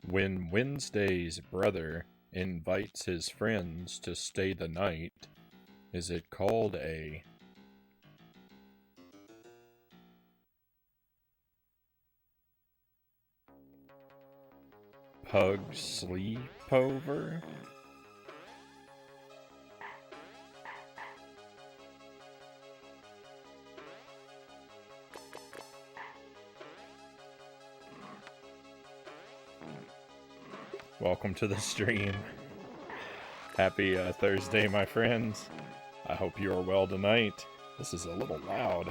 When Wednesday's brother invites his friends to stay the night, is it called a pug sleepover? Welcome to the stream. Happy Thursday, my friends. I hope you are well tonight. This is a little loud.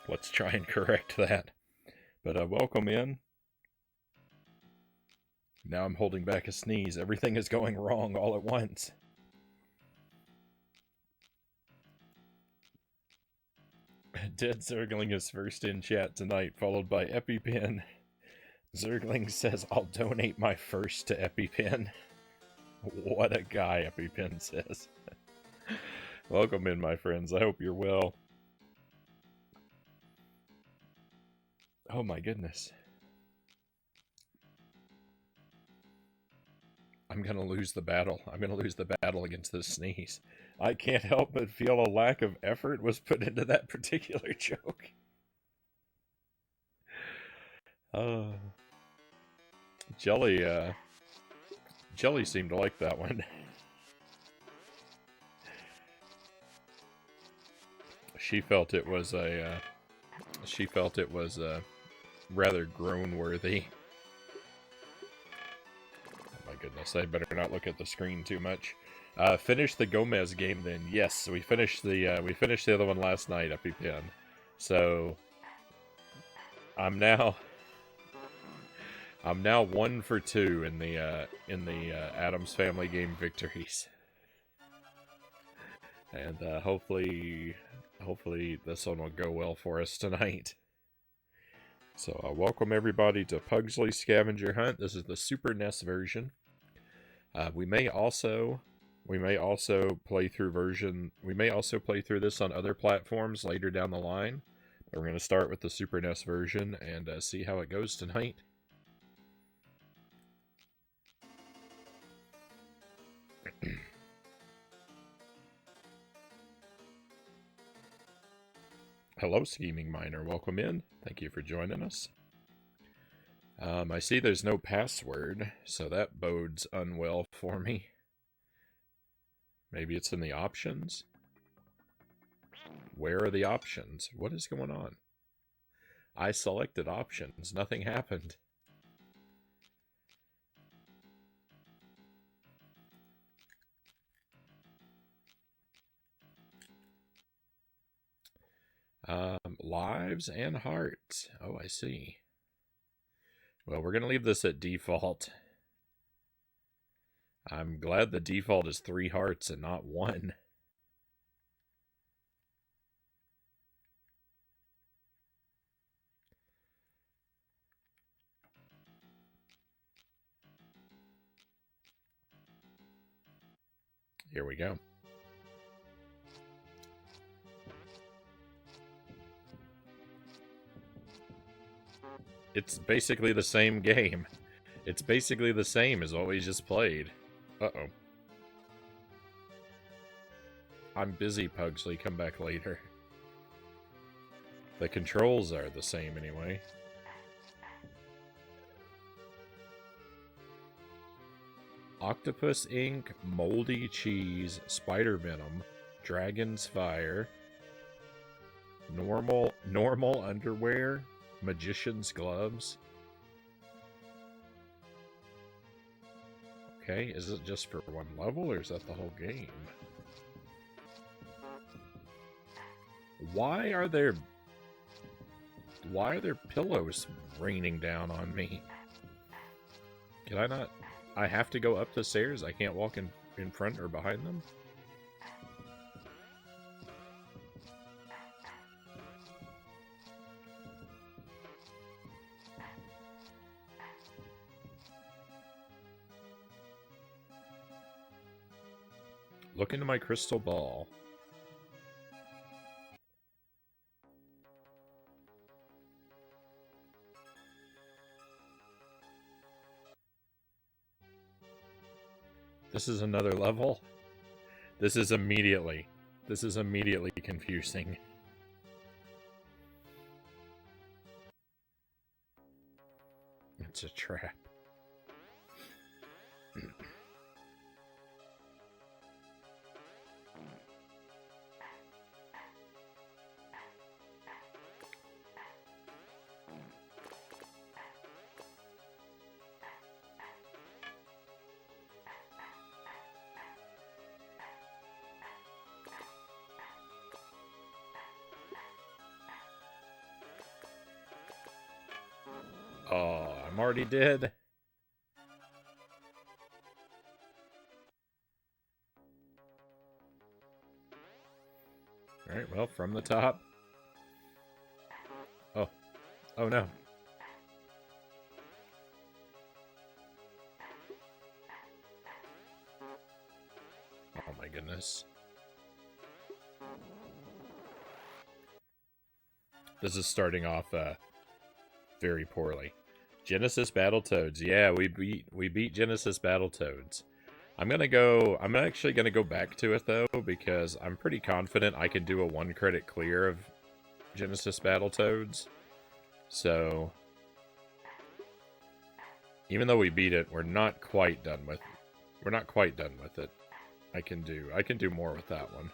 Let's try and correct that. But welcome in. Now I'm holding back a sneeze. Everything is going wrong all at once. Dead Zergling is first in chat tonight, followed by EpiPen. Zergling says, I'll donate my first to EpiPen. What a guy, EpiPen says. Welcome in, my friends. I hope you're well. Oh my goodness. I'm gonna lose the battle. I'm gonna lose the battle against this sneeze. I can't help but feel a lack of effort was put into that particular joke. Jelly seemed to like that one. She felt it was rather groan-worthy. Oh my goodness, I better not look at the screen too much. Finish the Gomez game then. Yes, we finished the other one last night, EpiPen. So I'm now 1 for 2 in the Addams Family game victories. And hopefully this one will go well for us tonight. So welcome everybody to Pugsley Scavenger Hunt. This is the Super NES version. We may also play through this on other platforms later down the line. But we're going to start with the Super NES version and see how it goes tonight. Hello, Scheming Miner. Welcome in. Thank you for joining us. I see there's no password, so that bodes unwell for me. Maybe it's in the options? Where are the options? What is going on? I selected options. Nothing happened. Lives and hearts. Oh, I see. Well, we're going to leave this at default. I'm glad the default is 3 hearts and not 1. Here we go. It's basically the same game. It's basically the same as what we just played. Uh-oh. I'm busy, Pugsley. Come back later. The controls are the same anyway. Octopus ink, moldy cheese, spider venom, dragon's fire, normal underwear, magician's gloves. Okay, is it just for one level or is that the whole game? Why are there pillows raining down on me? Can I not? I have to go up the stairs? I can't walk in front or behind them? Look into my crystal ball. This is another level? This is immediately confusing. It's a trap. Oh, I'm already dead. Alright, well, from the top. Oh. Oh no. Oh my goodness. This is starting off very poorly. Genesis Battletoads. Yeah, we beat Genesis Battletoads. I'm actually gonna go back to it though, because I'm pretty confident I can do a 1-credit clear of Genesis Battletoads. So even though we beat it, we're not quite done with it. I can do more with that one.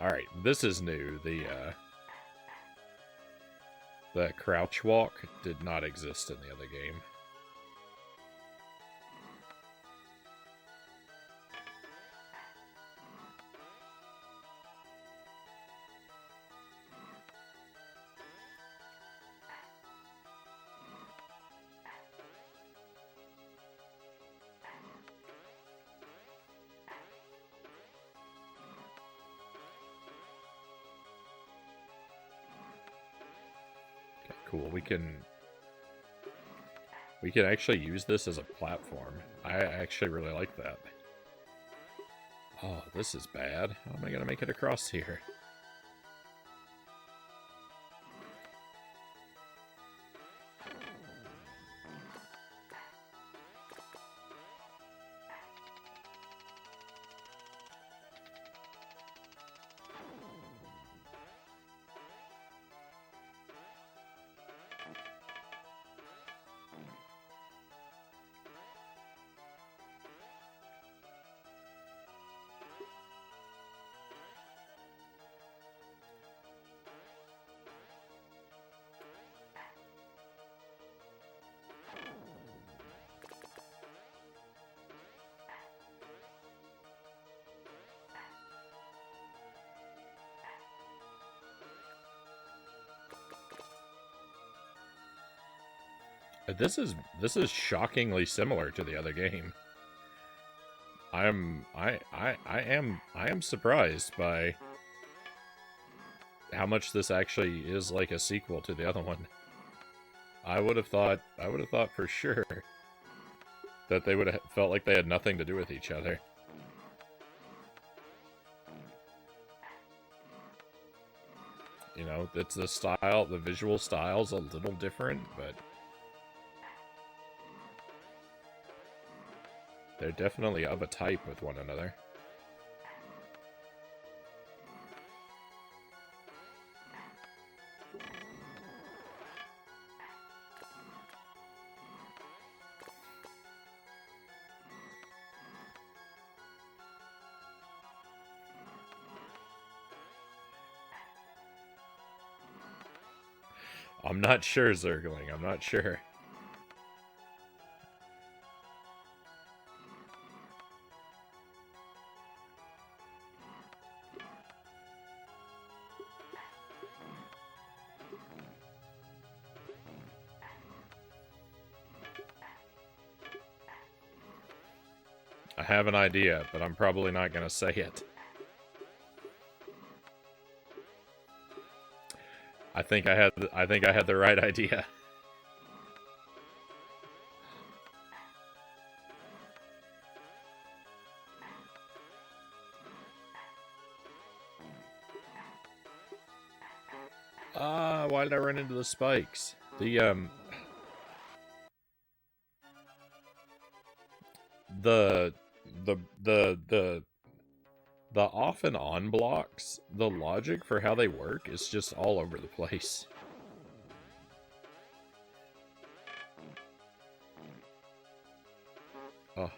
Alright, this is new. The crouch walk did not exist in the other game. Cool, we can actually use this as a platform. I actually really like that. Oh, this is bad. How am I gonna make it across here? This is shockingly similar to the other game. I am surprised by how much this actually is like a sequel to the other one. I would have thought for sure that they would have felt like they had nothing to do with each other. You know, it's the style, the visual style's a little different, but they're definitely of a type with one another. I'm not sure, Zergling. I'm not sure. I have an idea, but I'm probably not going to say it. I think I had the right idea. Why did I run into the spikes? The the the the the the off and on blocks, the logic for how they work is just all over the place. Oh.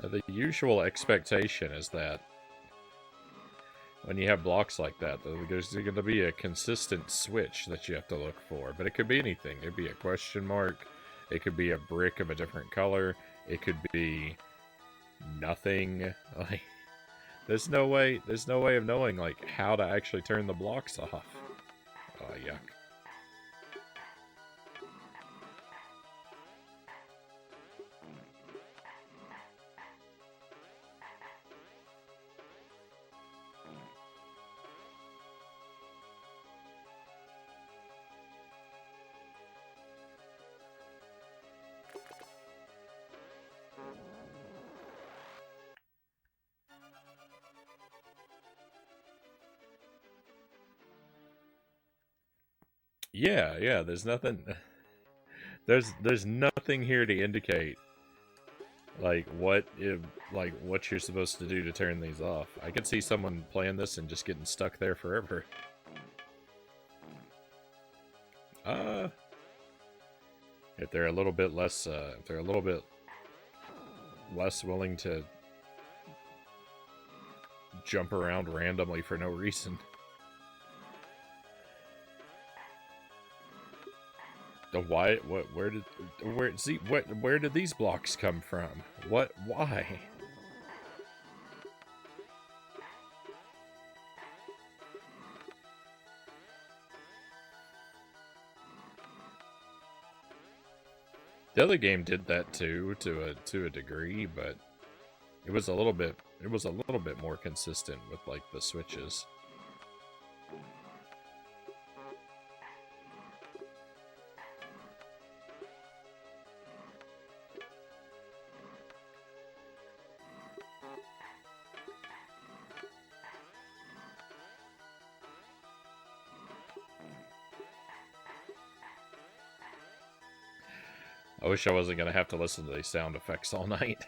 Now, the usual expectation is that when you have blocks like that, there's going to be a consistent switch that you have to look for. But it could be anything. It could be a question mark. It could be a brick of a different color. It could be nothing. Like, there's no way of knowing like how to actually turn the blocks off. Oh, yuck. Yeah, there's nothing there's nothing here to indicate like what you're supposed to do to turn these off. I could see someone playing this and just getting stuck there forever. If they're a little bit less willing to jump around randomly for no reason. Why? What? Where did these blocks come from? What? Why? The other game did that too, to a degree, but it was a little bit more consistent with like the switches. I wish I wasn't going to have to listen to these sound effects all night.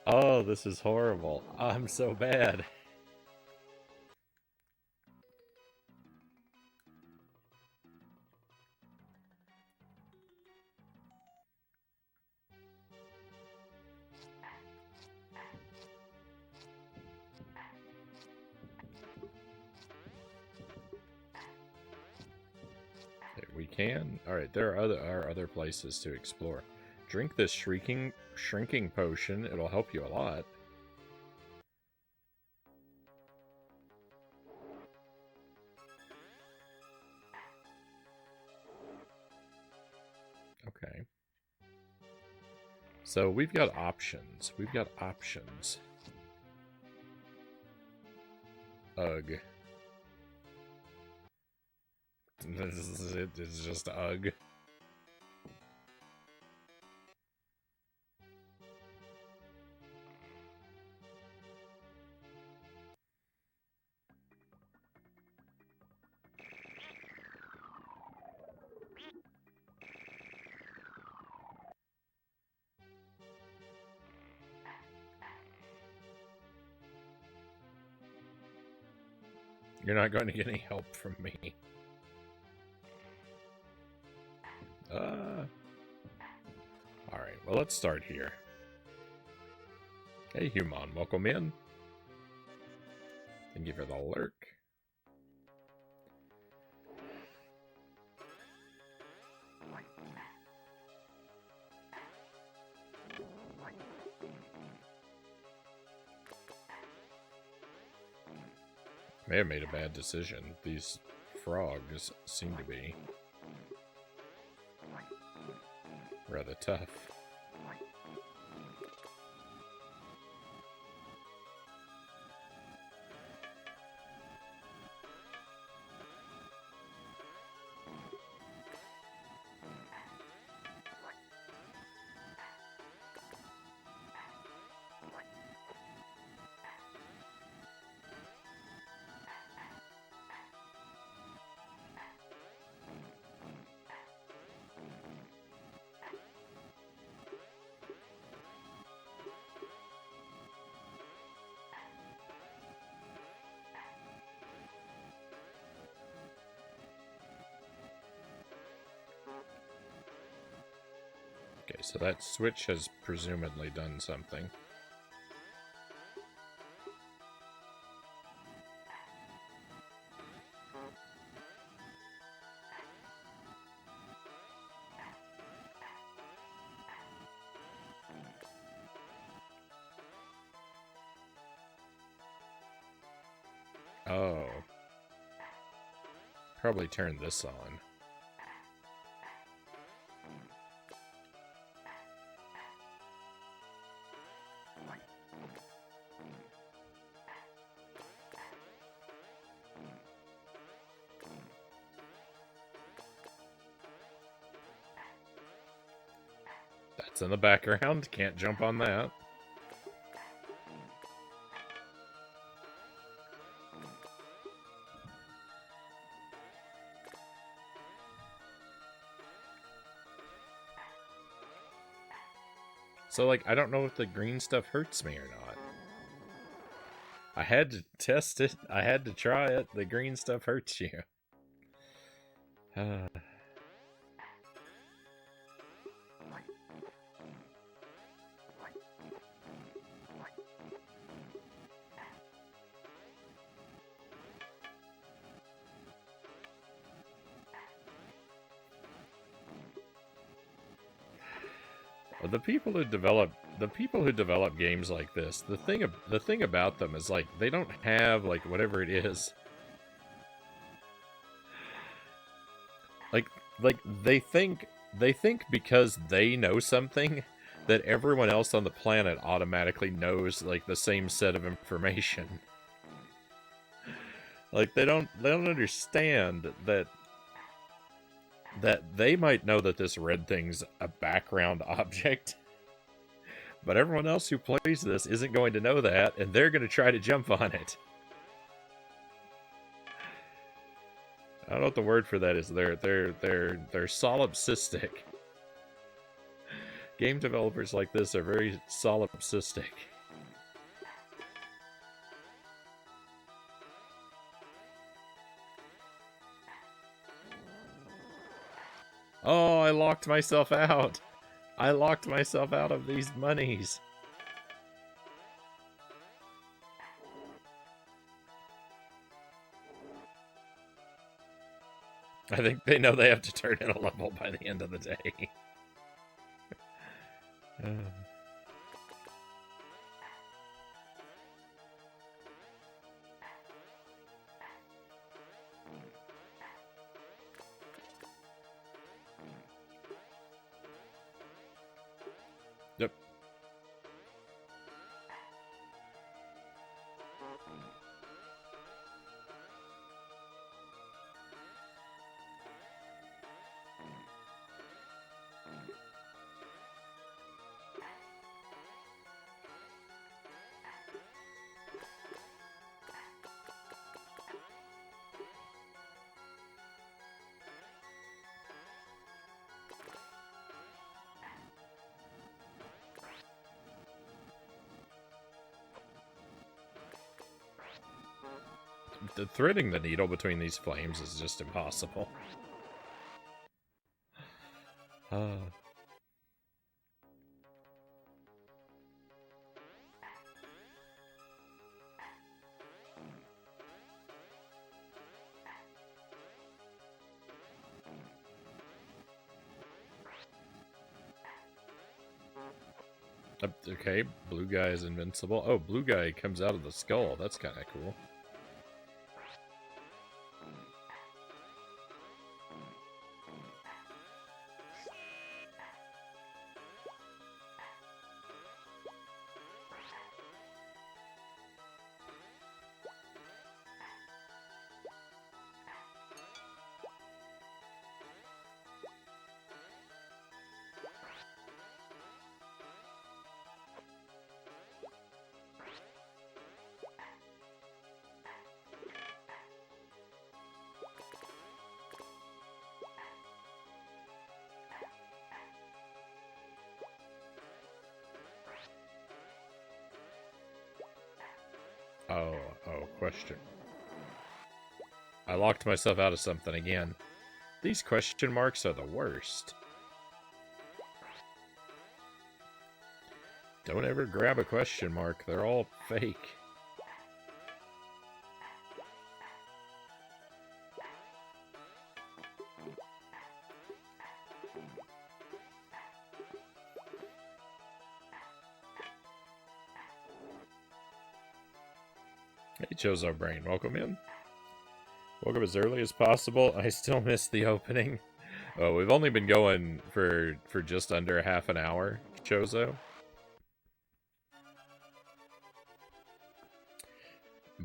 Oh, this is horrible. I'm so bad. We can. All right, there are other places to explore. Drink this shrinking potion. It'll help you a lot. Okay. So we've got options. Ugh. It's just ugh. You're not going to get any help from me. Alright, well, let's start here. Hey, human, welcome in. Thank you for the lurk. May have made a bad decision. These frogs seem to be rather tough. Okay, so that switch has presumably done something. Oh. Probably turn this on. That's in the background. Can't jump on that. So, like, I don't know if the green stuff hurts me or not. I had to test it. I had to try it. The green stuff hurts you. The people who develop games like this, the thing about them is, like, they don't have, like, whatever it is. Like they think because they know something that everyone else on the planet automatically knows, like, the same set of information. Like, they don't understand that they might know that this red thing's a background object, but everyone else who plays this isn't going to know that, and they're going to try to jump on it. I don't know what the word for that is. They're solipsistic. Game developers like this are very solipsistic. Oh, I locked myself out. I locked myself out of these monies. I think they know they have to turn in a level by the end of the day. Yep. Threading the needle between these flames is just impossible. Okay, blue guy is invincible. Oh, blue guy comes out of the skull. That's kind of cool. Oh, question. I locked myself out of something again. These question marks are the worst. Don't ever grab a question mark. They're all fake. Hey, Chozo Brain, welcome in. Woke up as early as possible. I still missed the opening. Oh, we've only been going for just under half an hour, Chozo.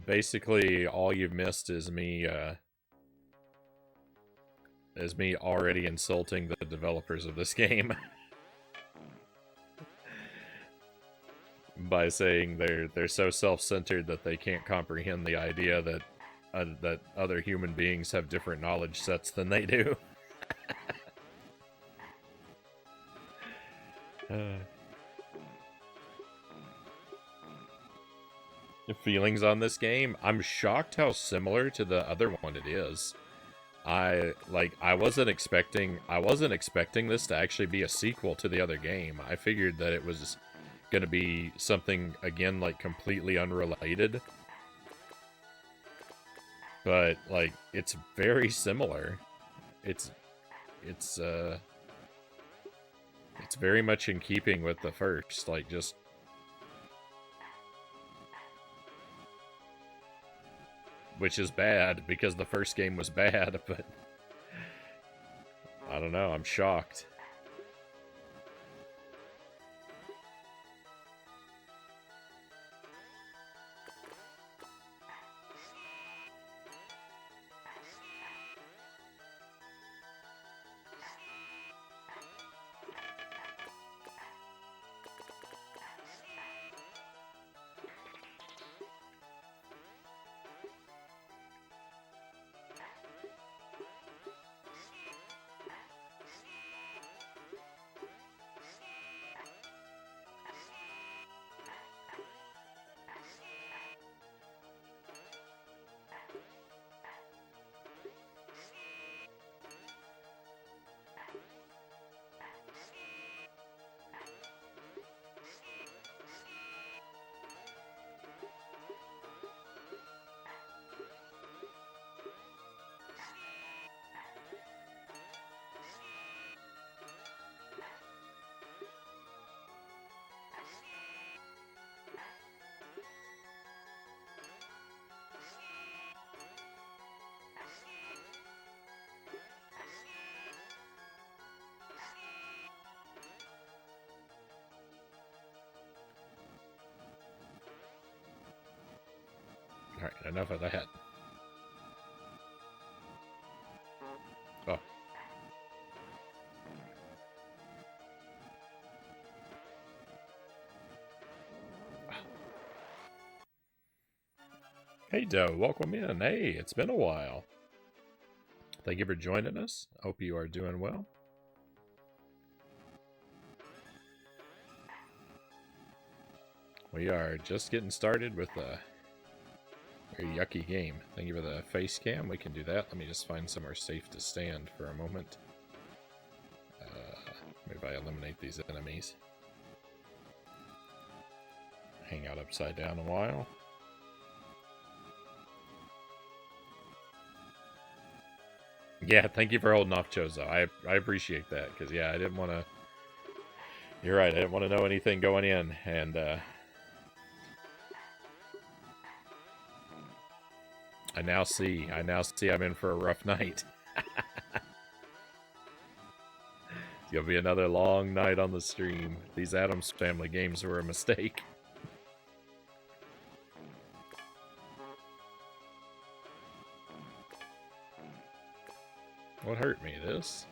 Basically, all you've missed is me already insulting the developers of this game by saying they're so self-centered that they can't comprehend the idea that that other human beings have different knowledge sets than they do. Feelings on this game? I'm shocked how similar to the other one it is. I wasn't expecting this to actually be a sequel to the other game. I figured that it was gonna be something again like completely unrelated. But like it's very similar. It's very much in keeping with the first, like just which is bad because the first game was bad, but I don't know, I'm shocked. Alright, enough of that. Oh. Hey, Doe, welcome in. Hey, it's been a while. Thank you for joining us. Hope you are doing well. We are just getting started with a very yucky game. Thank you for the face cam. We can do that. Let me just find somewhere safe to stand for a moment. Maybe I eliminate these enemies. Hang out upside down a while. Yeah, thank you for holding off, Chozo. I appreciate that, because yeah, I didn't want to You're right, I didn't want to know anything going in, and I now see I'm in for a rough night. It's gonna be another long night on the stream. These Addams Family games were a mistake. What hurt me? This?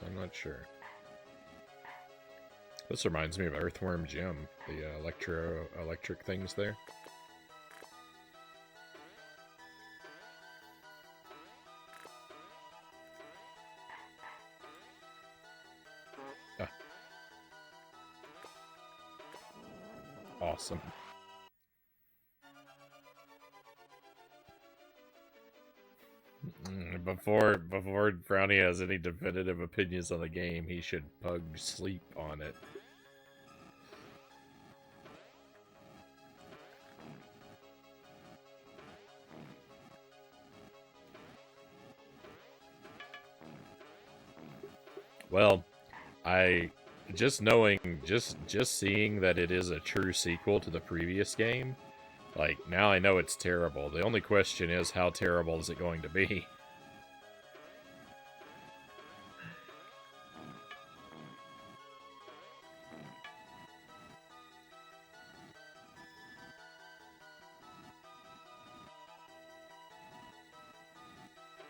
I'm not sure. This reminds me of Earthworm Jim, the electric things there. Ah. Awesome. Before Frownie has any definitive opinions on the game, he should pug sleep on it. Well, just seeing that it is a true sequel to the previous game, like, now I know it's terrible. The only question is, how terrible is it going to be?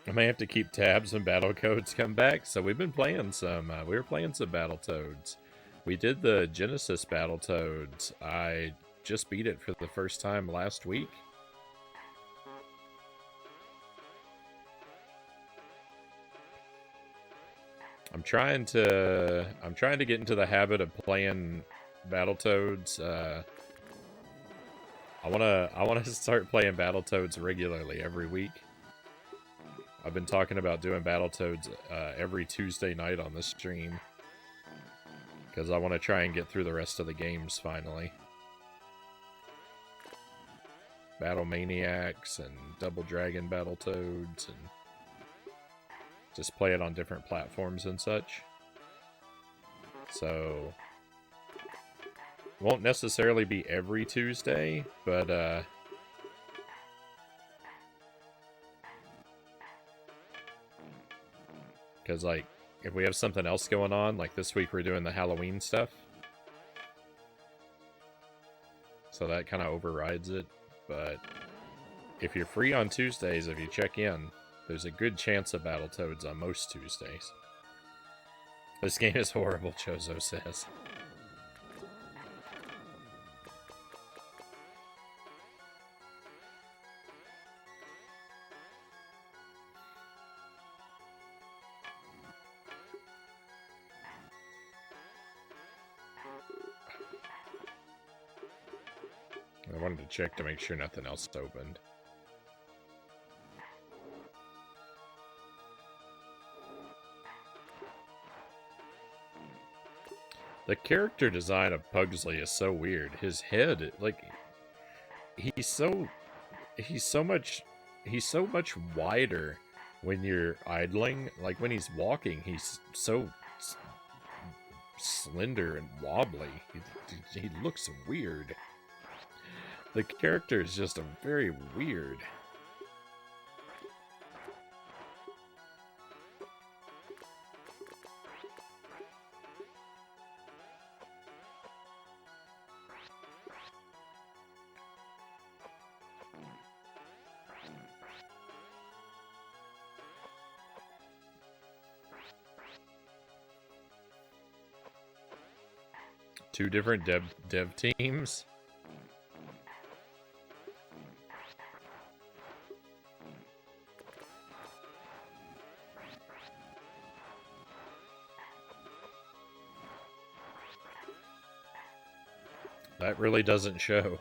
I may have to keep tabs when battle codes come back. So we've been playing some, we were playing some Battletoads. We did the Genesis Battletoads. I just beat it for the first time last week. I'm trying to get into the habit of playing Battletoads. I wanna start playing Battletoads regularly every week. I've been talking about doing Battletoads every Tuesday night on this stream, because I want to try and get through the rest of the games finally. Battle Maniacs and Double Dragon Battletoads, and just play it on different platforms and such. So, won't necessarily be every Tuesday, but because, like, if we have something else going on, like this week we're doing the Halloween stuff. So that kind of overrides it. But if you're free on Tuesdays, if you check in, there's a good chance of Battletoads on most Tuesdays. This game is horrible, Chozo says. I wanted to check to make sure nothing else opened. The character design of Pugsley is so weird. His head, like, he's so much wider when you're idling. Like, when he's walking, he's so slender and wobbly. He looks weird. The character is just very weird. Two different dev teams. That really doesn't show.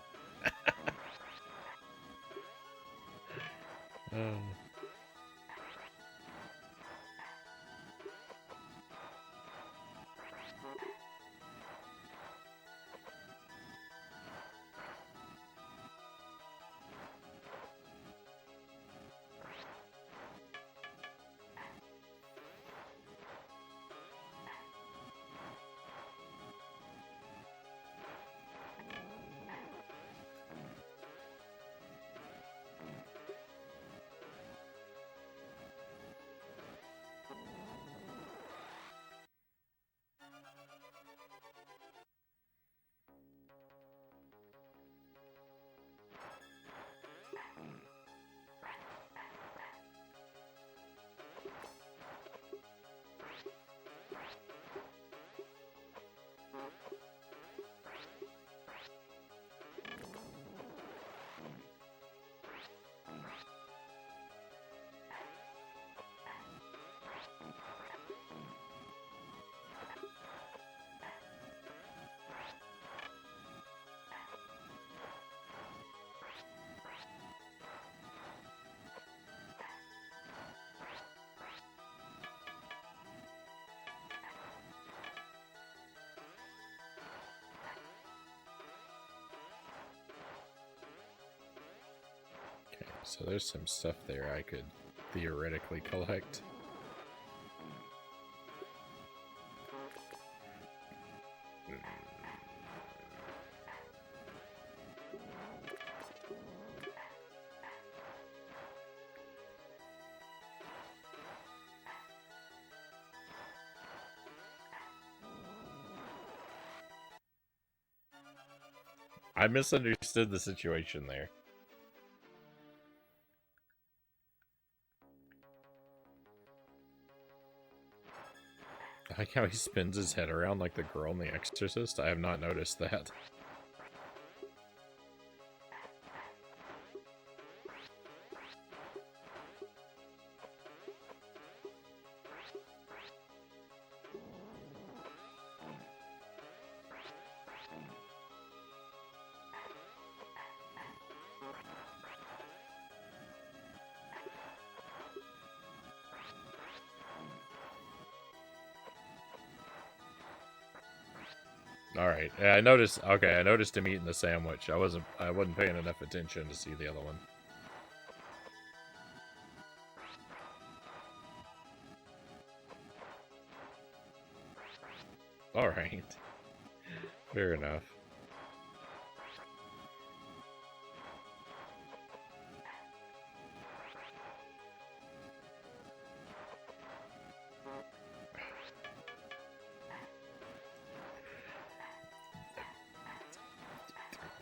So there's some stuff there I could theoretically collect. I misunderstood the situation there. I like how he spins his head around like the girl in The Exorcist. I have not noticed that. Alright, yeah, I noticed, okay, I noticed him eating the sandwich. I wasn't paying enough attention to see the other one. Alright. Fair enough.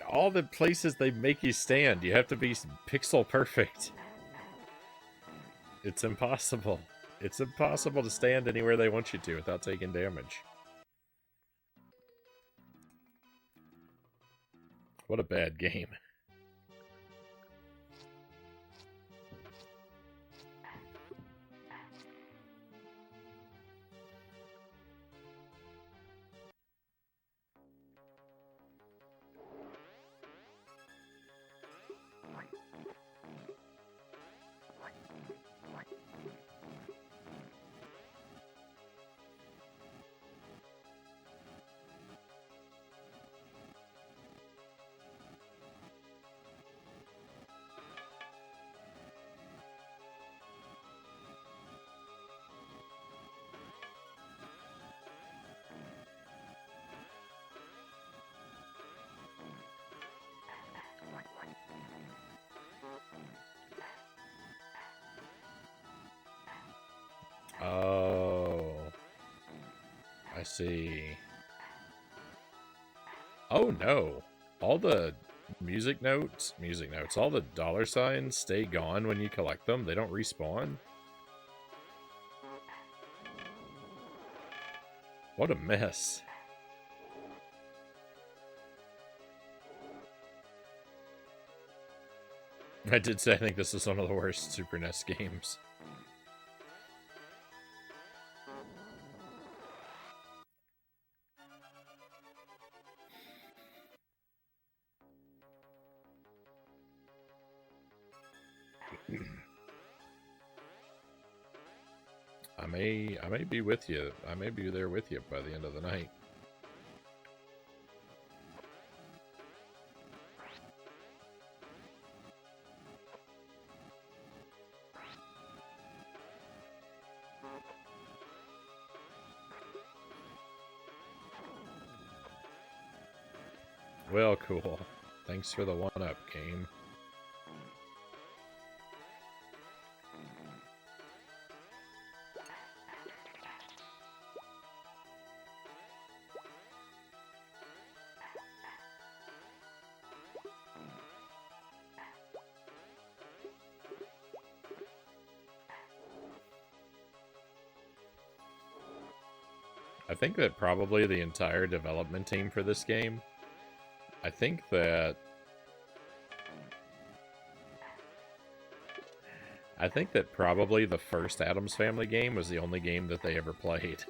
All the places they make you stand, you have to be pixel perfect. It's impossible. It's impossible to stand anywhere they want you to without taking damage. What a bad game. Oh, I see. Oh no, all the music notes, all the dollar signs stay gone when you collect them. They don't respawn. What a mess. I did say I think this is one of the worst Super NES games. I may be with you. I may be there with you by the end of the night. Well, cool. Thanks for the one-up, game. I think that probably the entire development team for this game, I think that probably the first Addams Family game was the only game that they ever played.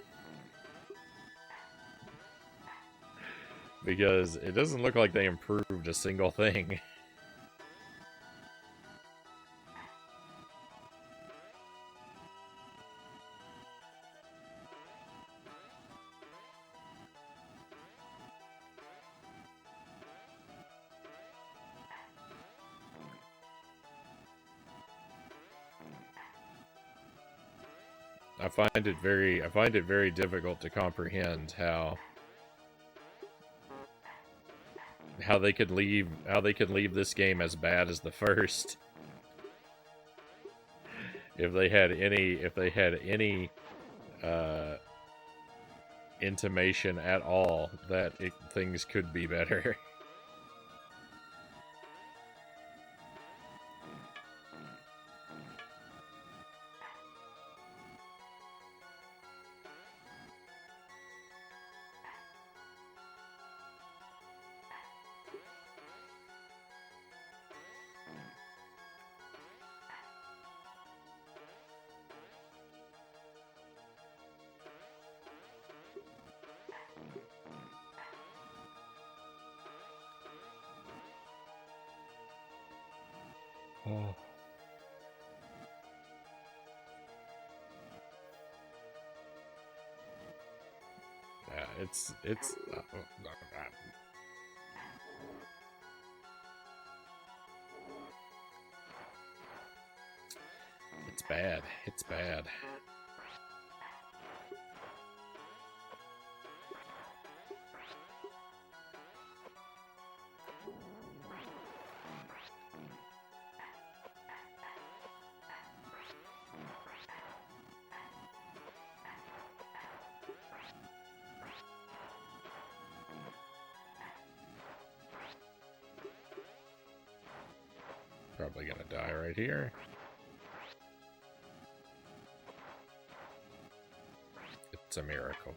Because it doesn't look like they improved a single thing. I find it very difficult to comprehend how they could leave this game as bad as the first. If they had any intimation at all that things could be better. Oh. Yeah, it's bad. It's bad. Probably gonna die right here. It's a miracle.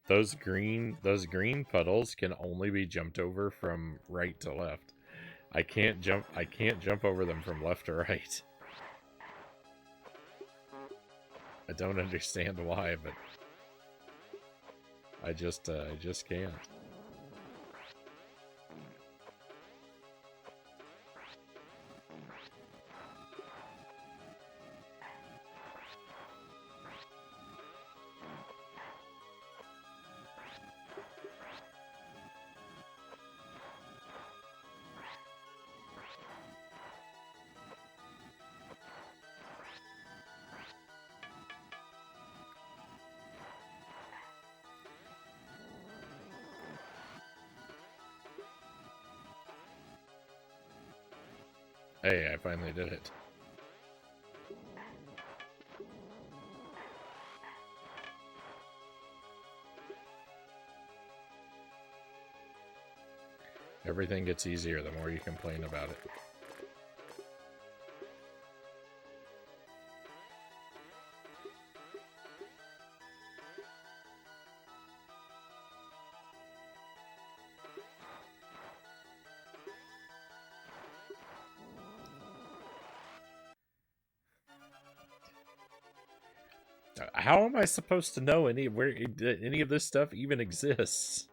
Those green puddles can only be jumped over from right to left. I can't jump over them from left to right. I don't understand why, but I just can't. Hey, I finally did it. Everything gets easier the more you complain about it. How am I supposed to know any of this stuff even exists?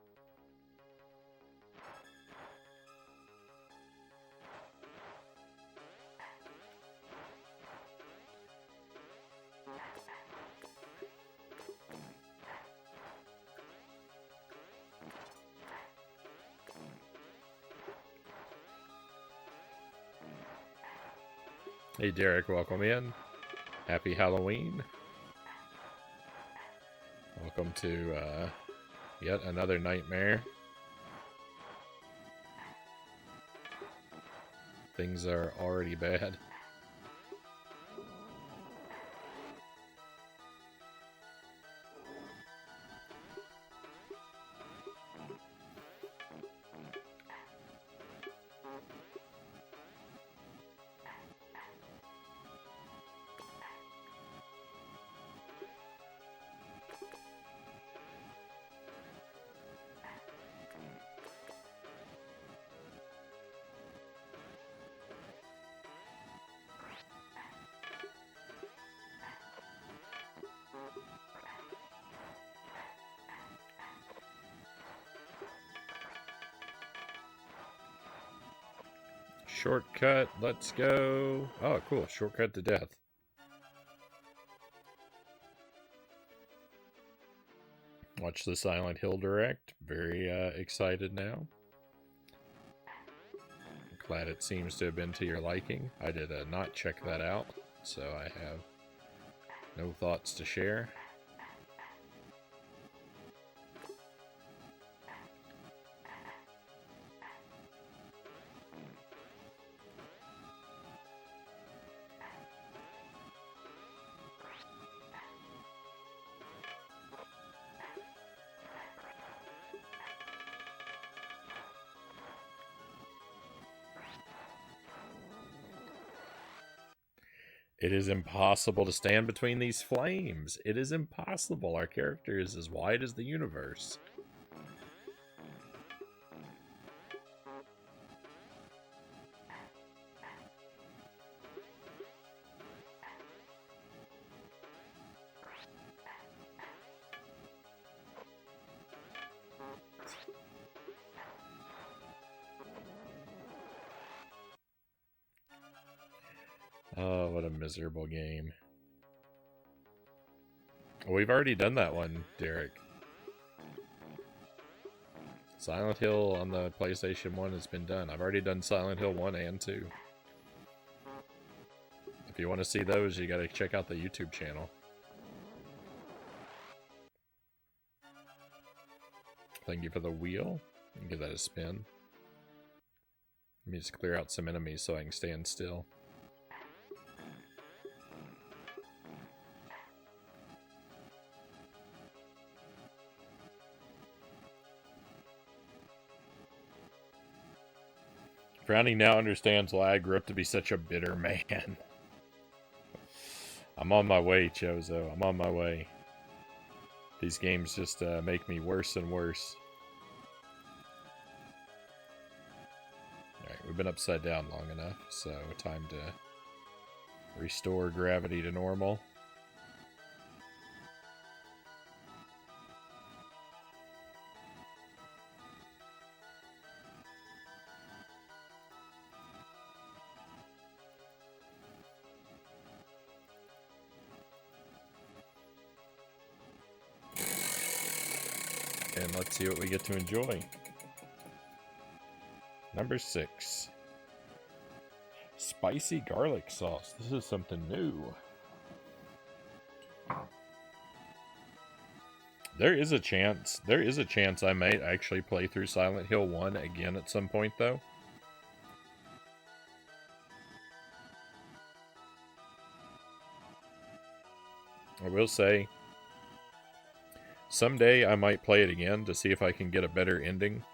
Hey Derek, welcome in. Happy Halloween. Welcome to yet another nightmare. Things are already bad. Shortcut, let's go. Oh, cool. Shortcut to death. Watch the Silent Hill Direct. Very excited now. Glad it seems to have been to your liking. I did not check that out, so I have no thoughts to share. It is impossible to stand between these flames. It is impossible. Our character is as wide as the universe. Oh, what a miserable game. We've already done that one, Derek. Silent Hill on the PlayStation 1 has been done. I've already done Silent Hill 1 and 2. If you want to see those, you gotta check out the YouTube channel. Thank you for the wheel. Give that a spin. Let me just clear out some enemies so I can stand still. Frownie now understands why I grew up to be such a bitter man. I'm on my way, Chozo. I'm on my way. These games just make me worse and worse. Alright, we've been upside down long enough, so time to restore gravity to normal. And let's see what we get to enjoy. Number 6. Spicy garlic sauce. This is something new. There is a chance I might actually play through Silent Hill 1 again at some point, though. I will say, someday I might play it again to see if I can get a better ending.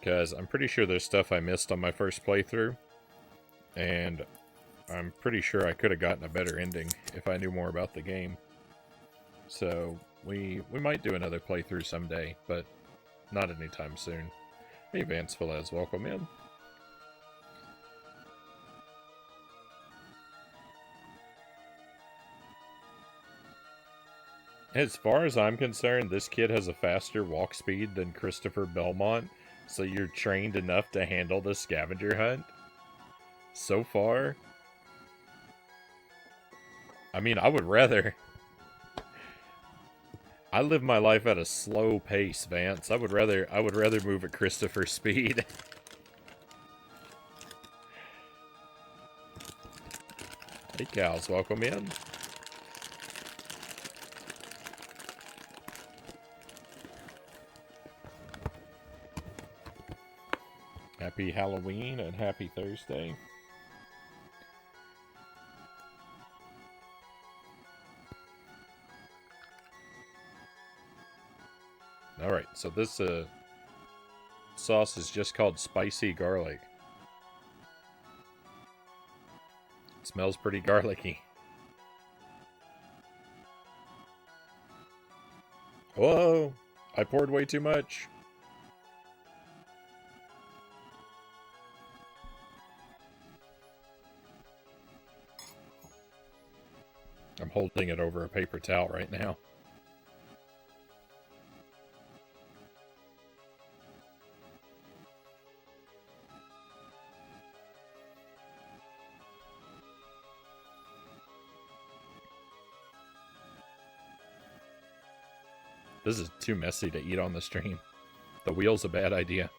Because I'm pretty sure there's stuff I missed on my first playthrough. And I'm pretty sure I could have gotten a better ending if I knew more about the game. So we might do another playthrough someday, but not anytime soon. Hey, Vance Velez, welcome in. As far as I'm concerned, this kid has a faster walk speed than Christopher Belmont, so you're trained enough to handle the scavenger hunt. So far, I mean, I would rather... I live my life at a slow pace, Vance. I would rather move at Christopher's speed. Hey, cows, welcome in. Happy Halloween and happy Thursday. Alright, so this sauce is just called spicy garlic. It smells pretty garlicky. Whoa! I poured way too much. I'm holding it over a paper towel right now. This is too messy to eat on the stream. The wheel's a bad idea.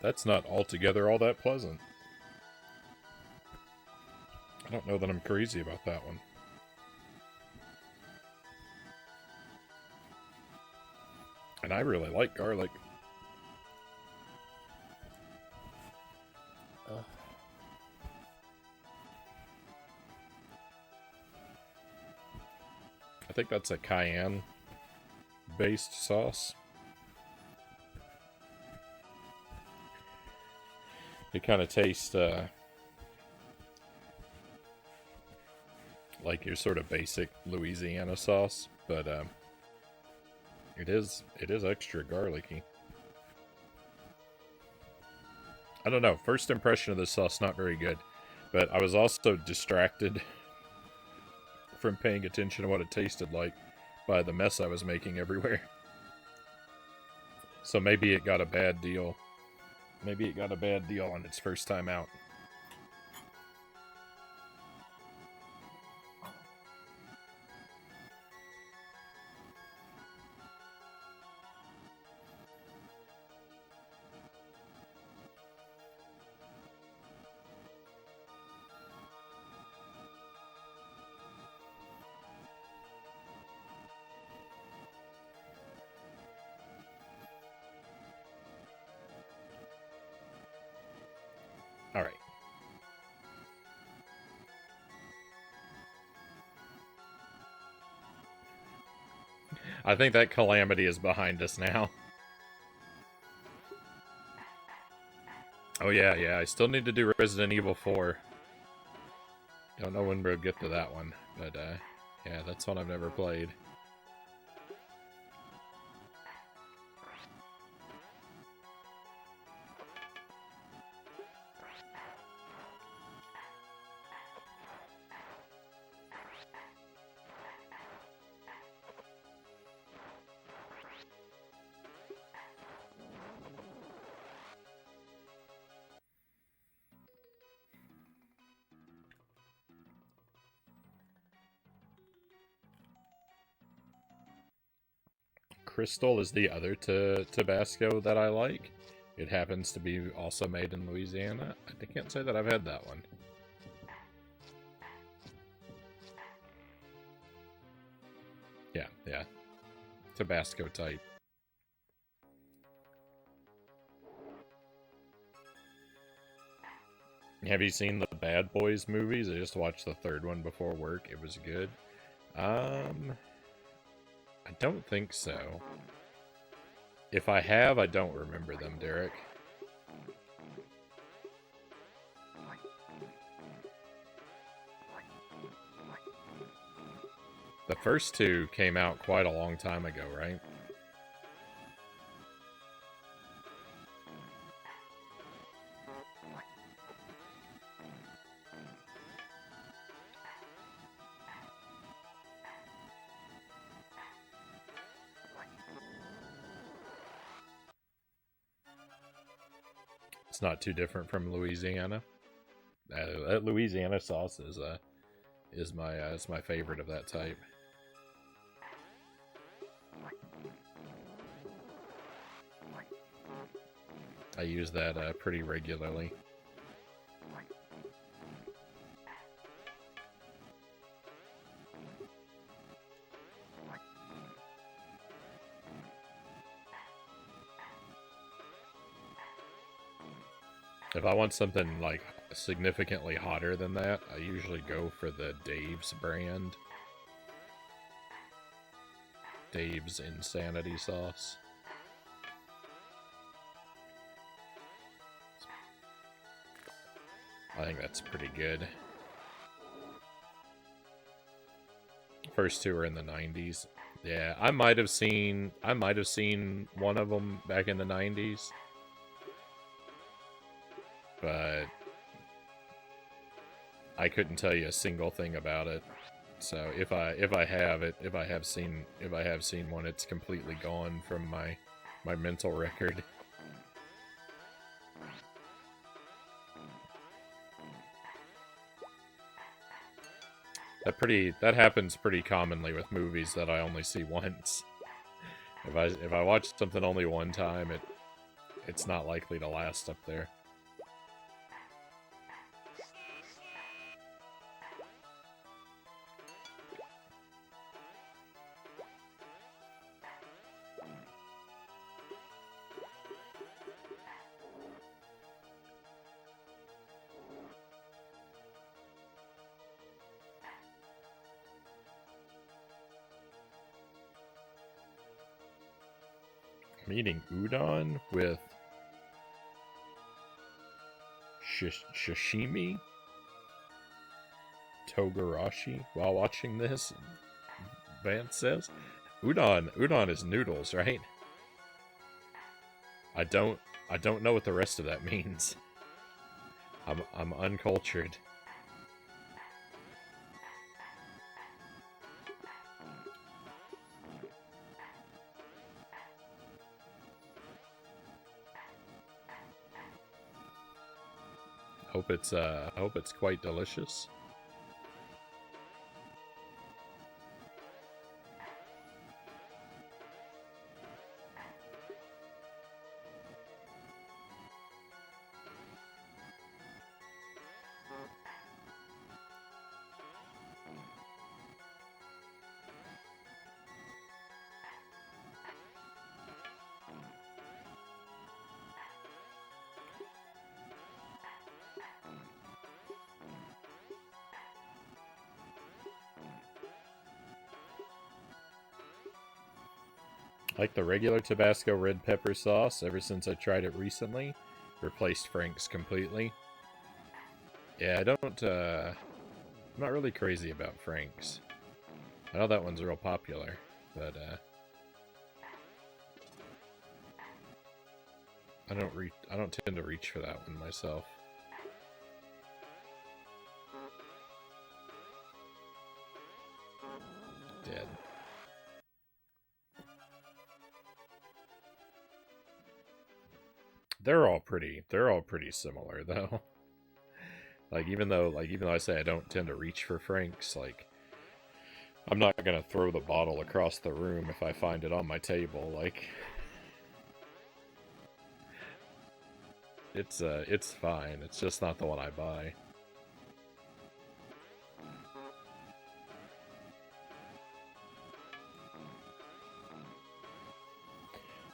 That's not altogether all that pleasant. I don't know that I'm crazy about that one. And I really like garlic. I think that's a cayenne-based sauce. It kind of tastes like your sort of basic Louisiana sauce, but it is extra garlicky. I don't know. First impression of this sauce, not very good, but I was also distracted from paying attention to what it tasted like by the mess I was making everywhere. So maybe it got a bad deal. Maybe it got a bad deal on its first time out. All right. I think that calamity is behind us now. Oh yeah, I still need to do Resident Evil 4. Don't know when we'll get to that one, but yeah, that's one I've never played. Crystal is the other Tabasco that I like. It happens to be also made in Louisiana. I can't say that I've had that one. Yeah. Tabasco type. Have you seen the Bad Boys movies? I just watched the third one before work. It was good. I don't think so. If I have, I don't remember them, Derek. The first two came out quite a long time ago, right? It's not too different from Louisiana. That Louisiana sauce is my favorite of that type. I use that pretty regularly. If I want something like significantly hotter than that, I usually go for the Dave's brand. Dave's Insanity Sauce. I think that's pretty good. first two are in the 90s. Yeah, I might have seen one of them back in the 90s. But I couldn't tell you a single thing about it. So if I have seen one, it's completely gone from my mental record. That happens pretty commonly with movies that I only see once. If I watch something only one time, it's not likely to last up there. I'm eating udon with sashimi togarashi while watching this. Vance says, udon is noodles, right? I don't know what the rest of that means. I'm uncultured. Hope it's quite delicious. Like the regular Tabasco red pepper sauce, ever since I tried it recently, replaced Frank's completely. Yeah, I'm not really crazy about Frank's. I know that one's real popular, but I don't tend to reach for that one myself. Dead. They're all pretty similar though. Even though I say I don't tend to reach for Frank's, I'm not gonna throw the bottle across the room if I find it on my table. It's fine. It's just not the one I buy.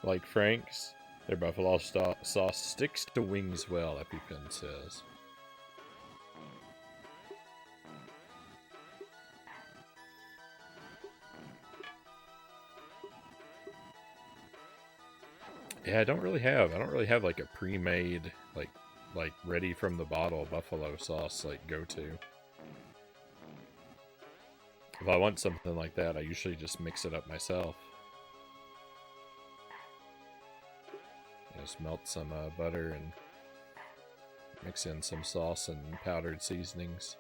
Like Frank's, their buffalo sauce sticks to wings well, EpiPen says. Yeah, I don't really have like a pre-made, like ready from the bottle buffalo sauce go-to. If I want something like that, I usually just mix it up myself. Just melt some butter and mix in some sauce and powdered seasonings.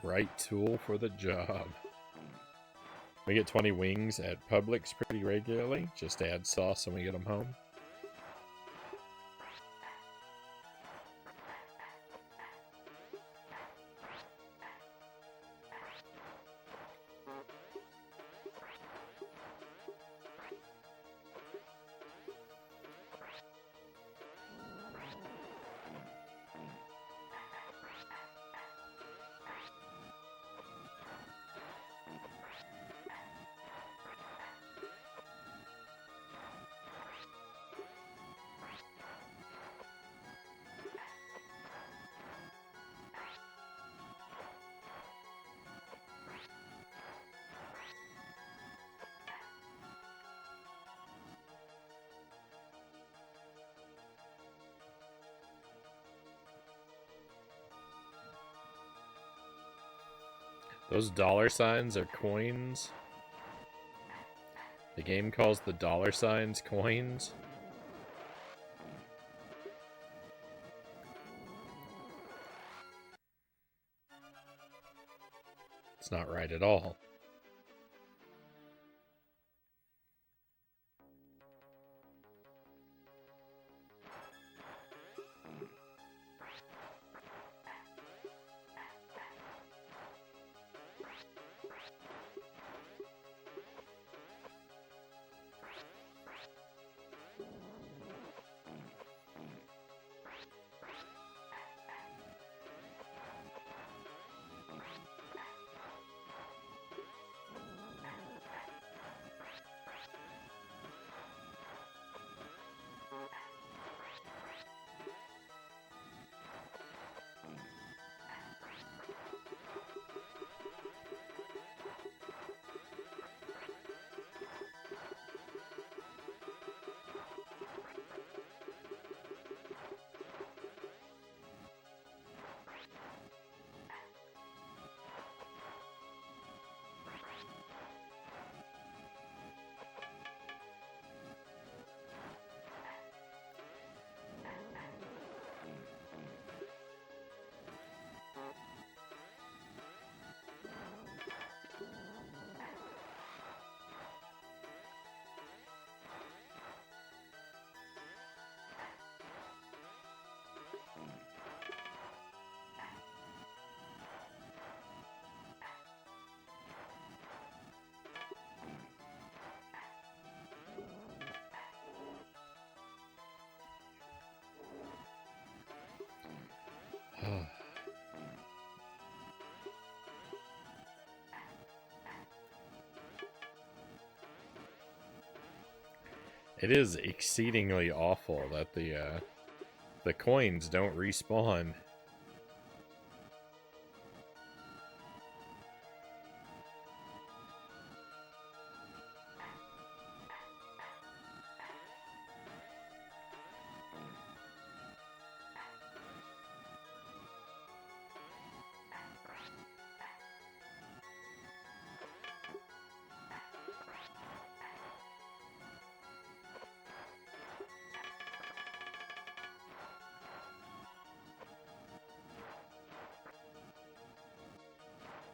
Right tool for the job. We get 20 wings at Publix pretty regularly. Just add sauce when we get them home. Those dollar signs are coins. The game calls the dollar signs coins. It's not right at all. It is exceedingly awful that the coins don't respawn.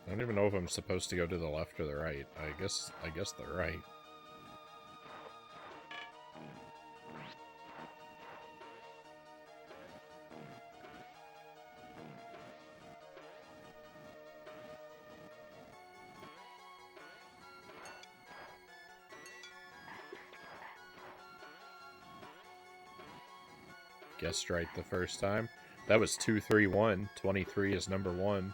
I don't even know if I'm supposed to go to the left or the right. I guess the right. Guessed right the first time. That was 231. 23 is number 1.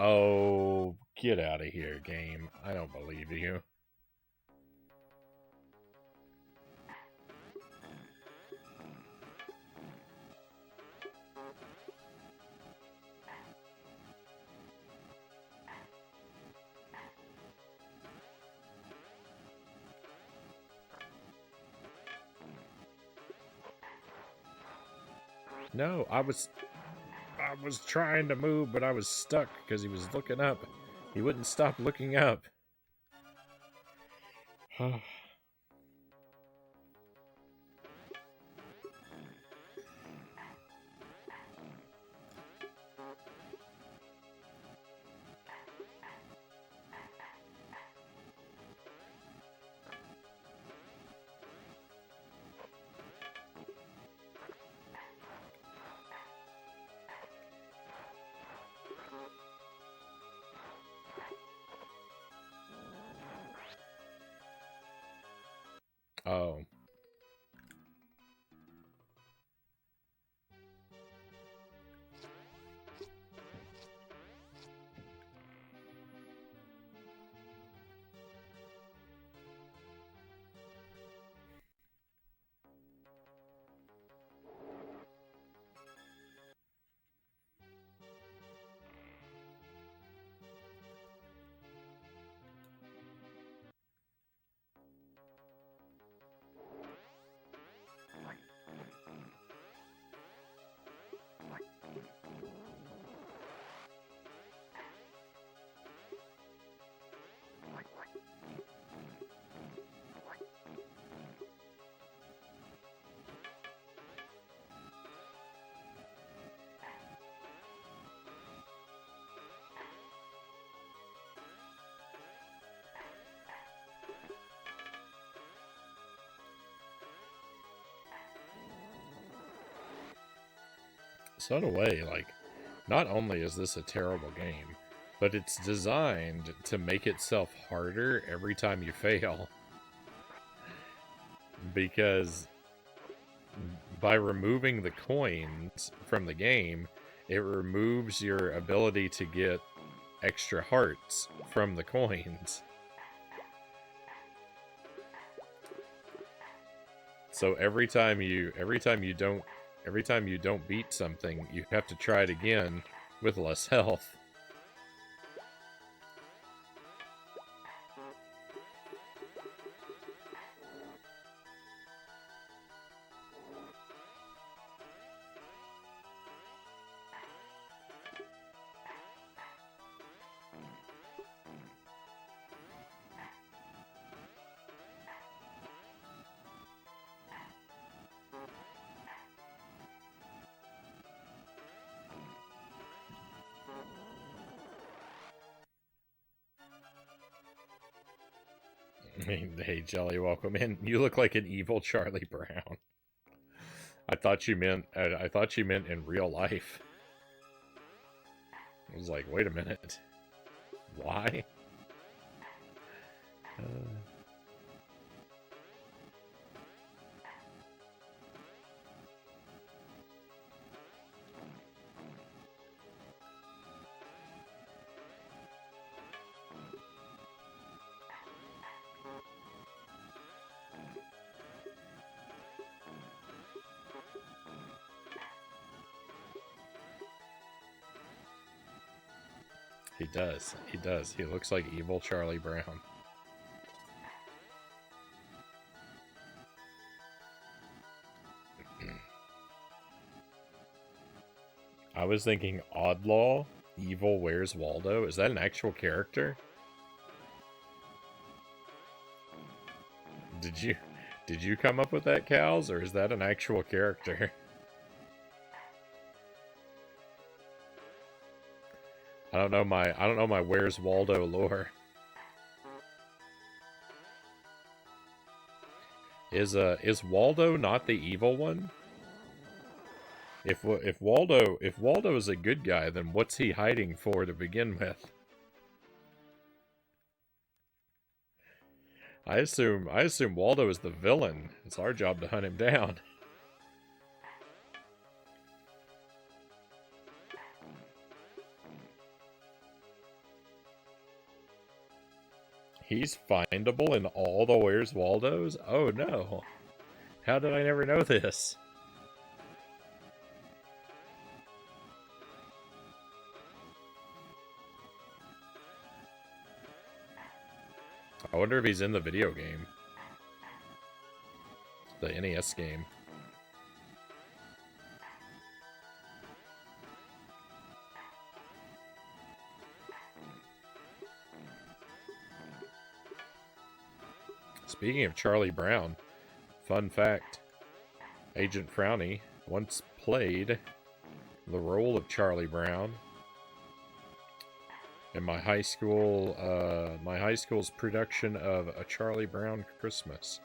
Oh, get out of here, game. I don't believe you. No, I was trying to move, but I was stuck because he was looking up. He wouldn't stop looking up. Oh. So in a way, like, not only is this a terrible game, but it's designed to make itself harder every time you fail. Because by removing the coins from the game, it removes your ability to get extra hearts from the coins. So every time you don't beat something, you have to try it again with less health. Hey, Jelly, welcome in. You look like an evil Charlie Brown. I thought you meant in real life. I was like, wait a minute. Why? He does. He does. He looks like evil Charlie Brown. I was thinking Oddlaw, Evil Where's Waldo. Is that an actual character? Did you come up with that, Cows, or is that an actual character? I don't know my Where's Waldo lore. Is Waldo not the evil one? If Waldo is a good guy, then what's he hiding for to begin with? I assume Waldo is the villain. It's our job to hunt him down. He's findable in all the Where's Waldos? Oh no. How did I never know this? I wonder if he's in the video game. The NES game. Speaking of Charlie Brown, fun fact, Agent Frownie once played the role of Charlie Brown in my high school's production of A Charlie Brown Christmas.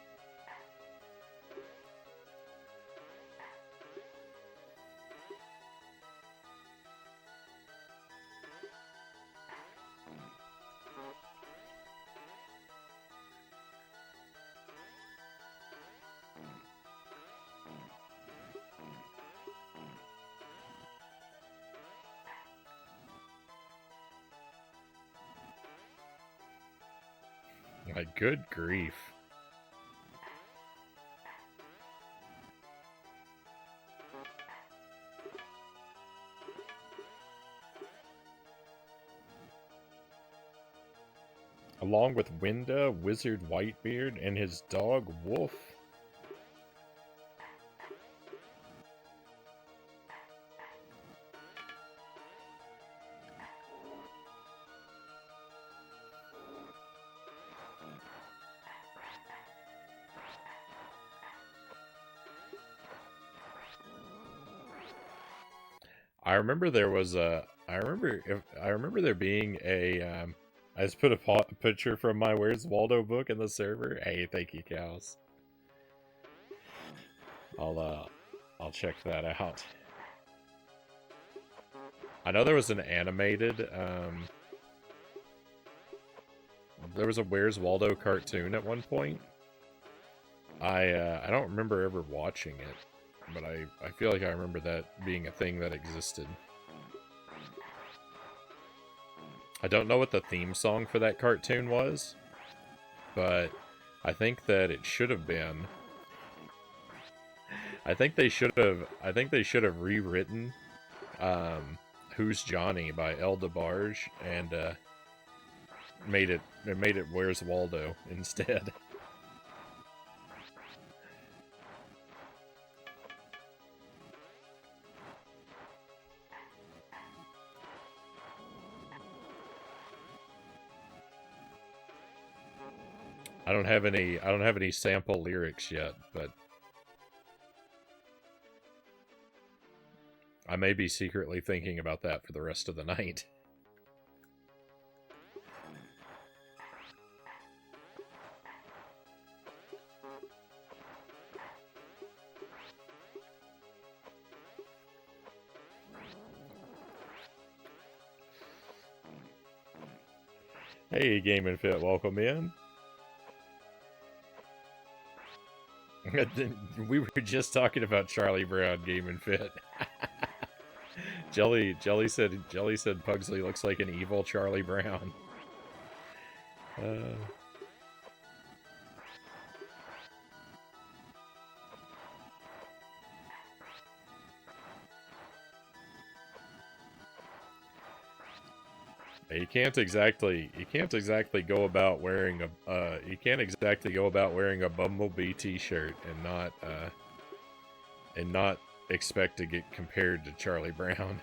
My good grief. Along with Winda, Wizard Whitebeard, and his dog Wolf. I remember there was a. I remember there being a. I just put a picture from my Where's Waldo book in the server. Hey, thank you, Cows. I'll check that out. know there was an animated, there was a Where's Waldo cartoon at one point. I don't remember ever watching it, but I feel like I remember that being a thing that existed. I don't know what the theme song for that cartoon was, but I think that it should have been. I think they should have rewritten Who's Johnny by El DeBarge and made it Where's Waldo instead. I don't have any sample lyrics yet, but I may be secretly thinking about that for the rest of the night. Hey, Game and Fit, welcome in. We were just talking about Charlie Brown, Game and Fit. Jelly said Pugsley looks like an evil Charlie Brown. You can't exactly go about wearing a Bumblebee t-shirt and not expect to get compared to Charlie Brown.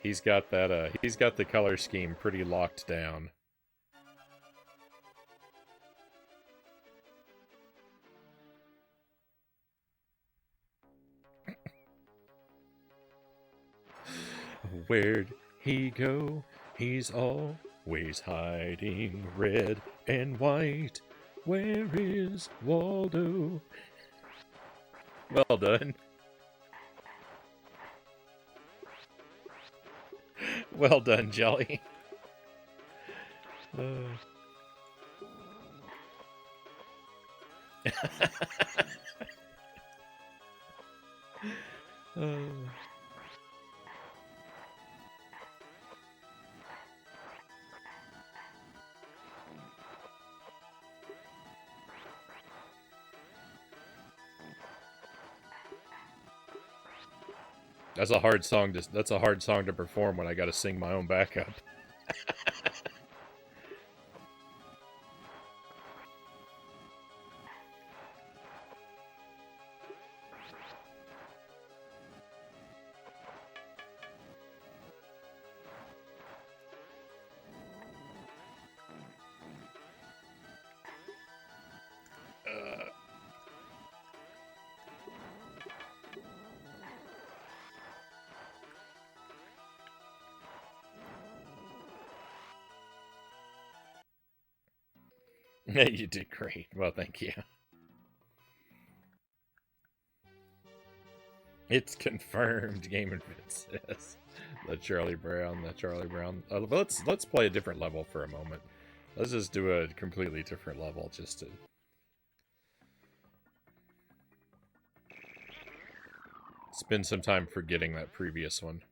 He's got the color scheme pretty locked down. Where'd he go? He's always hiding, red and white. Where is Waldo? Well done. Well done, Jelly. That's a hard song to perform when I gotta sing my own backup. You did great. Well, thank you. It's confirmed. Game and Fit says the Charlie Brown. Let's play a different level for a moment. Let's just do a completely different level, just to. Spend some time forgetting that previous one.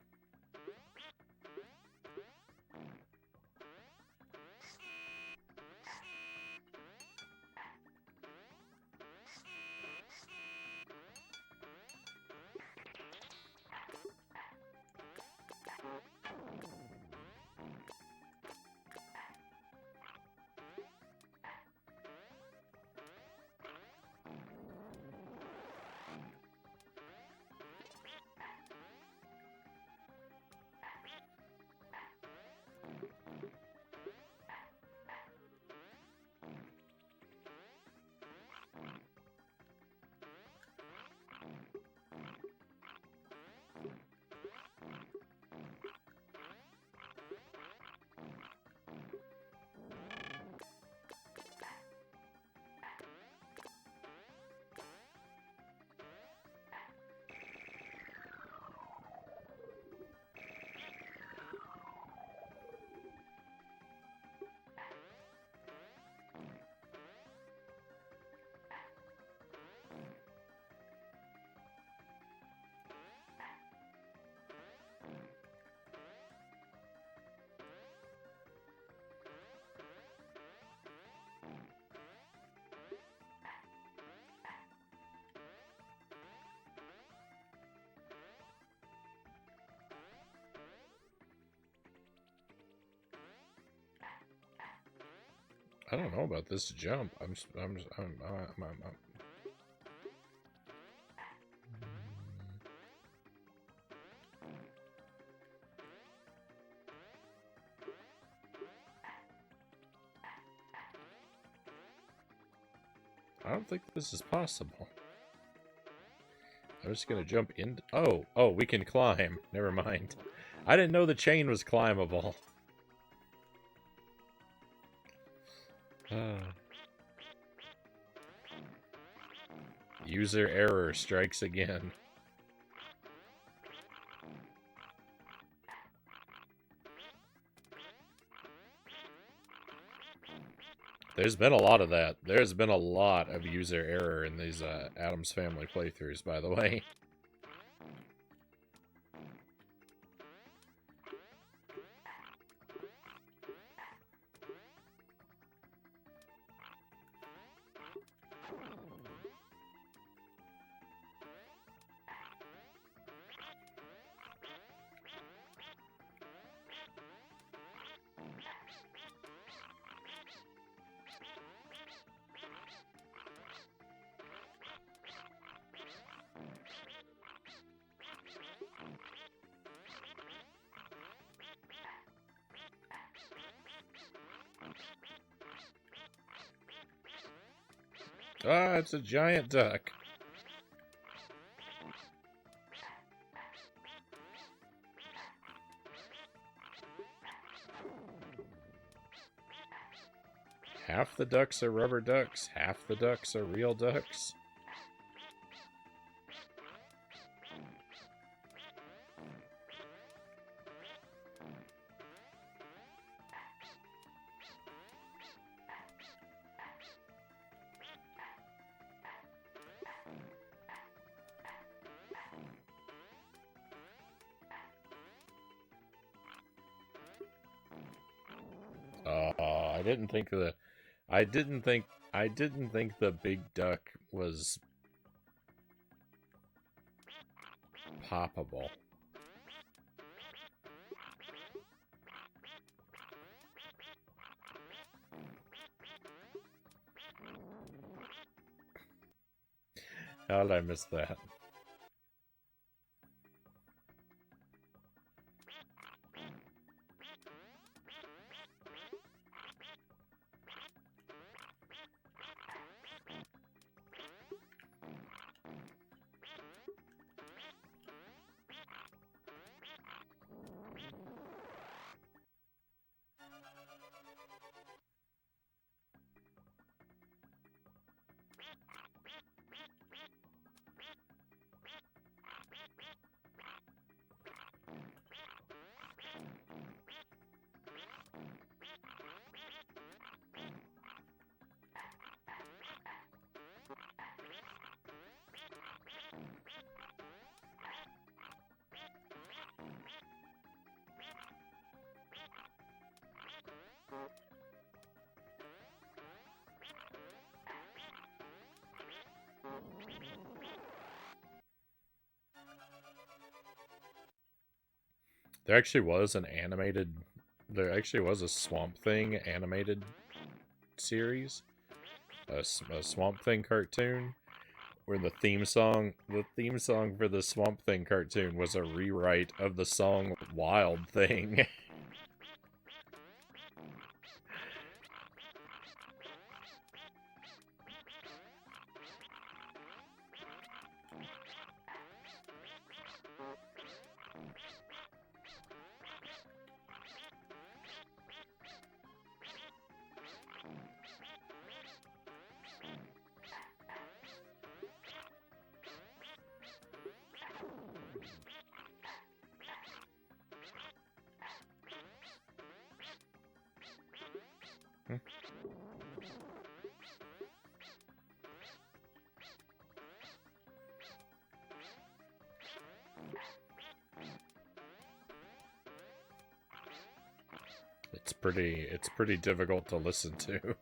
I don't know about this jump. I don't think this is possible. I'm just gonna jump in. Oh, we can climb. Never mind. I didn't know the chain was climbable. User error strikes again. There's been a lot of that. There's been a lot of user error in these Addams Family playthroughs, by the way. Ah, it's a giant duck. Half the ducks are rubber ducks, half the ducks are real ducks. I didn't think the big duck was poppable. How did I miss that? There actually was a Swamp Thing animated series, a Swamp Thing cartoon, where the theme song for the Swamp Thing cartoon was a rewrite of the song Wild Thing. It's pretty difficult to listen to.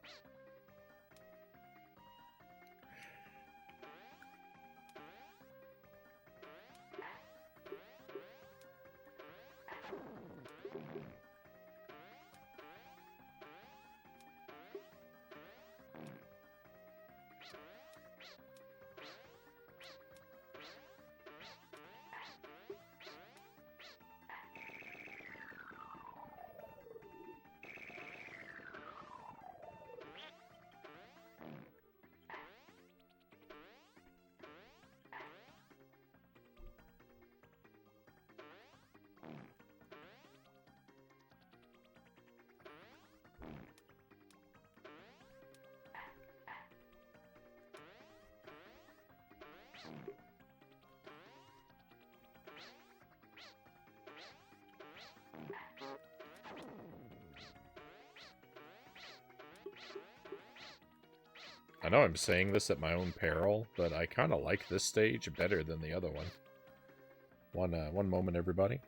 I know I'm saying this at my own peril, but I kind of like this stage better than the other one. One moment, everybody.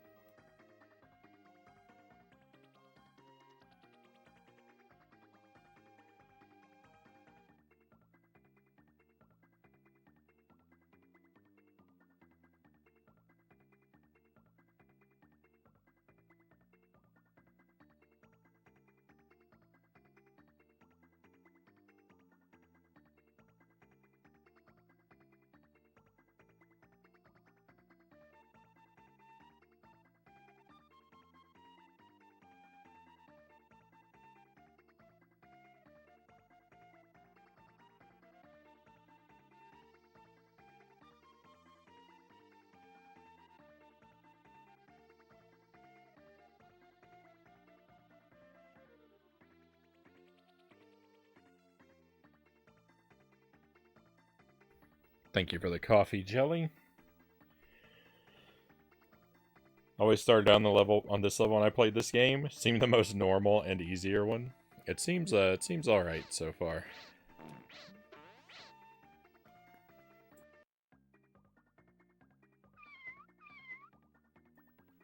Thank you for the coffee jelly. Always started on this level when I played this game. Seemed the most normal and easier one. It seems all right so far.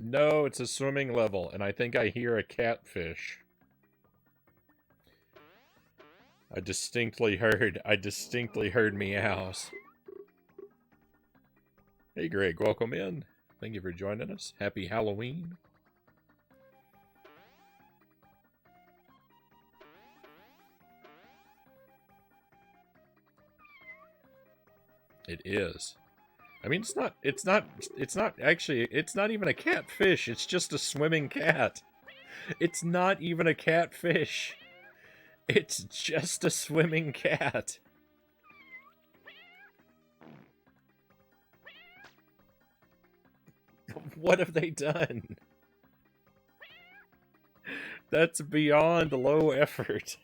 No, it's a swimming level, and I think I hear a catfish. I distinctly heard meows. Hey Greg, welcome in. Thank you for joining us. Happy Halloween. It is. I mean, it's not even a catfish. It's just a swimming cat. It's not even a catfish. It's just a swimming cat. What have they done? That's beyond low effort.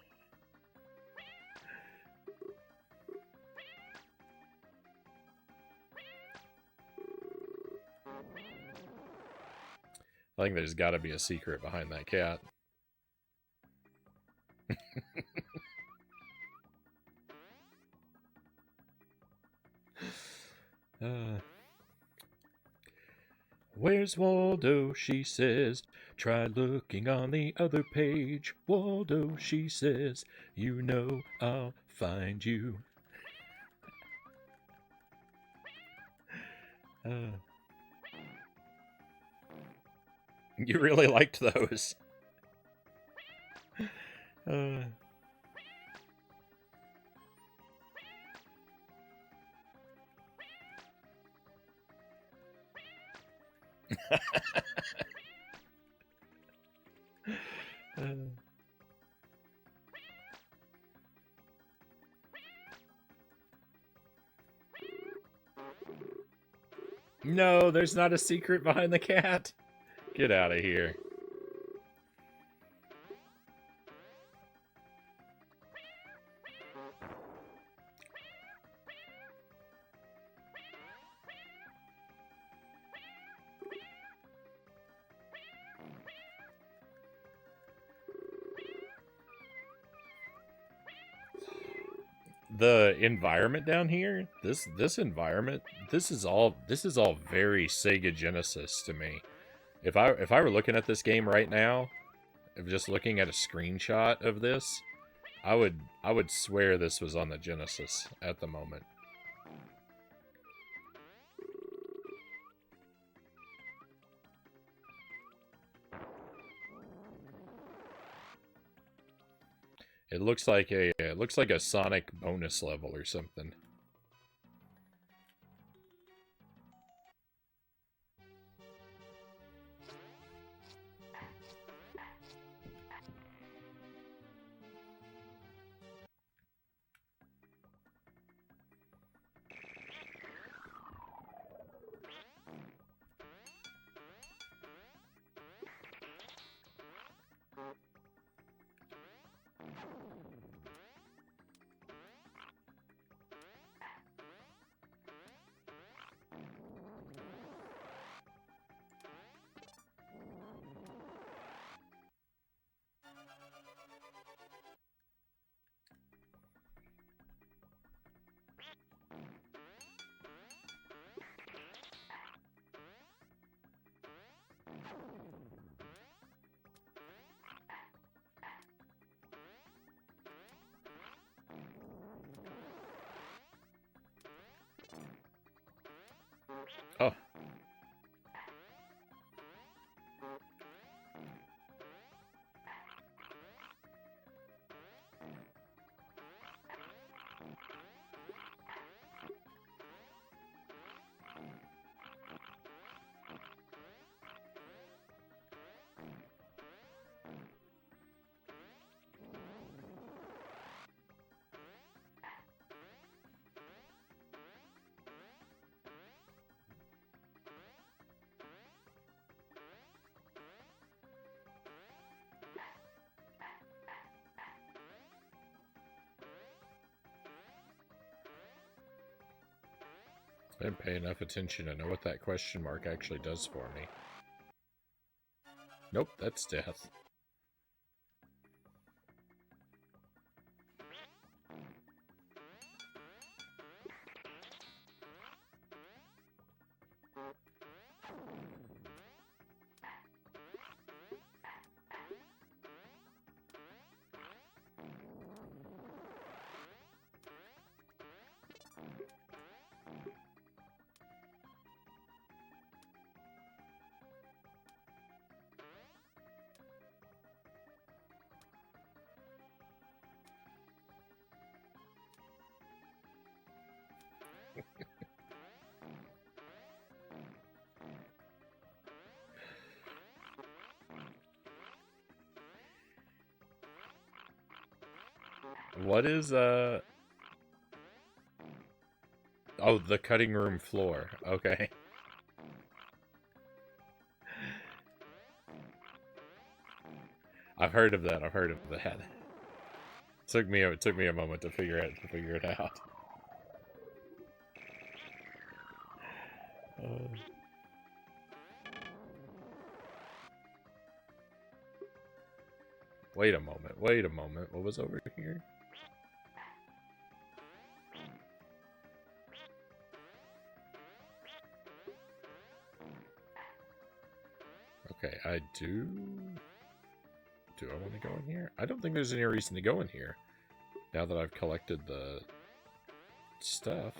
I think there's got to be a secret behind that cat. Where's Waldo, she says. Try looking on the other page. Waldo, she says. You know I'll find you. You really liked those. No, there's not a secret behind the cat. Get out of here. The environment down here, this environment, this is all very Sega Genesis to me. If I were looking at this game right now, if just looking at a screenshot of this, I would swear this was on the Genesis at the moment. It looks like a Sonic bonus level or something. Oh. I didn't pay enough attention to know what that question mark actually does for me. Nope, that's death. What is, Oh, the cutting room floor. Okay. I've heard of that. I've heard of that. It took me a moment to figure it out. Wait a moment. Wait a moment. What was over here? Okay, I do... Do I want to go in here? I don't think there's any reason to go in here. Now that I've collected the stuff.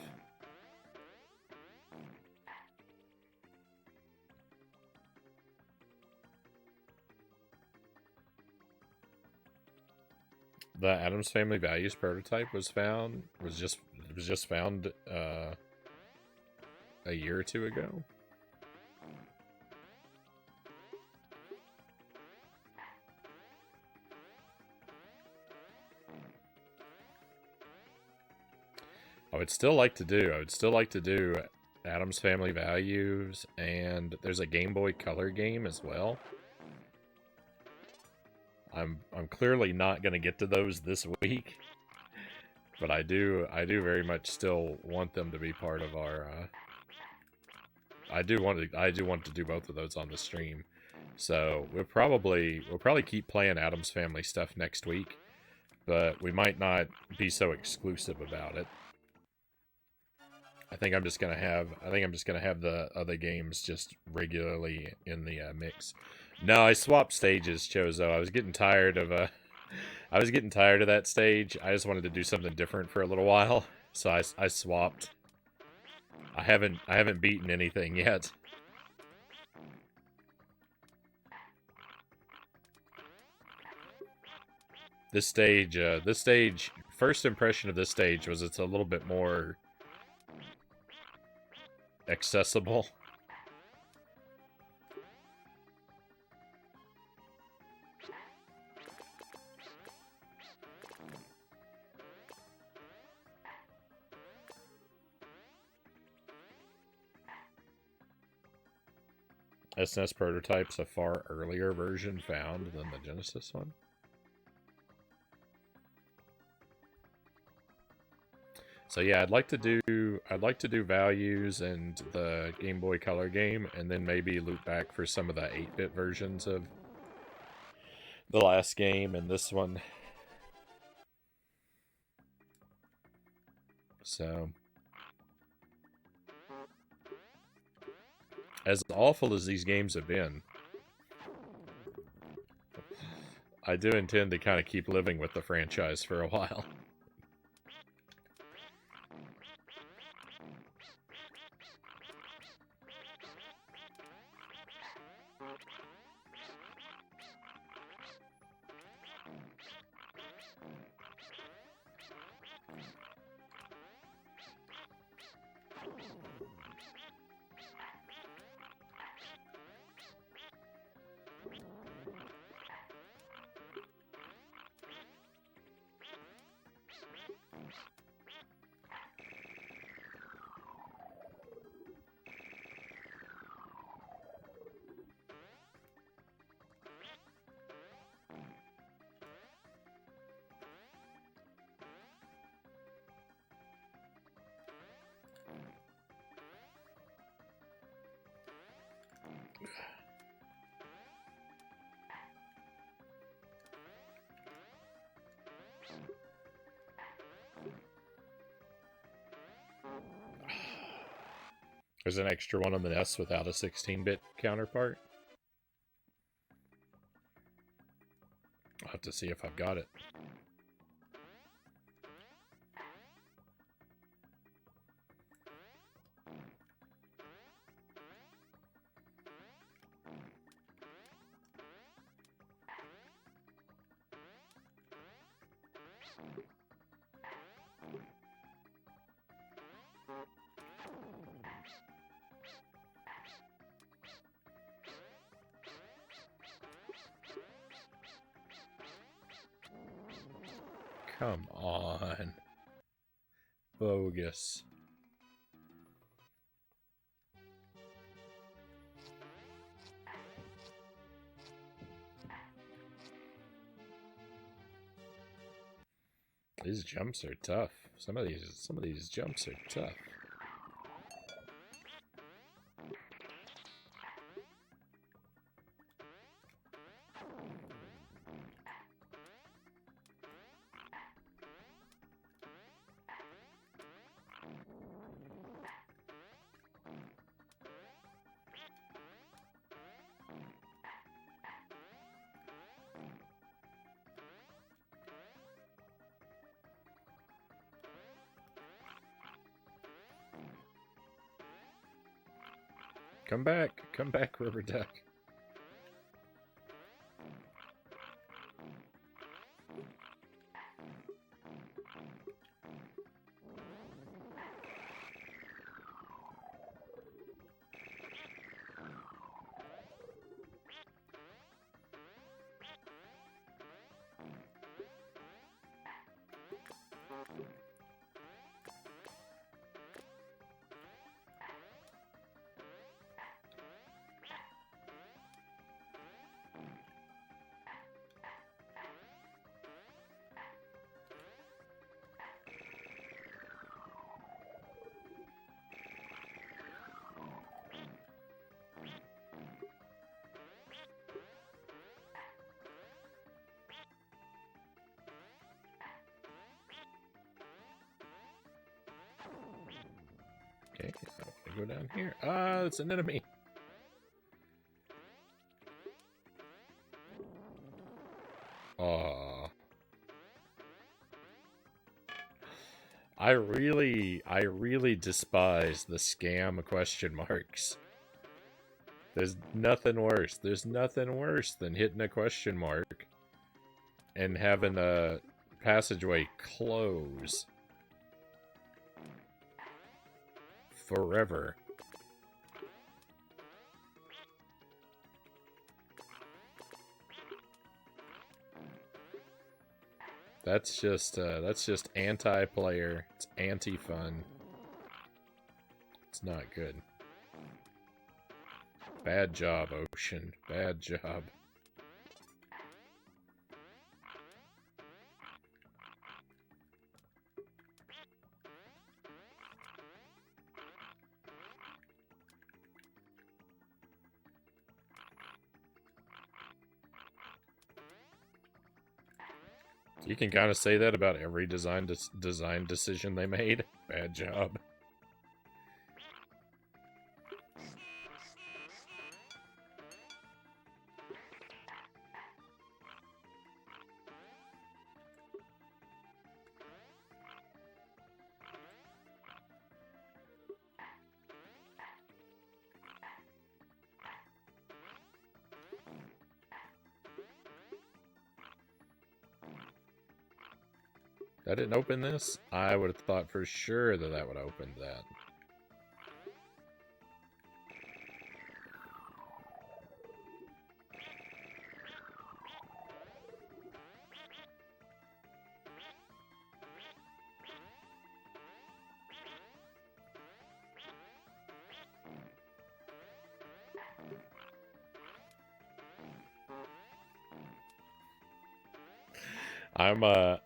The Addams Family Values prototype was just found a year or two ago. I would still like to do Addams Family Values, and there's a Game Boy Color game as well. I'm clearly not going to get to those this week, but I do very much still want them to be part of our. I do want to do both of those on the stream, so we'll probably keep playing Addams Family stuff next week, but we might not be so exclusive about it. I think I'm just gonna have the other games just regularly in the mix. No, I swapped stages, Chozo. I was getting tired of that stage. I just wanted to do something different for a little while, so I swapped. I haven't beaten anything yet. This stage, first impression of this stage was it's a little bit more accessible. SNES prototype's a far earlier version found than the Genesis one. So yeah, I'd like to do Values and the Game Boy Color game, and then maybe loop back for some of the 8-bit versions of the last game and this one. So, as awful as these games have been, I do intend to kind of keep living with the franchise for a while. There's an extra one on the NES without a 16-bit counterpart. I'll have to see if I've got it. Come on. Bogus. These jumps are tough. Some of these jumps are tough. Come back, Rubber Duck. Okay, I go down here. Ah, it's an enemy. Aw. I really despise the scam question marks. There's nothing worse. There's nothing worse than hitting a question mark and having a passageway close forever. That's just anti-player. It's anti-fun. It's not good. Bad job, Ocean. Bad job. You can kind of say that about every design decision they made. Bad job. That didn't open this? I would have thought for sure that that would have opened that.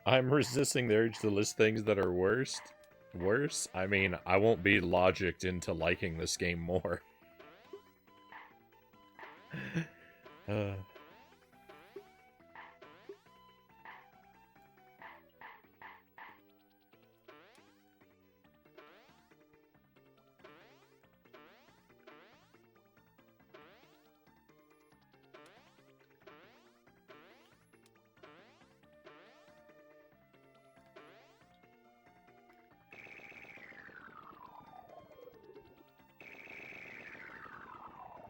I'm resisting the urge to list things that are worse. I mean, I won't be logicked into liking this game more.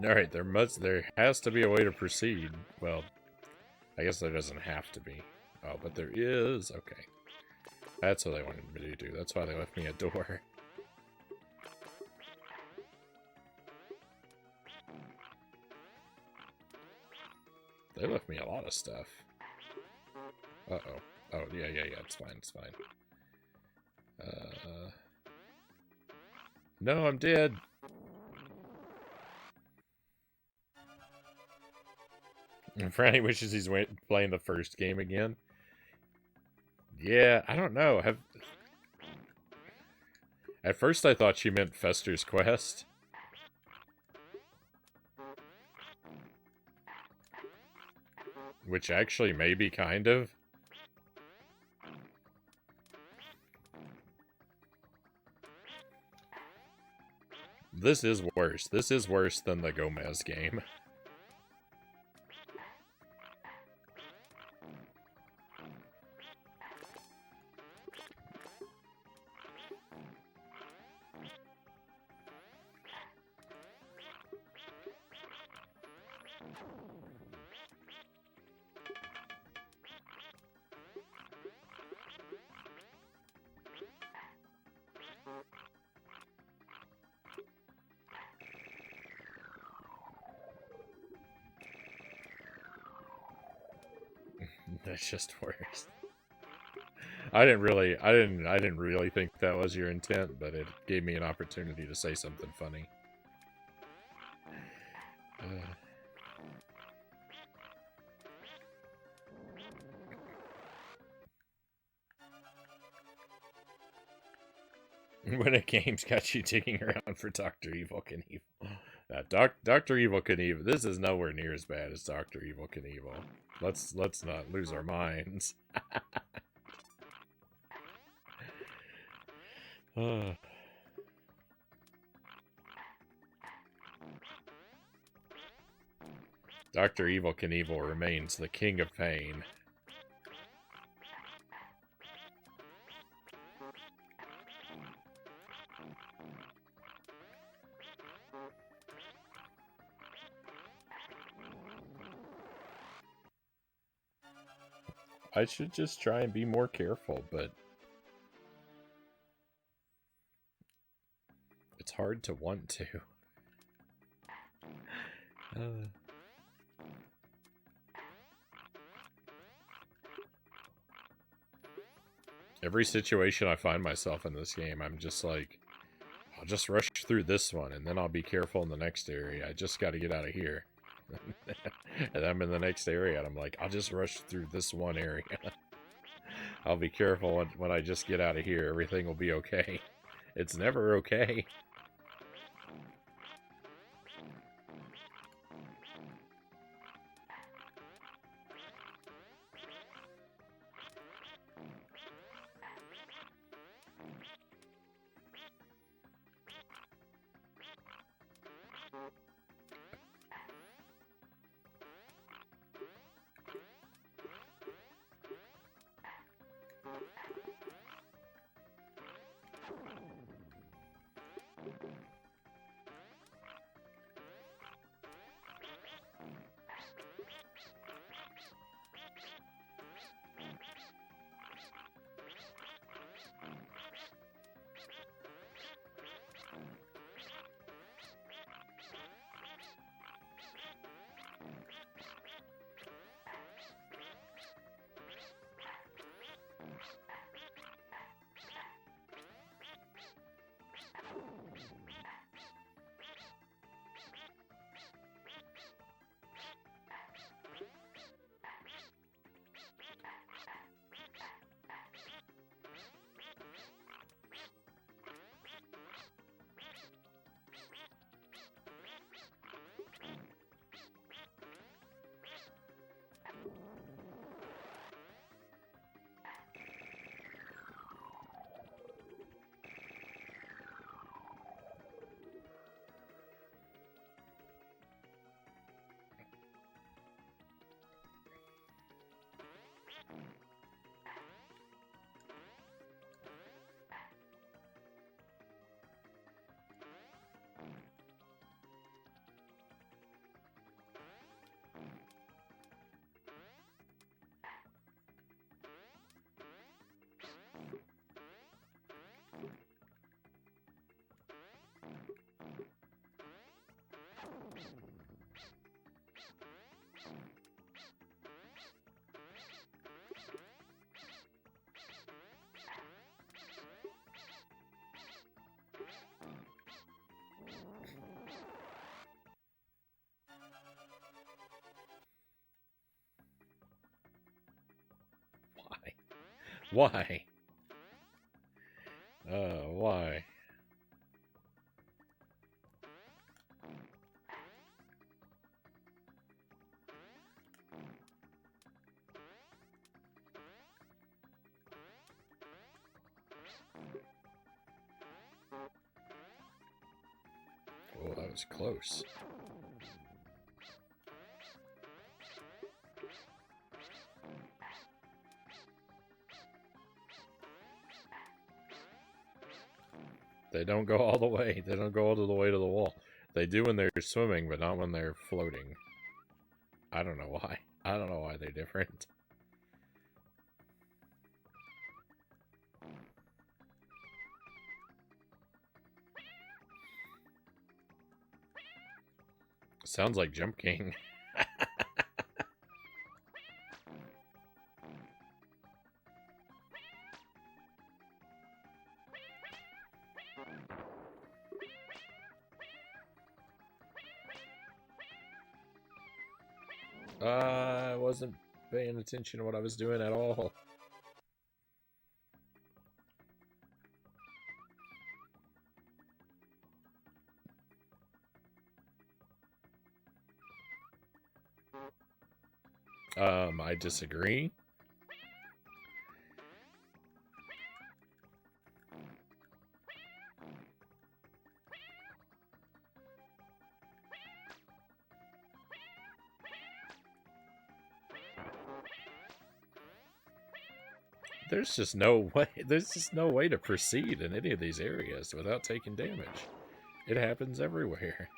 Alright, there has to be a way to proceed. Well, I guess there doesn't have to be. Oh, but there is. Okay. That's what they wanted me to do. That's why they left me a door. They left me a lot of stuff. Uh-oh. Oh, yeah, it's fine, it's fine. No, I'm dead! And Frownie wishes he's playing the first game again. Yeah, I don't know. At first I thought she meant Fester's Quest. Which actually maybe kind of. This is worse. This is worse than the Gomez game. That's just worse. I didn't really think that was your intent, but it gave me an opportunity to say something funny. When a game's got you digging around for Dr. Evil Knievel. Dr. Evil Knievel. This is nowhere near as bad as Dr. Evil Knievel. Let's not lose our minds. Dr. Evil Knievel remains the king of pain. I should just try and be more careful, but it's hard to want to. Every situation I find myself in this game, I'm just like, I'll just rush through this one, and then I'll be careful in the next area. I just got to get out of here. And I'm in the next area, and I'm like, I'll just rush through this one area. I'll be careful when I just get out of here. Everything will be okay. It's never okay. Why? Why? Oh, that was close. They don't go all the way. They don't go all the way to the wall. They do when they're swimming, but not when they're floating. I don't know why. I don't know why they're different. Sounds like Jump King. I wasn't paying attention to what I was doing at all. I disagree. There's just no way. There's just no way to proceed in any of these areas without taking damage. It happens everywhere.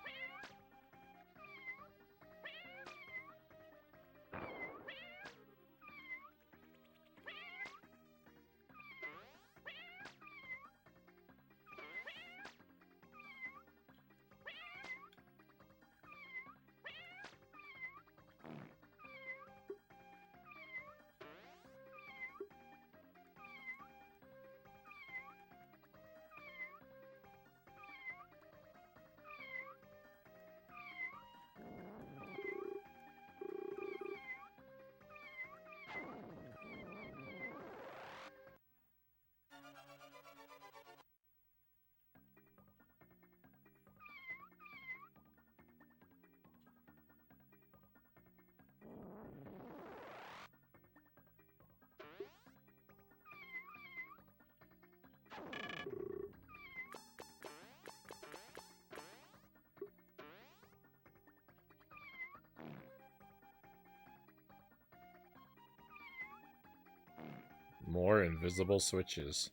More invisible switches.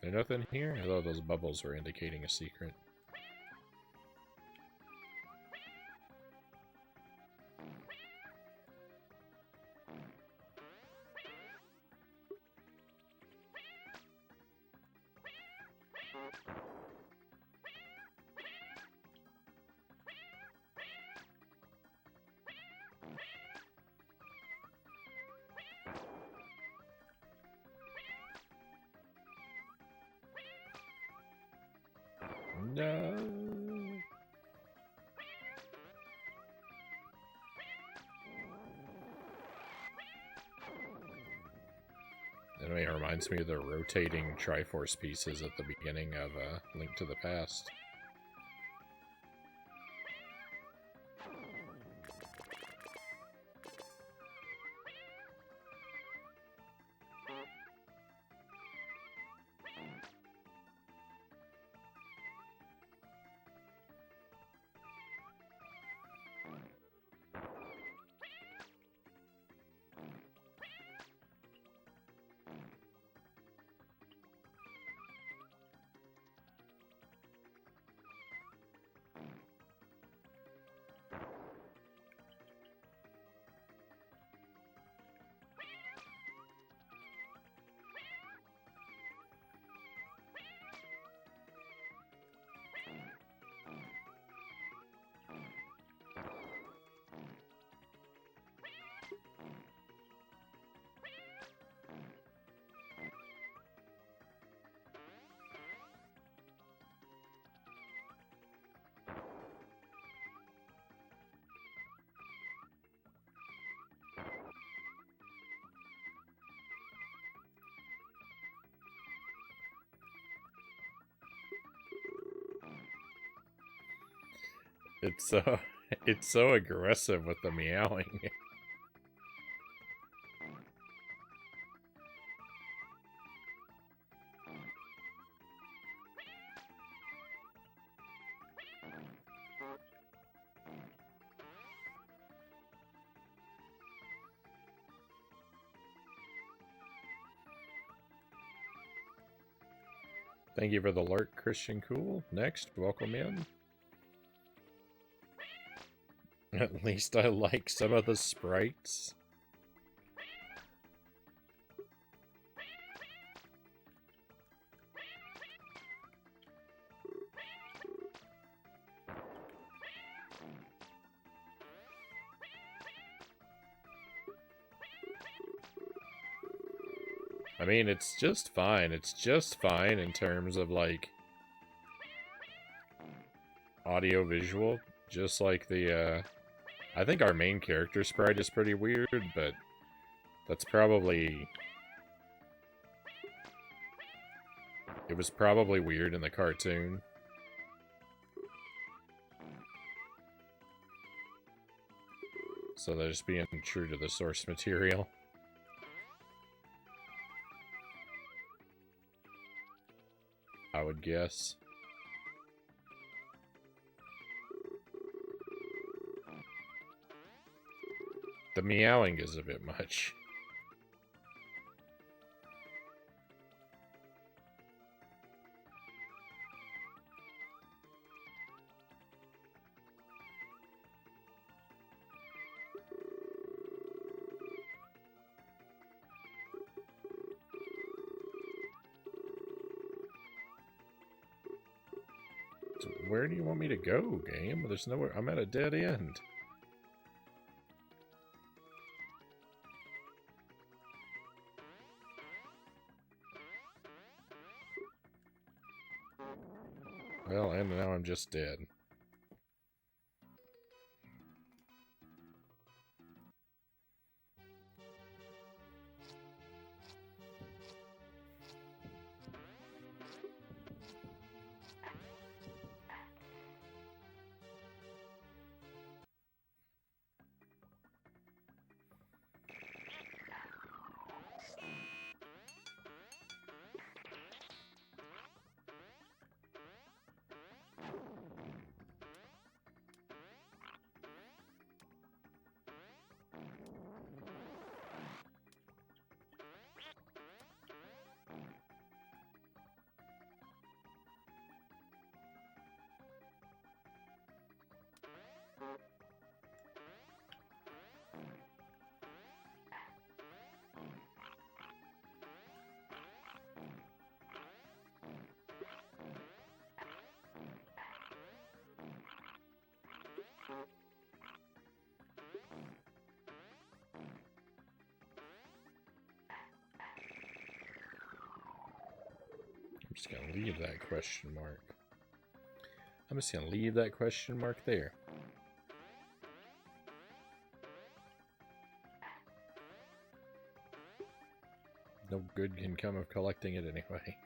There's nothing here? I thought those bubbles were indicating a secret. No. Anyway, it reminds me of the rotating Triforce pieces at the beginning of Link to the Past. It's so it's so aggressive with the meowing. Thank you for the lurk, Christian Cool. Next, welcome in. At least I like some of the sprites. I mean, it's just fine. It's just fine in terms of, like, audio-visual. Just like the, I think our main character sprite is pretty weird, but that's probably... It was probably weird in the cartoon. So they're just being true to the source material. I would guess. The meowing is a bit much. So where do you want me to go, game? There's nowhere. I'm at a dead end. Well, and now I'm just dead. I'm just gonna leave that question mark. I'm just gonna leave that question mark there. No good can come of collecting it anyway.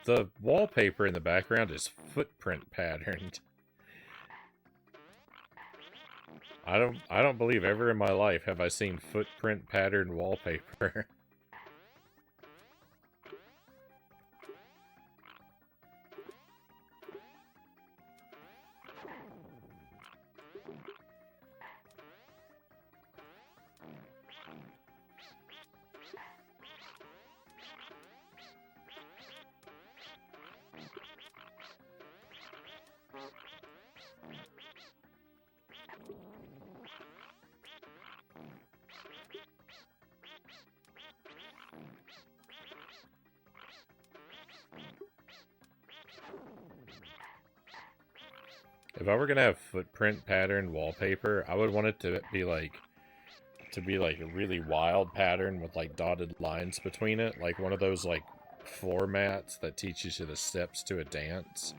The wallpaper in the background is footprint patterned. I don't believe ever in my life have I seen footprint patterned wallpaper. If I were gonna have footprint pattern wallpaper, I would want it to be like a really wild pattern with like dotted lines between it, like one of those like floor mats that teaches you the steps to a dance.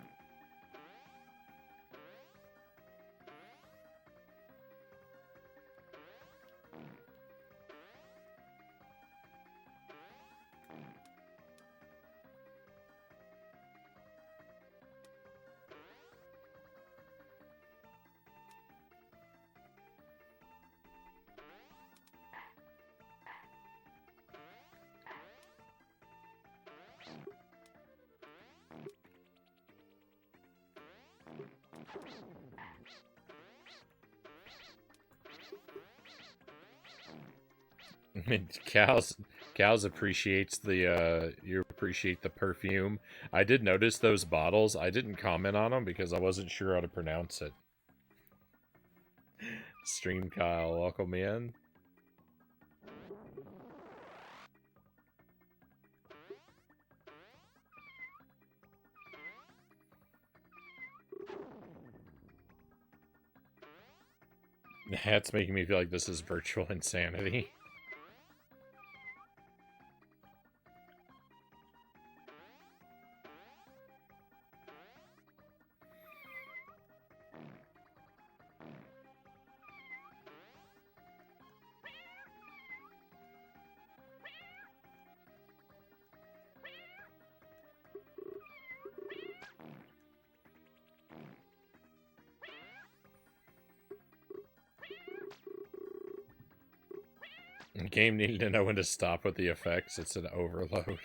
I mean, cows appreciates the you appreciate the perfume. I did notice those bottles. I didn't comment on them because I wasn't sure how to pronounce it. Stream Kyle, welcome in. That's making me feel like this is virtual insanity. The game needed to know when to stop with the effects. It's an overload.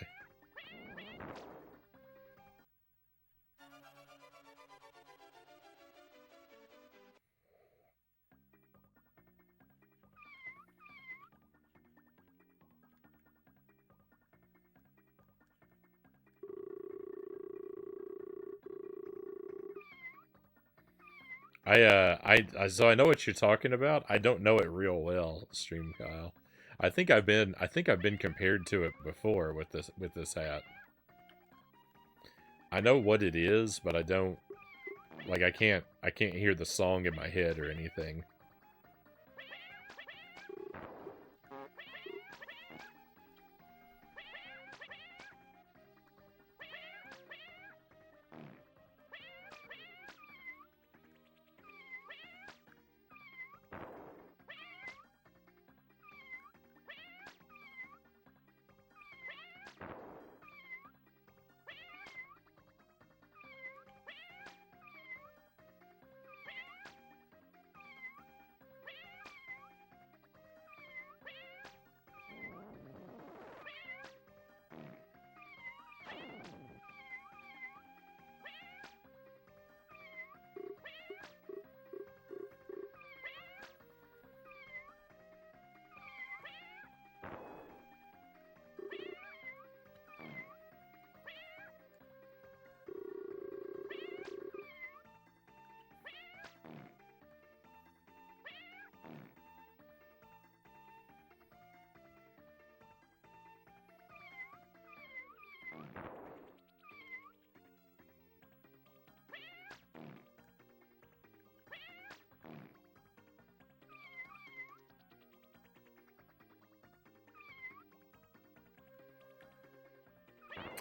So I know what you're talking about. I don't know it real well, Stream Kyle. I think I've been compared to it before with this hat. I know what it is, but I don't like I can't hear the song in my head or anything.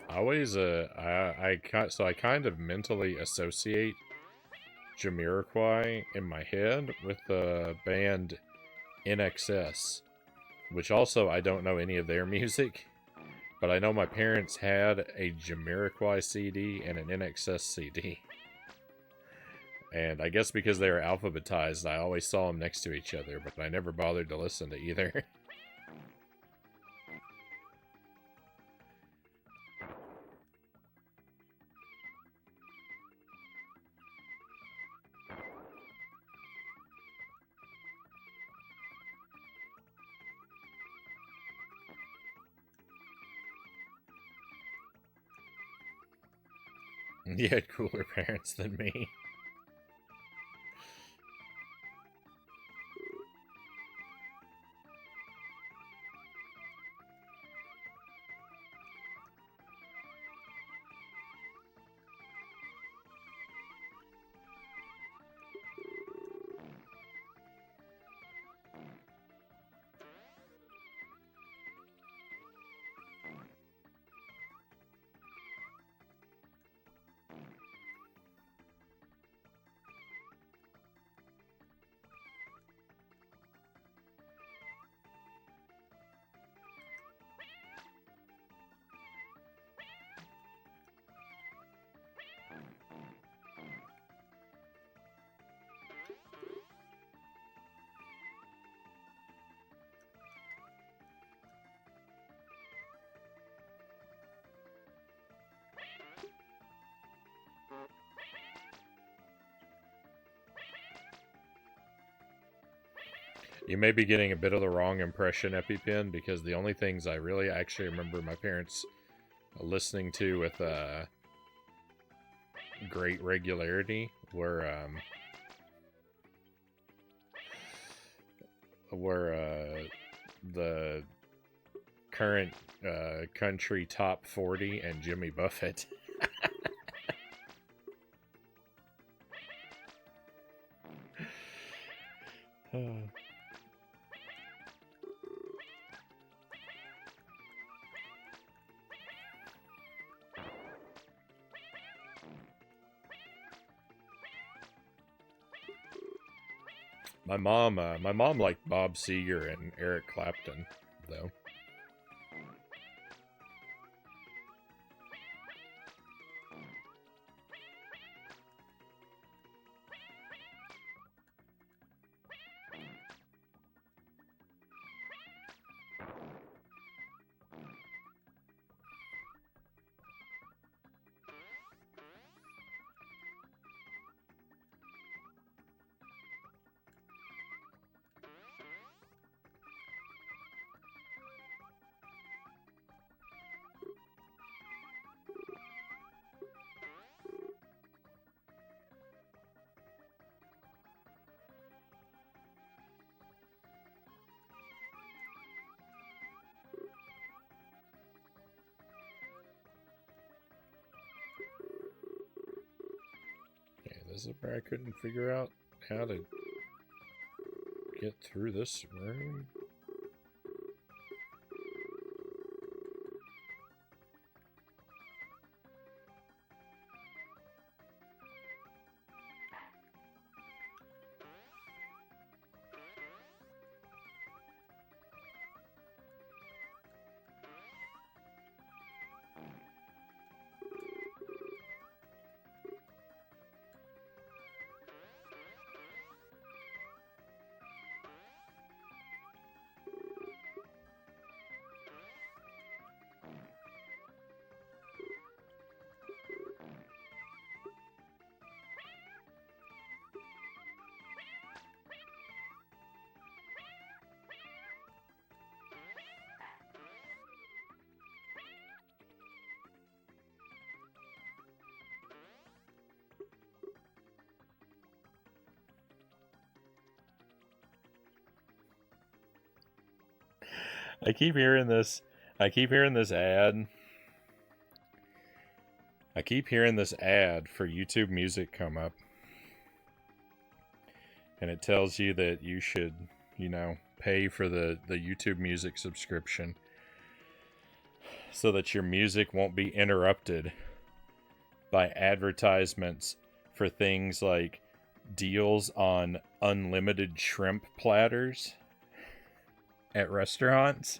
I always I kind of mentally associate Jamiroquai in my head with the band NXS, which also I don't know any of their music, but I know my parents had a Jamiroquai CD and an NXS CD. And I guess because they were alphabetized, I always saw them next to each other, but I never bothered to listen to either. You had cooler parents than me. You may be getting a bit of the wrong impression, EpiPen, because the only things I really actually remember my parents listening to with great regularity were the current country top 40 and Jimmy Buffett. My mom liked Bob Seger and Eric Clapton, though. This is where I couldn't figure out how to get through this room. I keep hearing this ad. I keep hearing this ad for YouTube Music come up. And it tells you that you should, pay for the YouTube Music subscription so that your music won't be interrupted by advertisements for things like deals on unlimited shrimp platters at restaurants.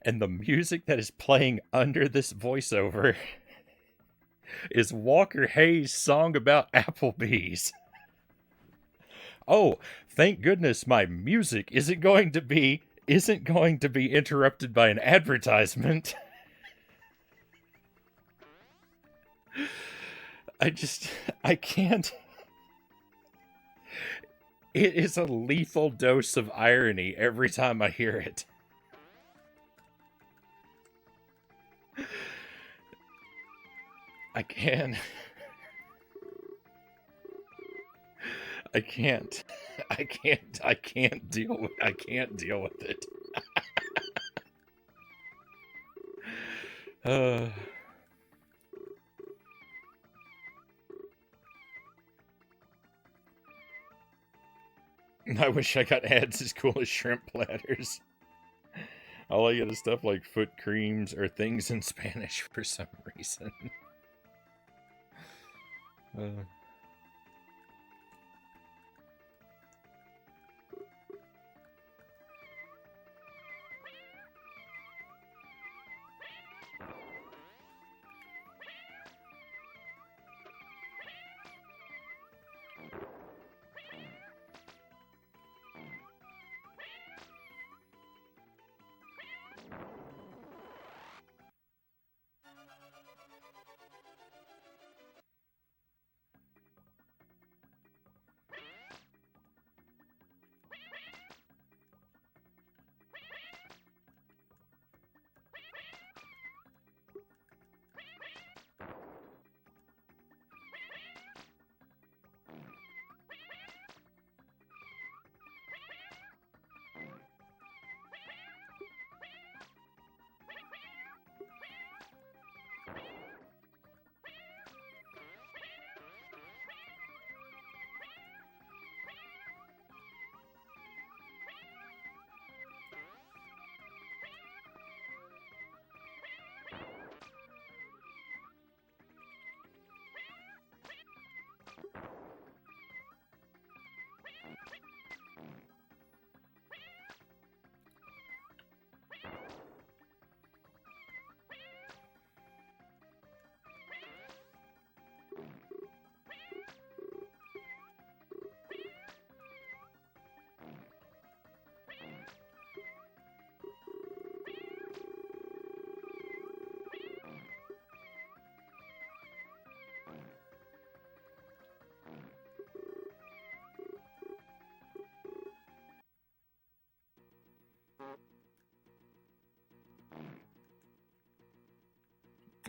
And the music that is playing under this voiceover is Walker Hayes' song about Applebee's. Oh, thank goodness my music isn't going to be interrupted by an advertisement. I can't. It is a lethal dose of irony every time I hear it. I can't deal with it. I wish I got ads as cool as shrimp platters. All I get is stuff like foot creams or things in Spanish for some reason.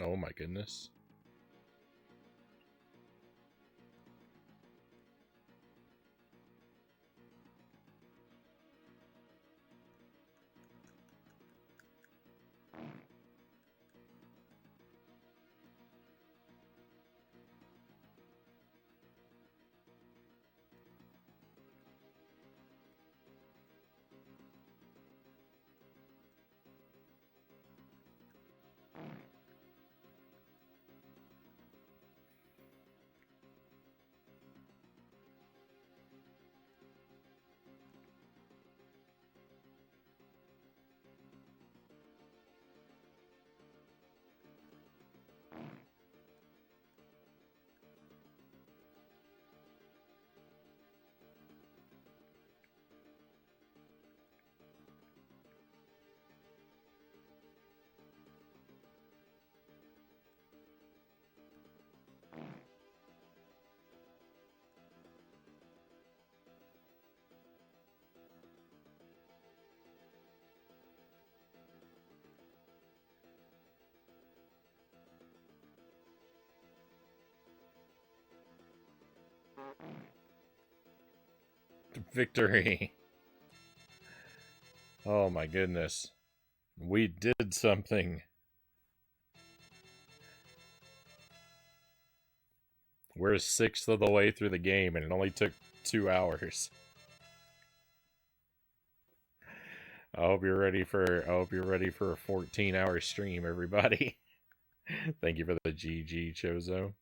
Oh my goodness. Victory. Oh my goodness. We did something. We're a sixth of the way through the game, and it only took 2 hours. I hope you're ready for a 14-hour stream, everybody. Thank you for the GG, Chozo.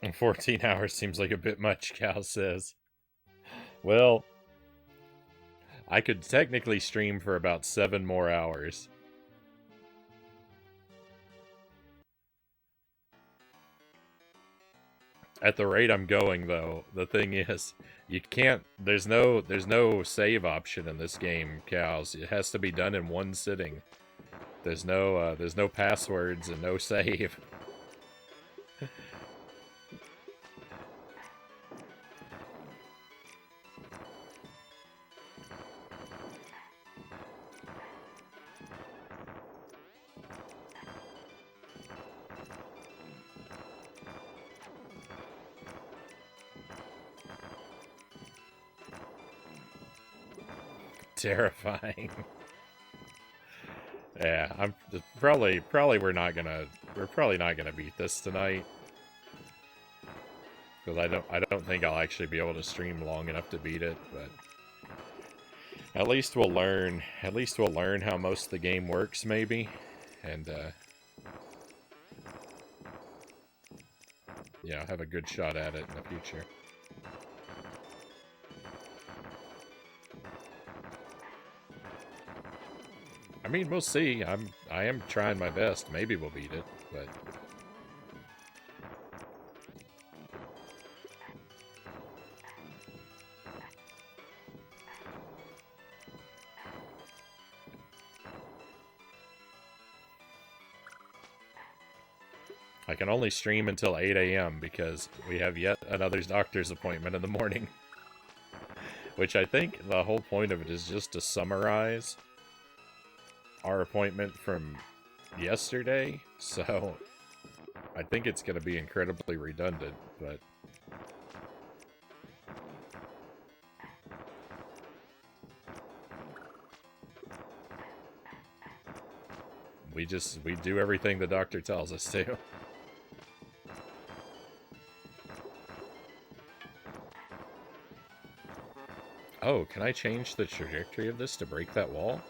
And 14 hours seems like a bit much, Cal says. Well, I could technically stream for about 7 more hours. At the rate I'm going, though, the thing is, you can't. There's no save option in this game, Cows. It has to be done in one sitting. There's no passwords and no save. Terrifying. Yeah, I'm probably we're probably not gonna beat this tonight, because I don't think I'll actually be able to stream long enough to beat it. But at least we'll learn. At least we'll learn how most of the game works, maybe, and yeah, have a good shot at it in the future. I mean, we'll see. I am trying my best. Maybe we'll beat it, but I can only stream until 8 a.m. because we have yet another doctor's appointment in the morning. Which I think the whole point of it is just to summarize our appointment from yesterday, so I think it's going to be incredibly redundant, but we do everything the doctor tells us to. Oh, can I change the trajectory of this to break that wall?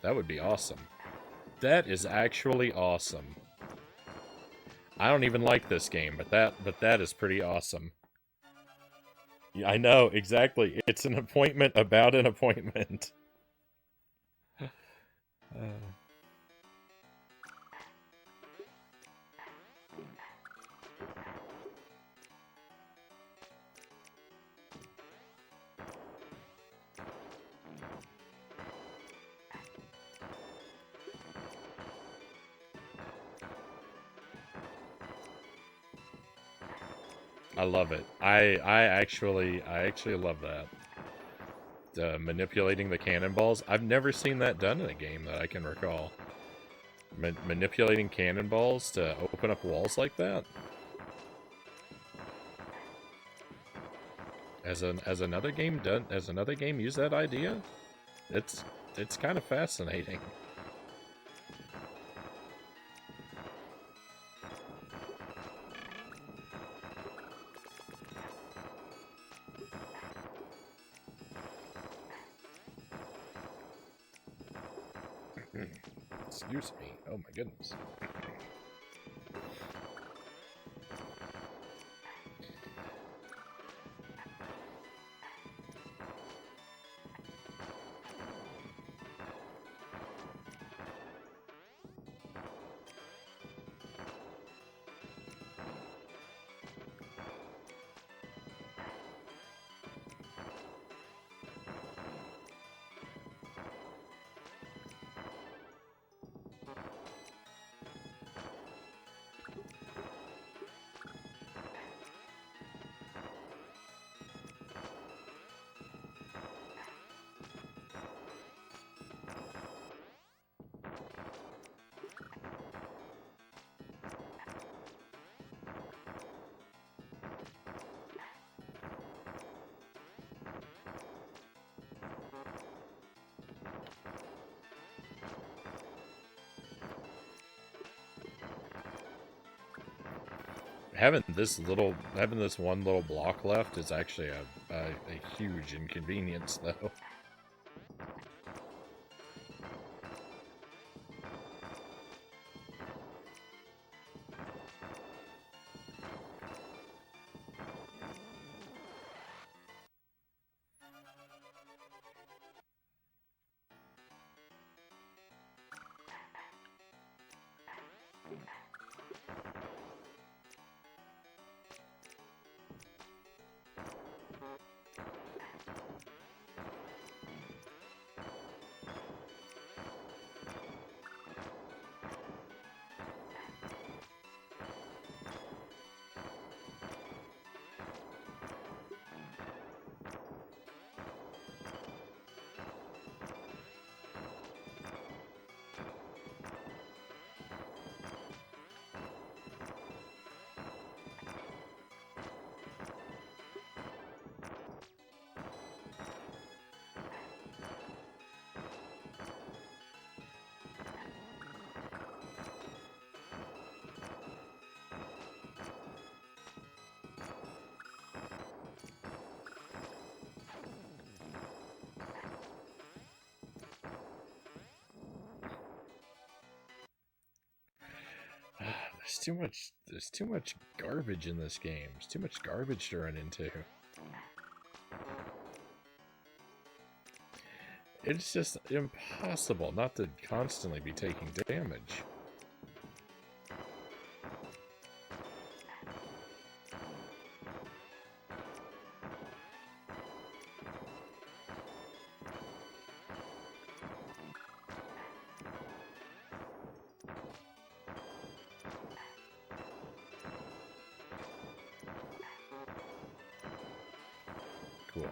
That would be awesome. That is actually awesome. I don't even like this game, but that is pretty awesome. Yeah, I know, exactly. It's an appointment about an appointment. I love it. I actually love that. Manipulating the cannonballs. I've never seen that done in a game that I can recall. Manipulating cannonballs to open up walls like that. As another game used that idea? It's kind of fascinating. Excuse me. Oh my goodness. Having this one little block left is actually a huge inconvenience, though. There's too much garbage in this game. There's too much garbage to run into. It's just impossible not to constantly be taking damage. Cool.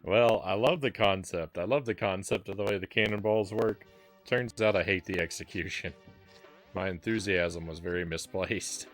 Well, I love the concept. I love the concept of the way the cannonballs work. Turns out I hate the execution. My enthusiasm was very misplaced.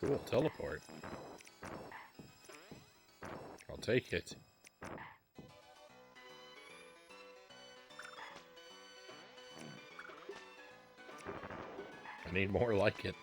Cool, teleport. I'll take it. I need more like it.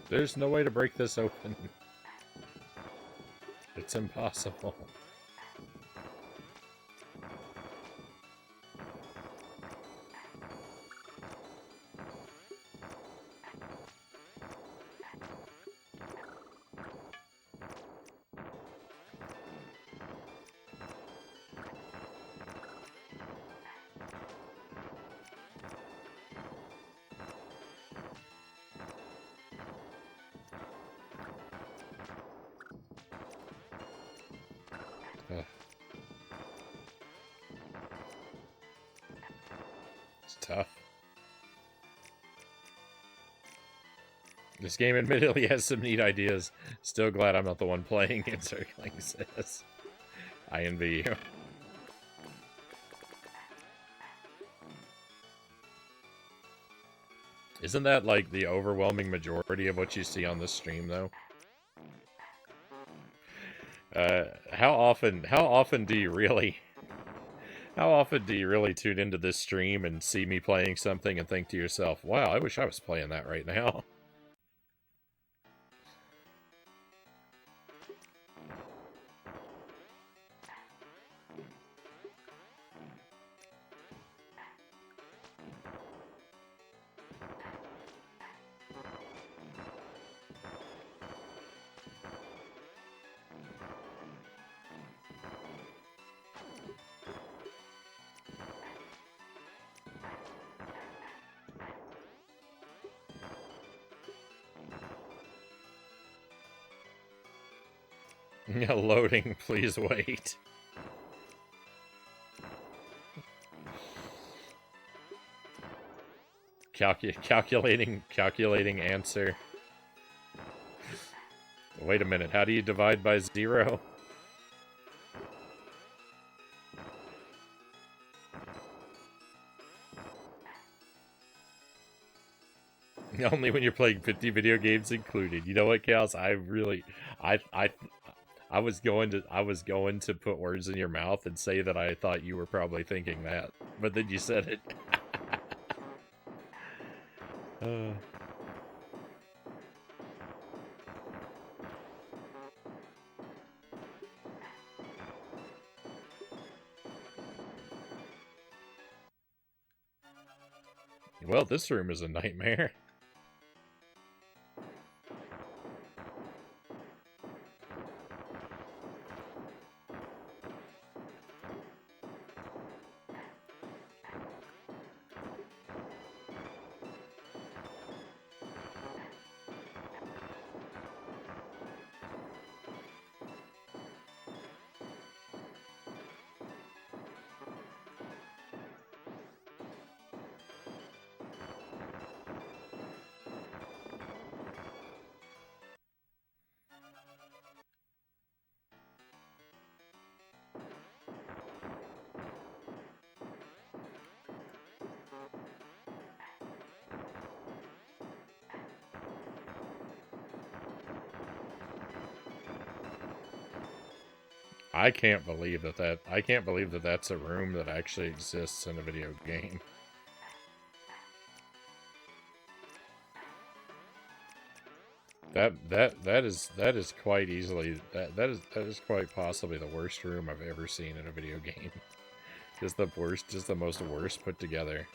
There's no way to break this open. It's impossible. It's tough. This game admittedly has some neat ideas. Still glad I'm not the one playing it, Circling says. I envy you. Isn't that like the overwhelming majority of what you see on this stream, though? How often do you really tune into this stream and see me playing something and think to yourself, wow, I wish I was playing that right now? Loading, please wait. Calculating answer. Wait a minute, how do you divide by 0? Only when you're playing 50 video games included. You know what, Chaos? I was going to put words in your mouth and say that I thought you were probably thinking that, but then you said it. Well, this room is a nightmare. I can't believe I can't believe that that's a room that actually exists in a video game. That is quite easily that is quite possibly the worst room I've ever seen in a video game. Just the worst, just the most worst put together.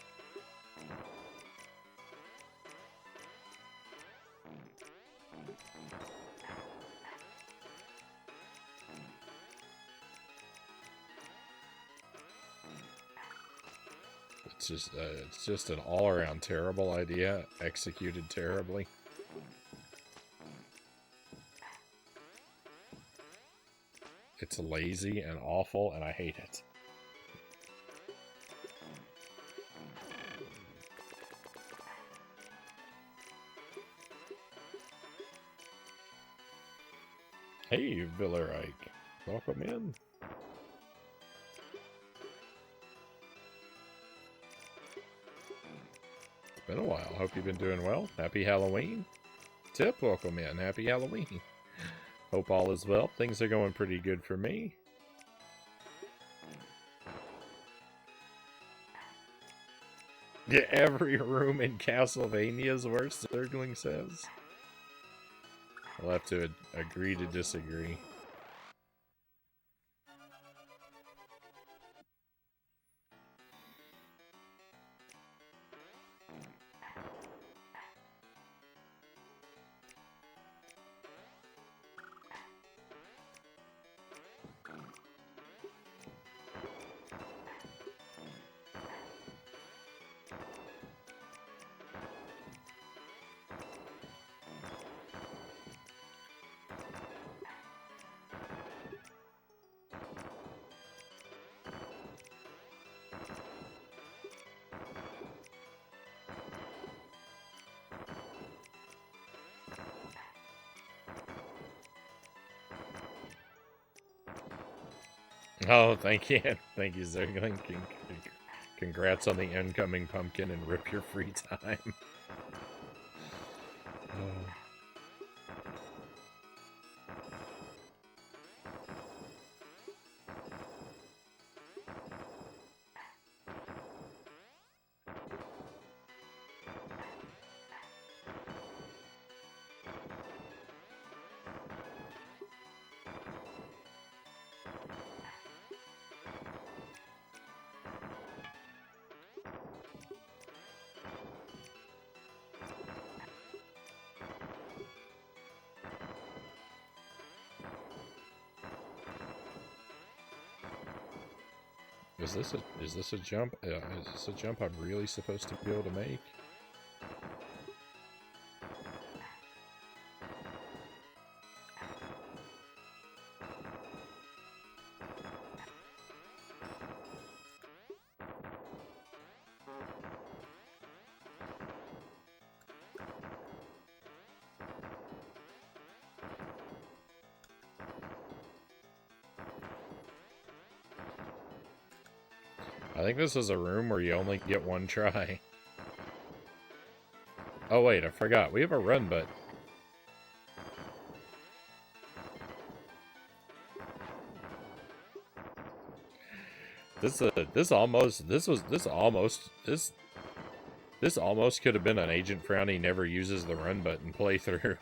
It's just an all-around terrible idea, executed terribly. It's lazy and awful, and I hate it. Hey, Villarike. Welcome in. It's been a while. Hope you've been doing well. Happy Halloween. Tip, welcome in. Happy Halloween. Hope all is well. Things are going pretty good for me. Yeah, every room in Castlevania is worse, Zergling says. I'll have to agree to disagree. Oh, thank you. Thank you, Zergling. Congrats on the incoming pumpkin and rip your free time. Oh. Is this a jump? Is this a jump I'm really supposed to be able to make? I think this is a room where you only get one try. Oh wait, I forgot. We have a run button. This almost could have been an Agent Frownie never uses the run button playthrough.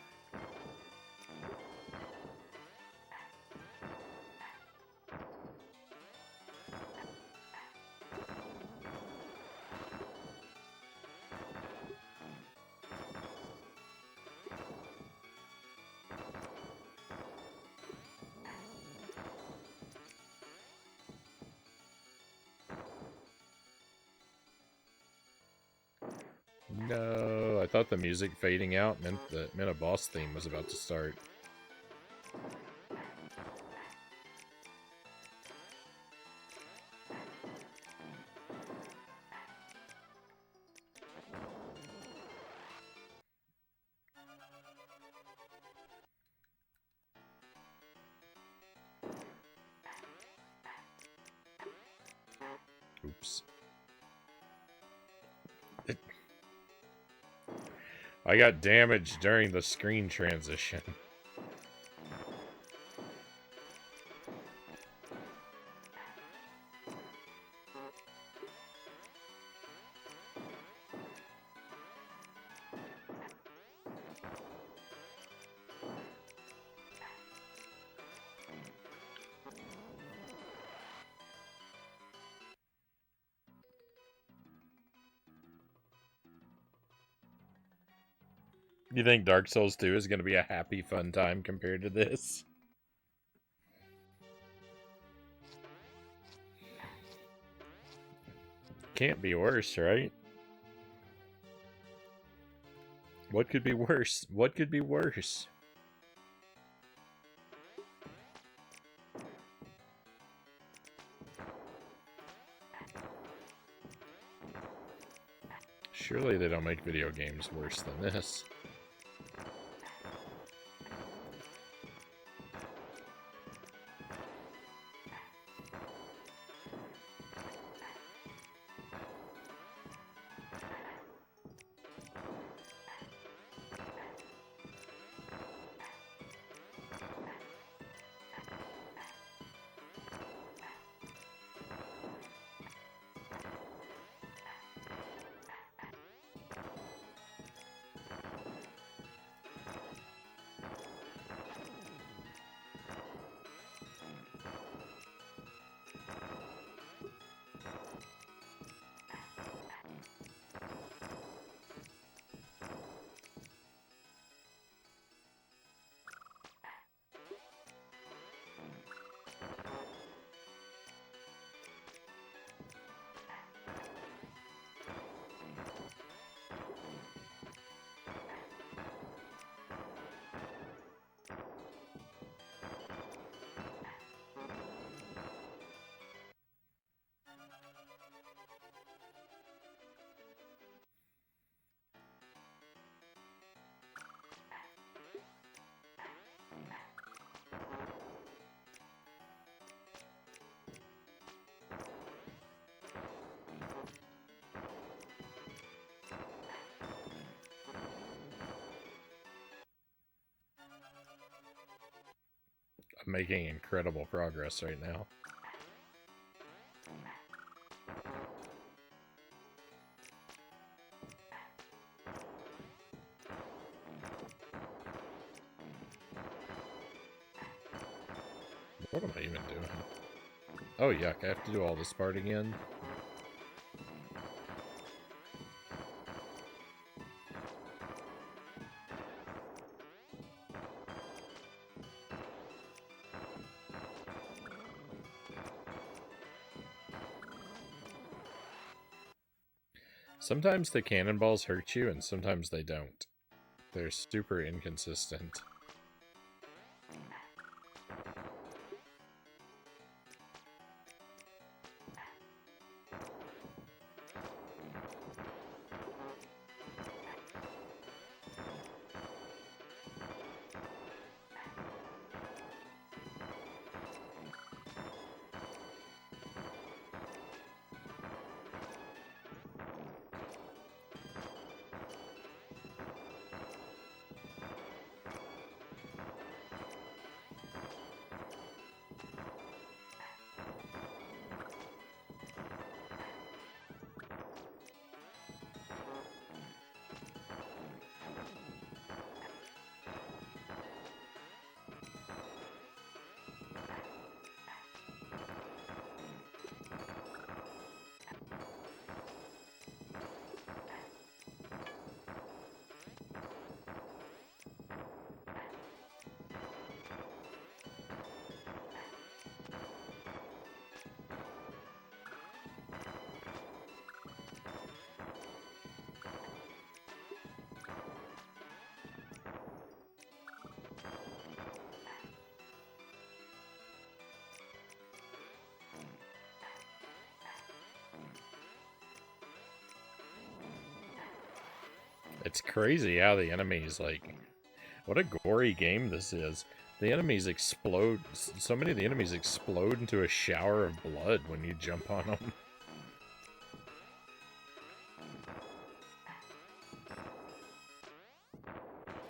No, I thought the music fading out meant a boss theme was about to start. Oops. I got damaged during the screen transition. You think Dark Souls 2 is going to be a happy, fun time compared to this? Can't be worse, right? What could be worse? What could be worse? Surely they don't make video games worse than this. I'm making incredible progress right now. What am I even doing? Oh, yuck, I have to do all this part again? Sometimes the cannonballs hurt you, and sometimes they don't. They're super inconsistent. It's crazy how the enemies, like... What a gory game this is. The enemies explode... So many of the enemies explode into a shower of blood when you jump on them.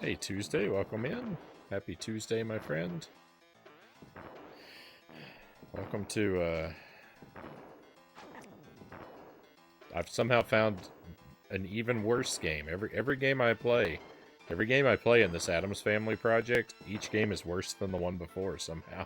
Hey, Tuesday, welcome in. Happy Tuesday, my friend. Welcome to, I've somehow found an even worse game. Every game I play in this Addams Family project, each game is worse than the one before somehow.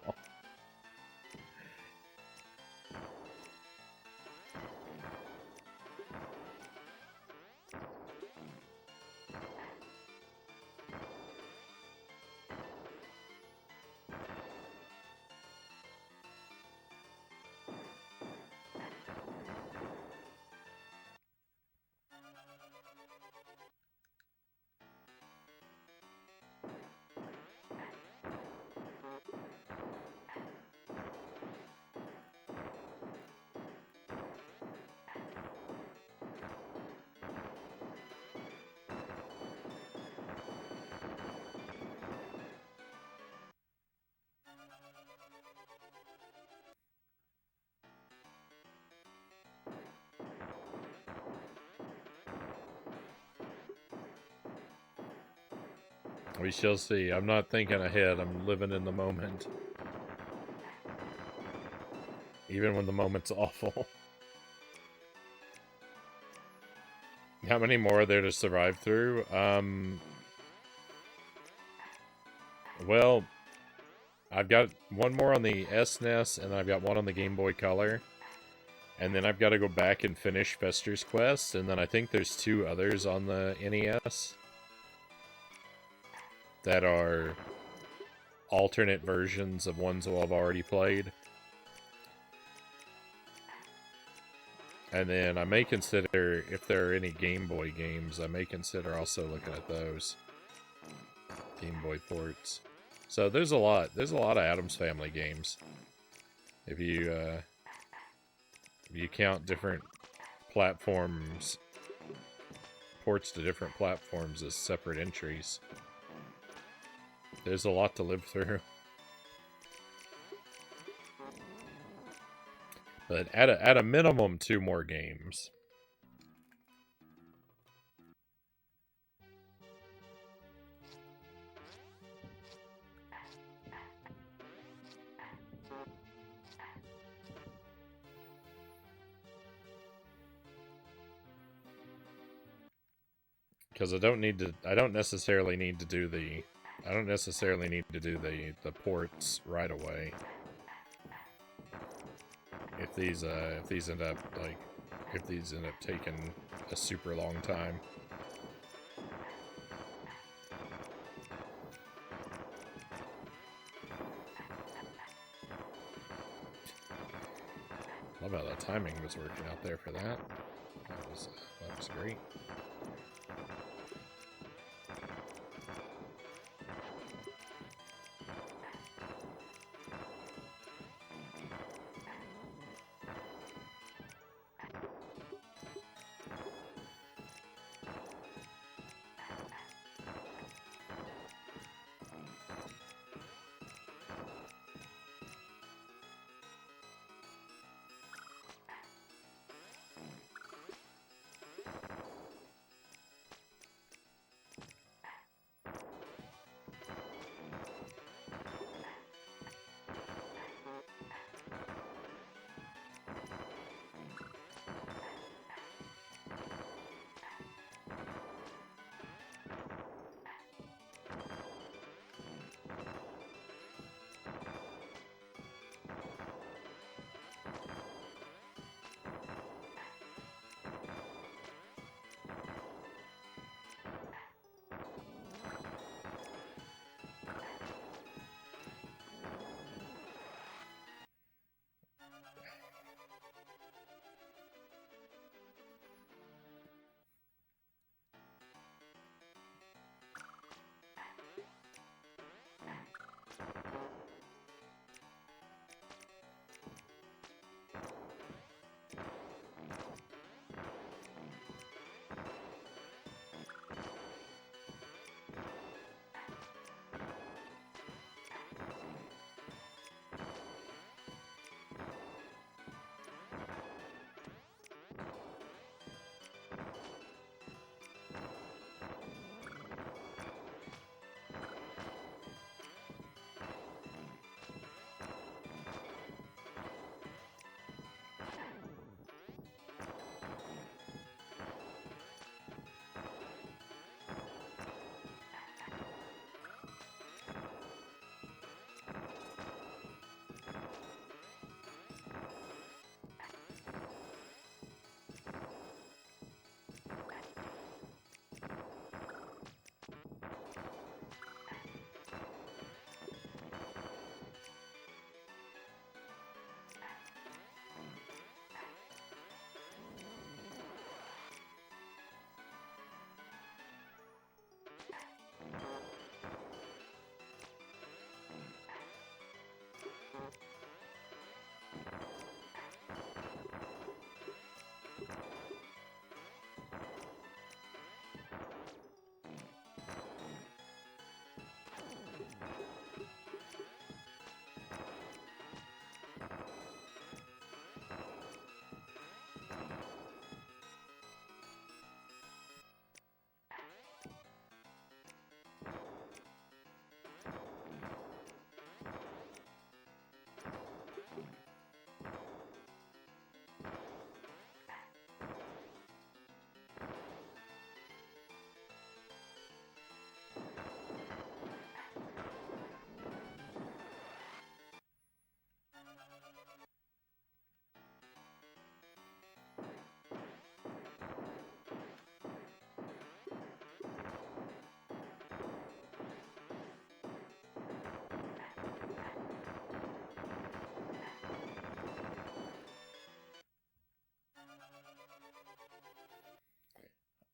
We shall see. I'm not thinking ahead. I'm living in the moment. Even when the moment's awful. How many more are there to survive through? Well, I've got one more on the SNES, and I've got one on the Game Boy Color. And then I've got to go back and finish Fester's Quest, and then I think there's 2 others on the NES that are alternate versions of ones that I've already played. And then I may consider, if there are any Game Boy games, I may consider also looking at those Game Boy ports. So there's a lot of Addams Family games. If you count different platforms, ports to different platforms as separate entries, there's a lot to live through. But at a minimum, 2 more games. Because I don't necessarily need to do the ports right away. If these end up taking a super long time. Love how the timing was working out there for that. That was great.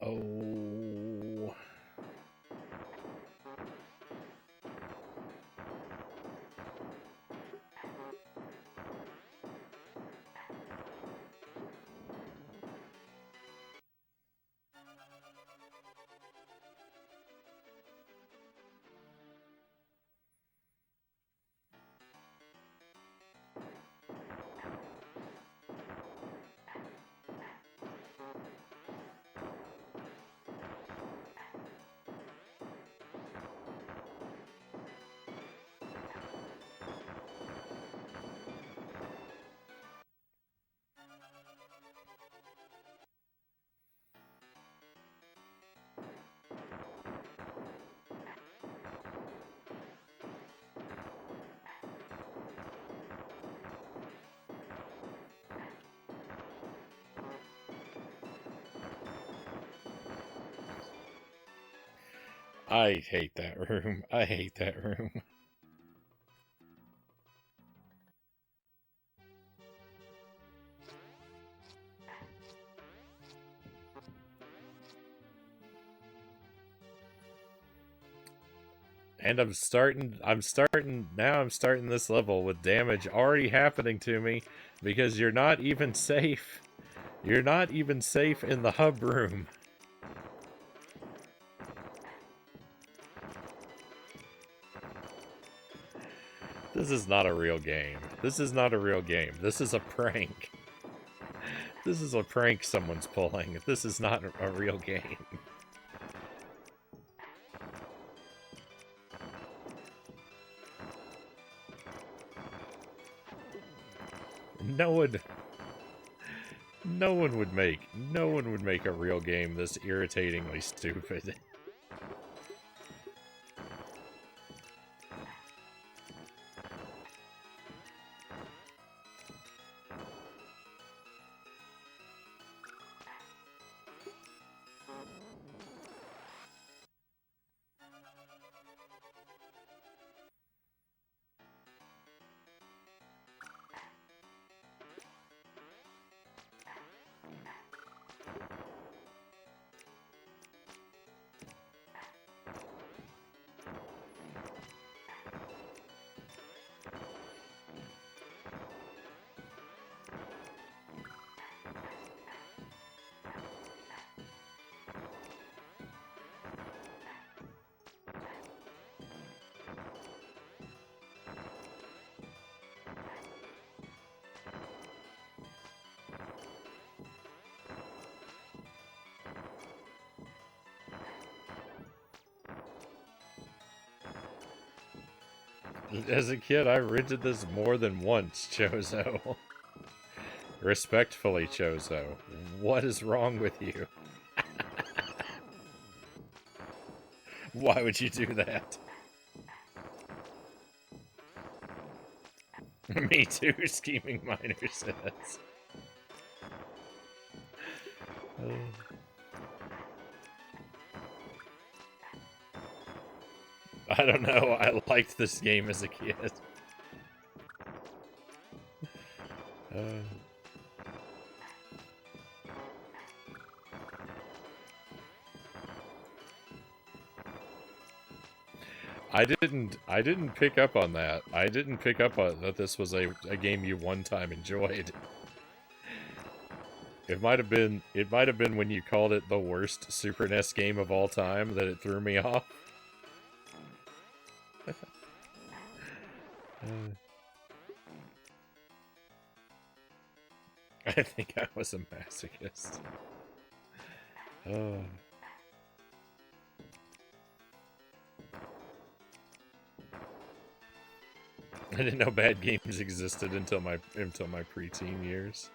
Oh. I hate that room. I hate that room. And I'm starting this level with damage already happening to me because you're not even safe. You're not even safe in the hub room. This is not a real game. This is not a real game. This is a prank. This is a prank someone's pulling. This is not a real game. No one would make a real game this irritatingly stupid. As a kid, I rented this more than once, Chozo. Respectfully, Chozo. What is wrong with you? Why would you do that? Me too, Scheming Miner says. I don't know, I liked this game as a kid. I didn't pick up on that. I didn't pick up on that this was a game you one time enjoyed. It might have been when you called it the worst Super NES game of all time that it threw me off. I think I was a masochist. Oh. I didn't know bad games existed until my preteen years.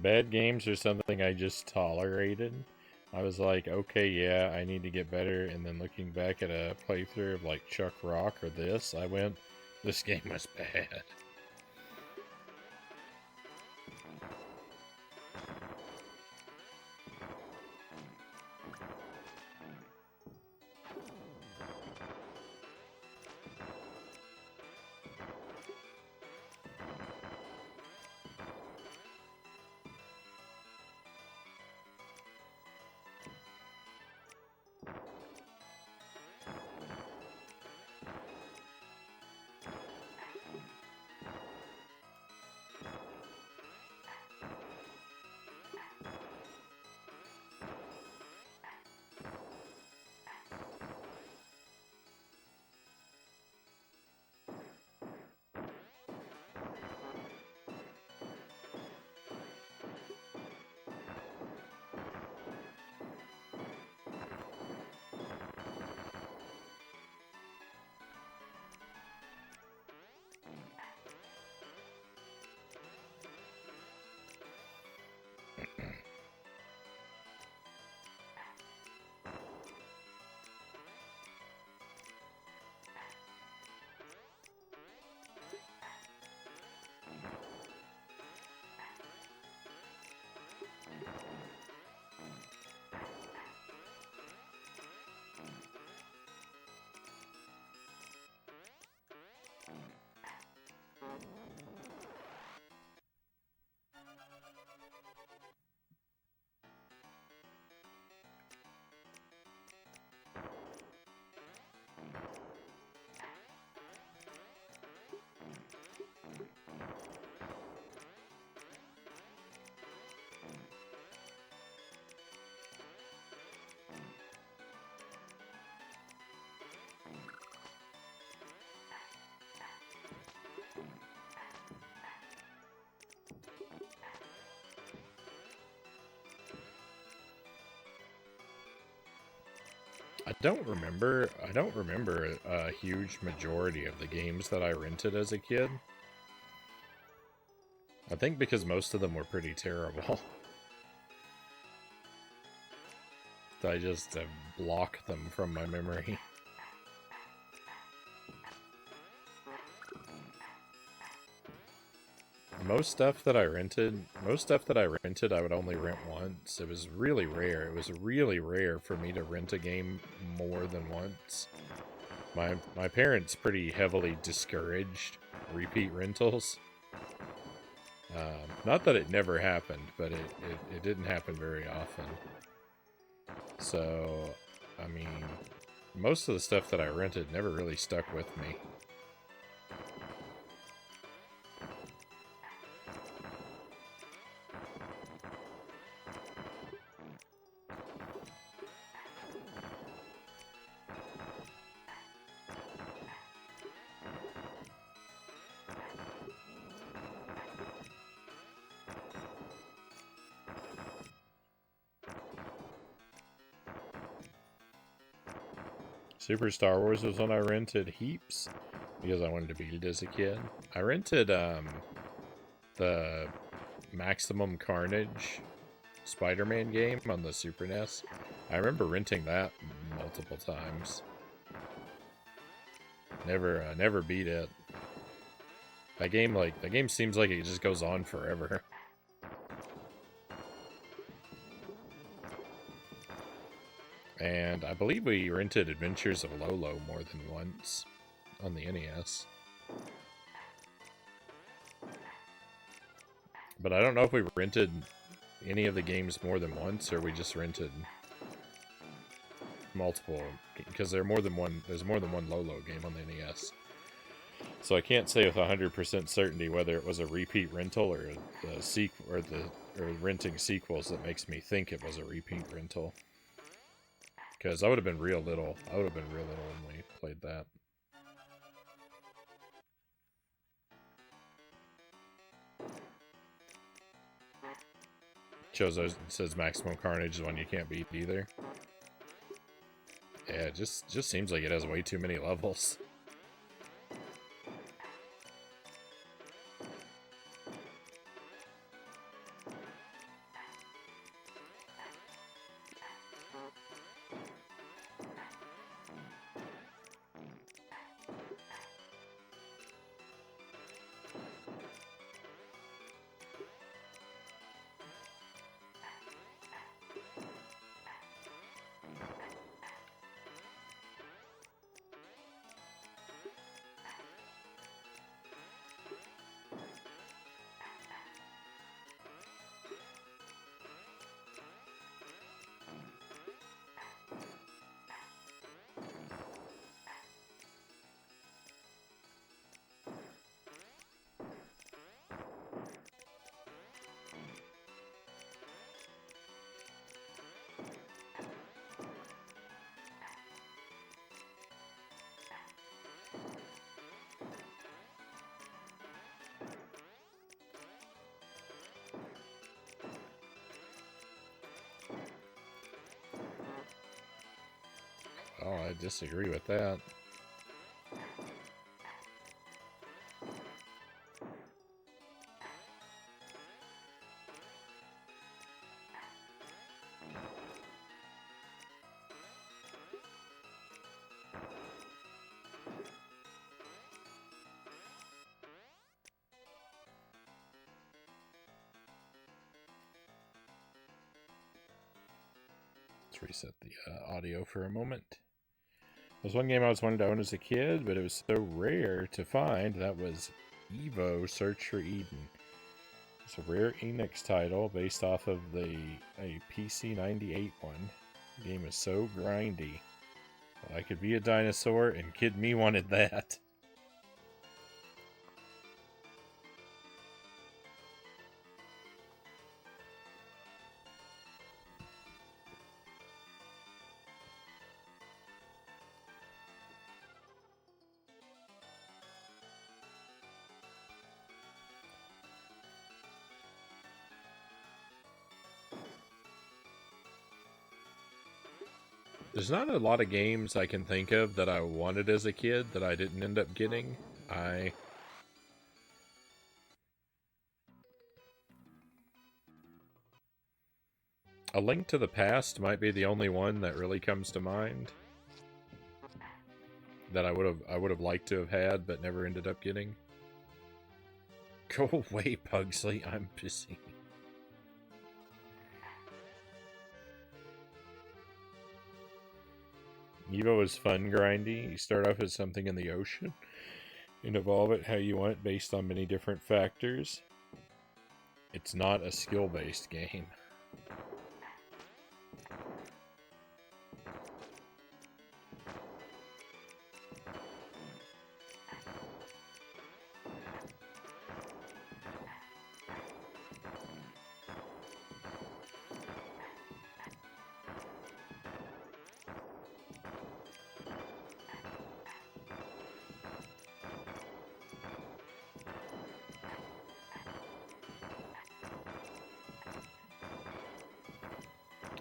Bad games are something I just tolerated. I was like, okay, yeah, I need to get better. And then looking back at a playthrough of like Chuck Rock or this, I went, this game was bad. I don't remember a huge majority of the games that I rented as a kid. I think because most of them were pretty terrible. I just blocked them from my memory. Most stuff that I rented, I would only rent once. It was really rare. It was really rare for me to rent a game more than once. My parents pretty heavily discouraged repeat rentals. Not that it never happened, but it didn't happen very often. So, I mean, most of the stuff that I rented never really stuck with me. Super Star Wars was when I rented heaps because I wanted to beat it as a kid. I rented the Maximum Carnage Spider-Man game on the Super NES. I remember renting that multiple times. Never beat it. That game seems like it just goes on forever. And I believe we rented Adventures of Lolo more than once on the NES. But I don't know if we rented any of the games more than once, or we just rented multiple, because there's more than one Lolo game on the NES. So I can't say with 100% certainty whether it was a repeat rental or the sequel or renting sequels that makes me think it was a repeat rental. Because I would have been real little. When we played that. Says Maximum Carnage is one you can't beat either. Yeah, it just seems like it has way too many levels. Oh, I disagree with that. Let's reset the audio for a moment. There's one game I was wanting to own as a kid, but it was so rare to find. That was Evo Search for Eden. It's a rare Enix title based off of a PC 98 one. The game is so grindy. I could be a dinosaur, and kid me wanted that. There's not a lot of games I can think of that I wanted as a kid that I didn't end up getting. A Link to the Past might be the only one that really comes to mind that I would have liked to have had but never ended up getting. Go away, Pugsley. I'm busy. Evo is fun grindy. You start off as something in the ocean and evolve it how you want based on many different factors. It's not a skill-based game.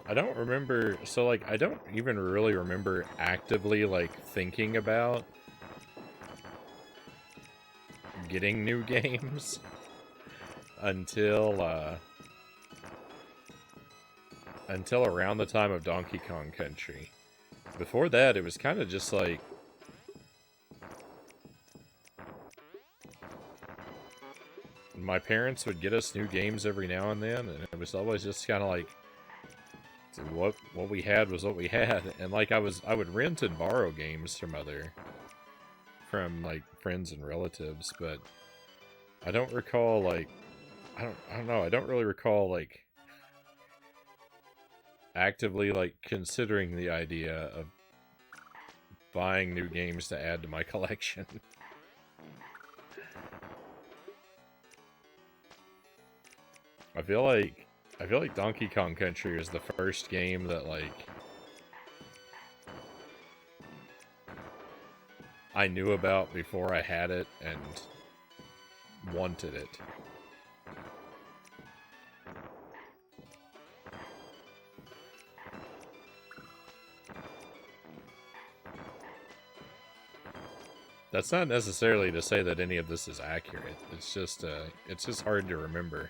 I don't remember, so like, I don't even really remember actively like thinking about getting new games until around the time of Donkey Kong Country. Before that, it was kind of just like, my parents would get us new games every now and then, and it was always just kind of like, what we had was what we had. And like I would rent and borrow games from like friends and relatives, but I don't recall like I don't know, I don't really recall like actively like considering the idea of buying new games to add to my collection. I feel like Donkey Kong Country is the first game that, like, I knew about before I had it and wanted it. That's not necessarily to say that any of this is accurate. It's just hard to remember.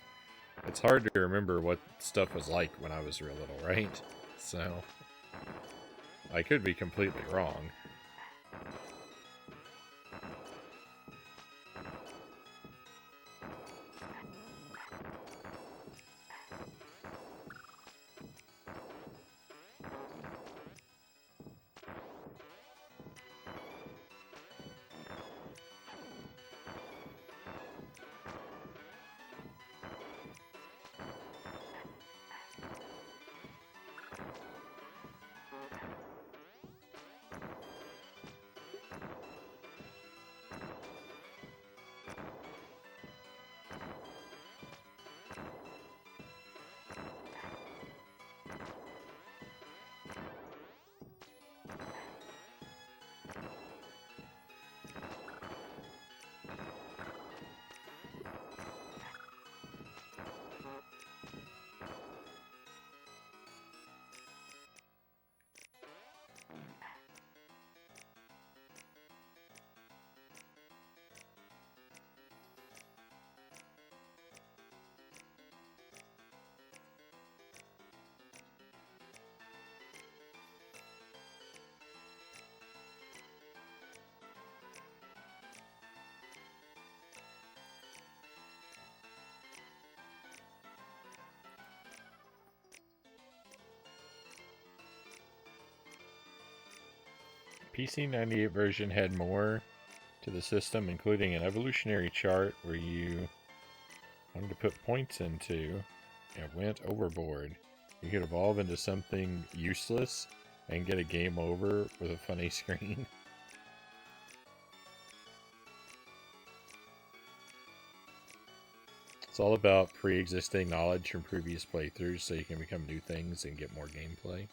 It's hard to remember what stuff was like when I was real little, right? So, I could be completely wrong. PC98 version had more to the system, including an evolutionary chart where you wanted to put points into and went overboard. You could evolve into something useless and get a game over with a funny screen. It's all about pre-existing knowledge from previous playthroughs so you can become new things and get more gameplay.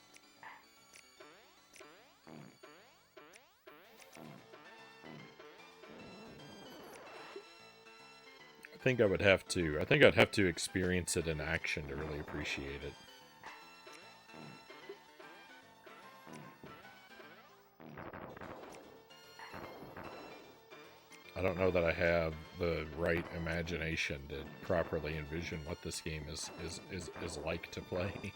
I think I'd have to experience it in action to really appreciate it. I don't know that I have the right imagination to properly envision what this game is like to play.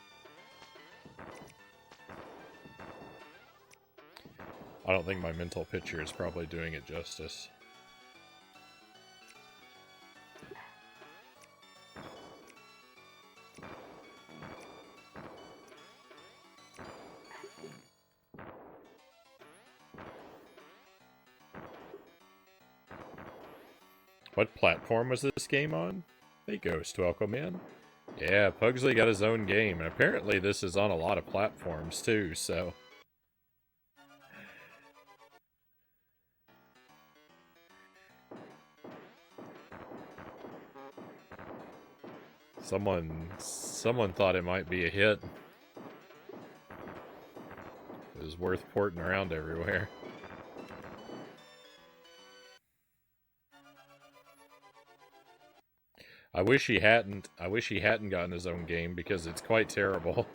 I don't think my mental picture is probably doing it justice. What platform was this game on? Hey Ghost, welcome in. Yeah, Pugsley got his own game, and apparently this is on a lot of platforms too, so... Someone thought it might be a hit. It was worth porting around everywhere. I wish he hadn't gotten his own game because it's quite terrible.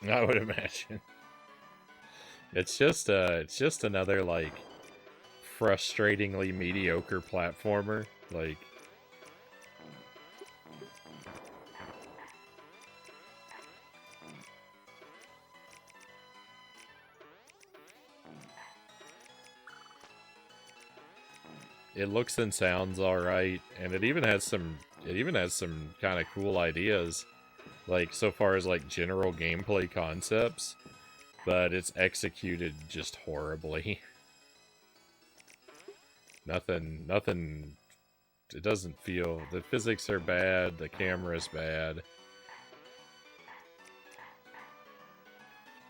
I would imagine. It's just another like frustratingly mediocre platformer. Like, it looks and sounds all right, and it even has some kind of cool ideas, like so far as like general gameplay concepts, but it's executed just horribly. Nothing, it doesn't feel, the physics are bad, the camera's bad.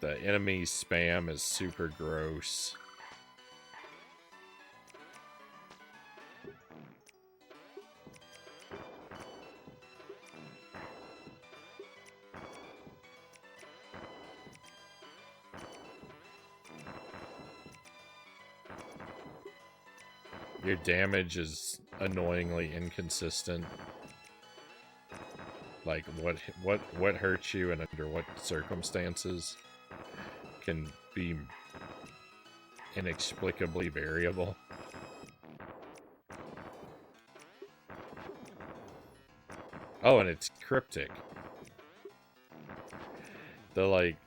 The enemy spam is super gross. Your damage is annoyingly inconsistent. Like, what hurts you and under what circumstances can be inexplicably variable. Oh, and it's cryptic. The, like,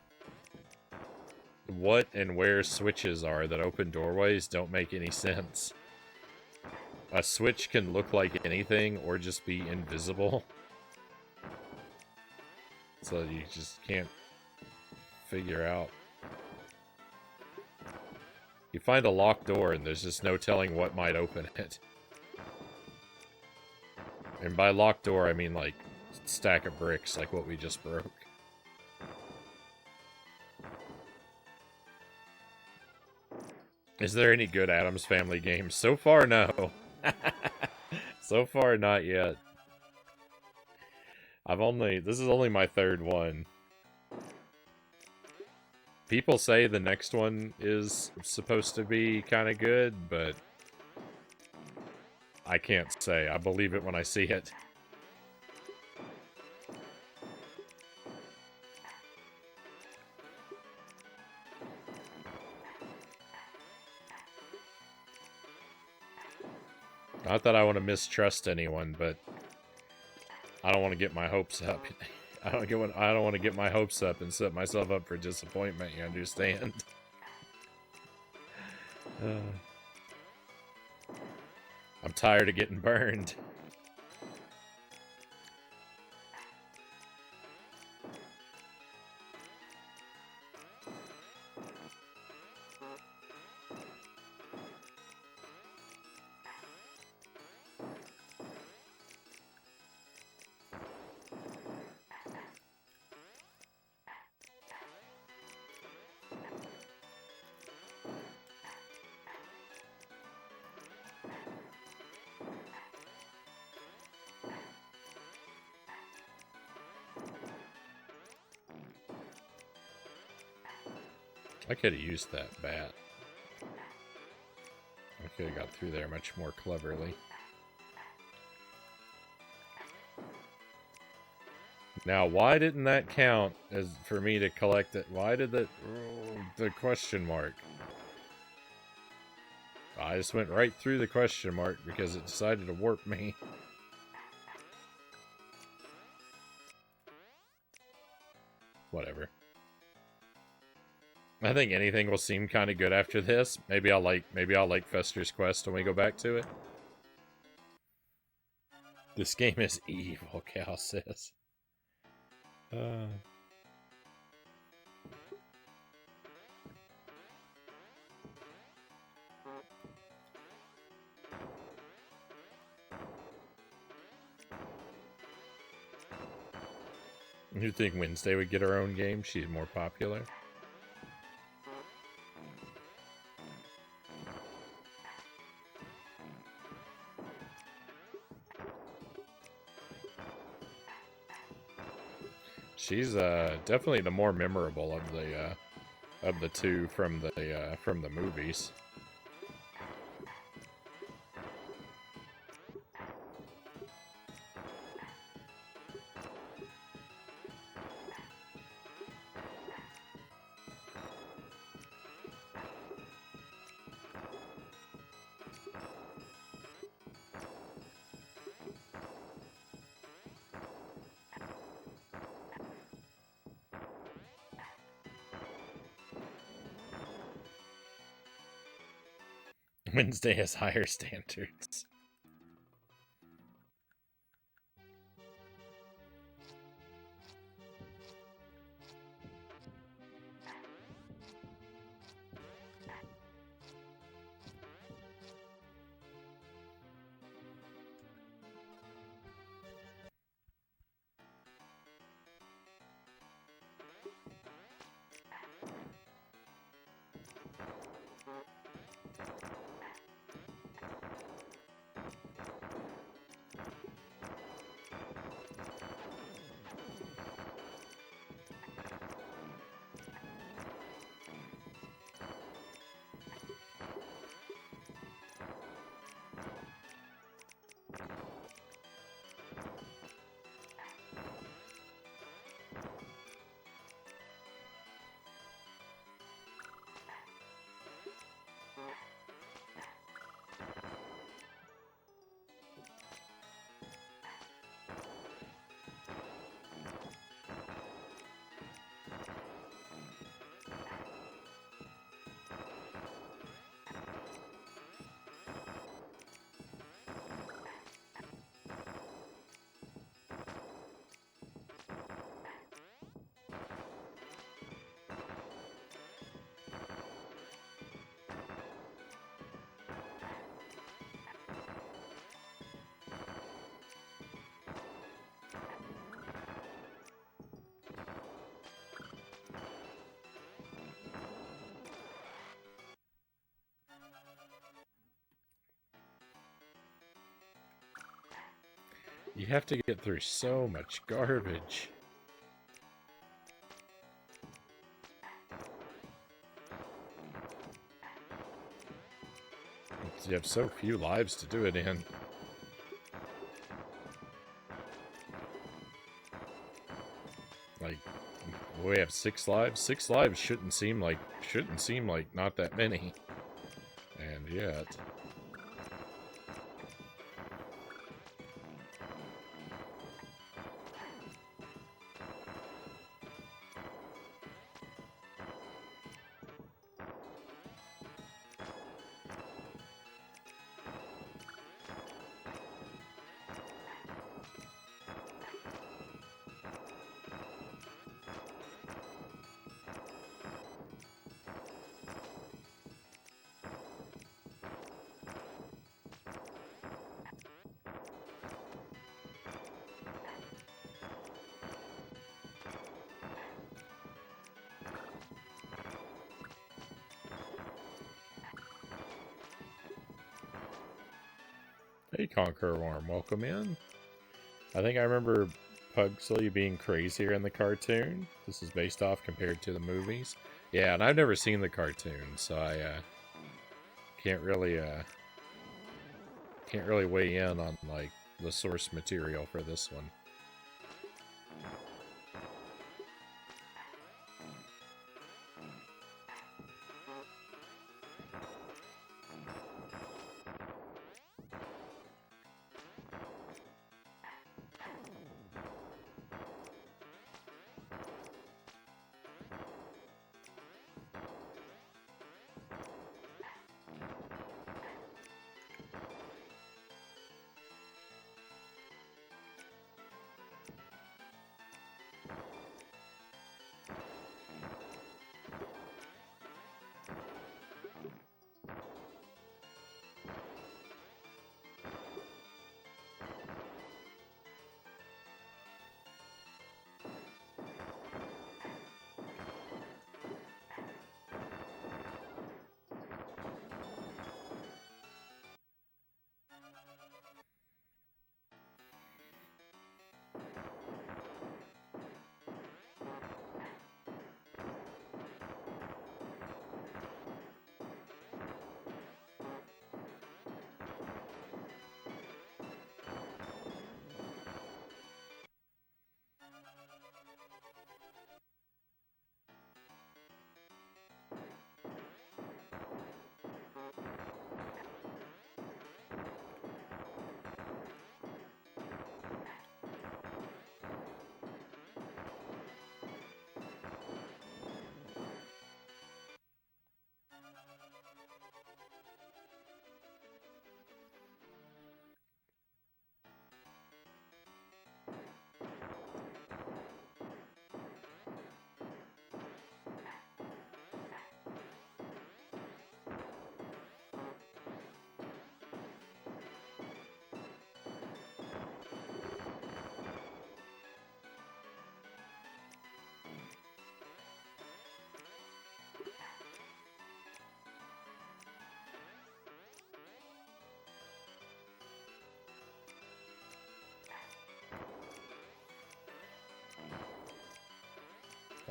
what and where switches are that open doorways don't make any sense. A switch can look like anything or just be invisible. So you just can't figure out. You find a locked door and there's just no telling what might open it. And by locked door, I mean like stack of bricks like what we just broke. Is there any good Addams Family games? So far, no. So far, not yet. This is only my third one. People say the next one is supposed to be kind of good, but I can't say. I believe it when I see it. Not that I want to mistrust anyone, but I don't want to get my hopes up. I don't want to get my hopes up and set myself up for disappointment, you understand? I'm tired of getting burned. I could have used that bat. I could have got through there much more cleverly. Now, why didn't that count as for me to collect it? Why did the question mark? I just went right through the question mark because it decided to warp me. Whatever. I think anything will seem kind of good after this. Maybe I'll like Fester's Quest when we go back to it. This game is evil, Cal says. You'd think Wednesday would get her own game. She's more popular. She's definitely the more memorable of the two from the movies. Wednesday has higher standards. You have to get through so much garbage. You have so few lives to do it in. Like, we have 6 lives. 6 lives shouldn't seem like not that many. And yet. Hey, Conqueror Worm, welcome in. I think I remember Pugsley being crazier in the cartoon. This is based off compared to the movies. Yeah, and I've never seen the cartoon, so I can't really weigh in on like the source material for this one.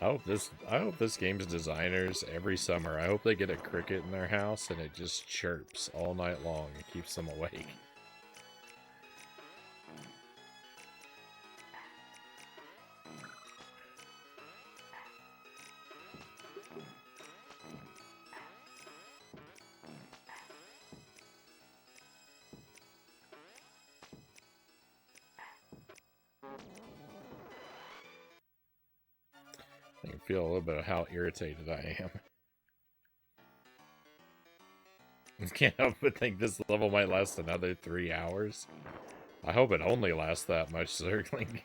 I hope this game's designers every summer, I hope they get a cricket in their house and it just chirps all night long and keeps them awake. I can feel a little bit of how irritated I am. I can't help but think this level might last another 3 hours. I hope it only lasts that much circling.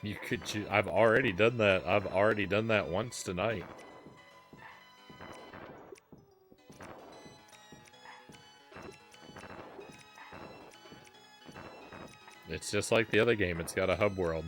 You could choose. I've already done that. I've already done that once tonight. It's just like the other game. It's got a hub world.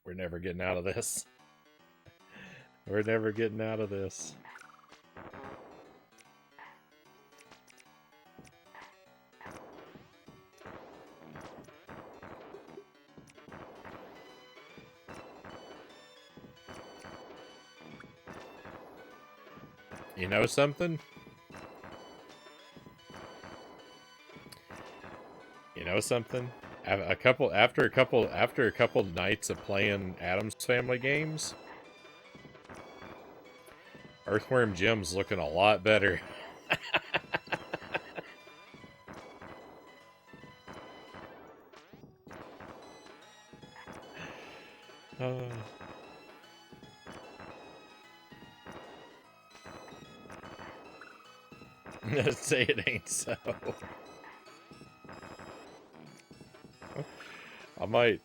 We're never getting out of this. We're never getting out of this. You know something? You know something? After a couple nights of playing Addams Family games, Earthworm Jim's looking a lot better. Say it ain't so. I might.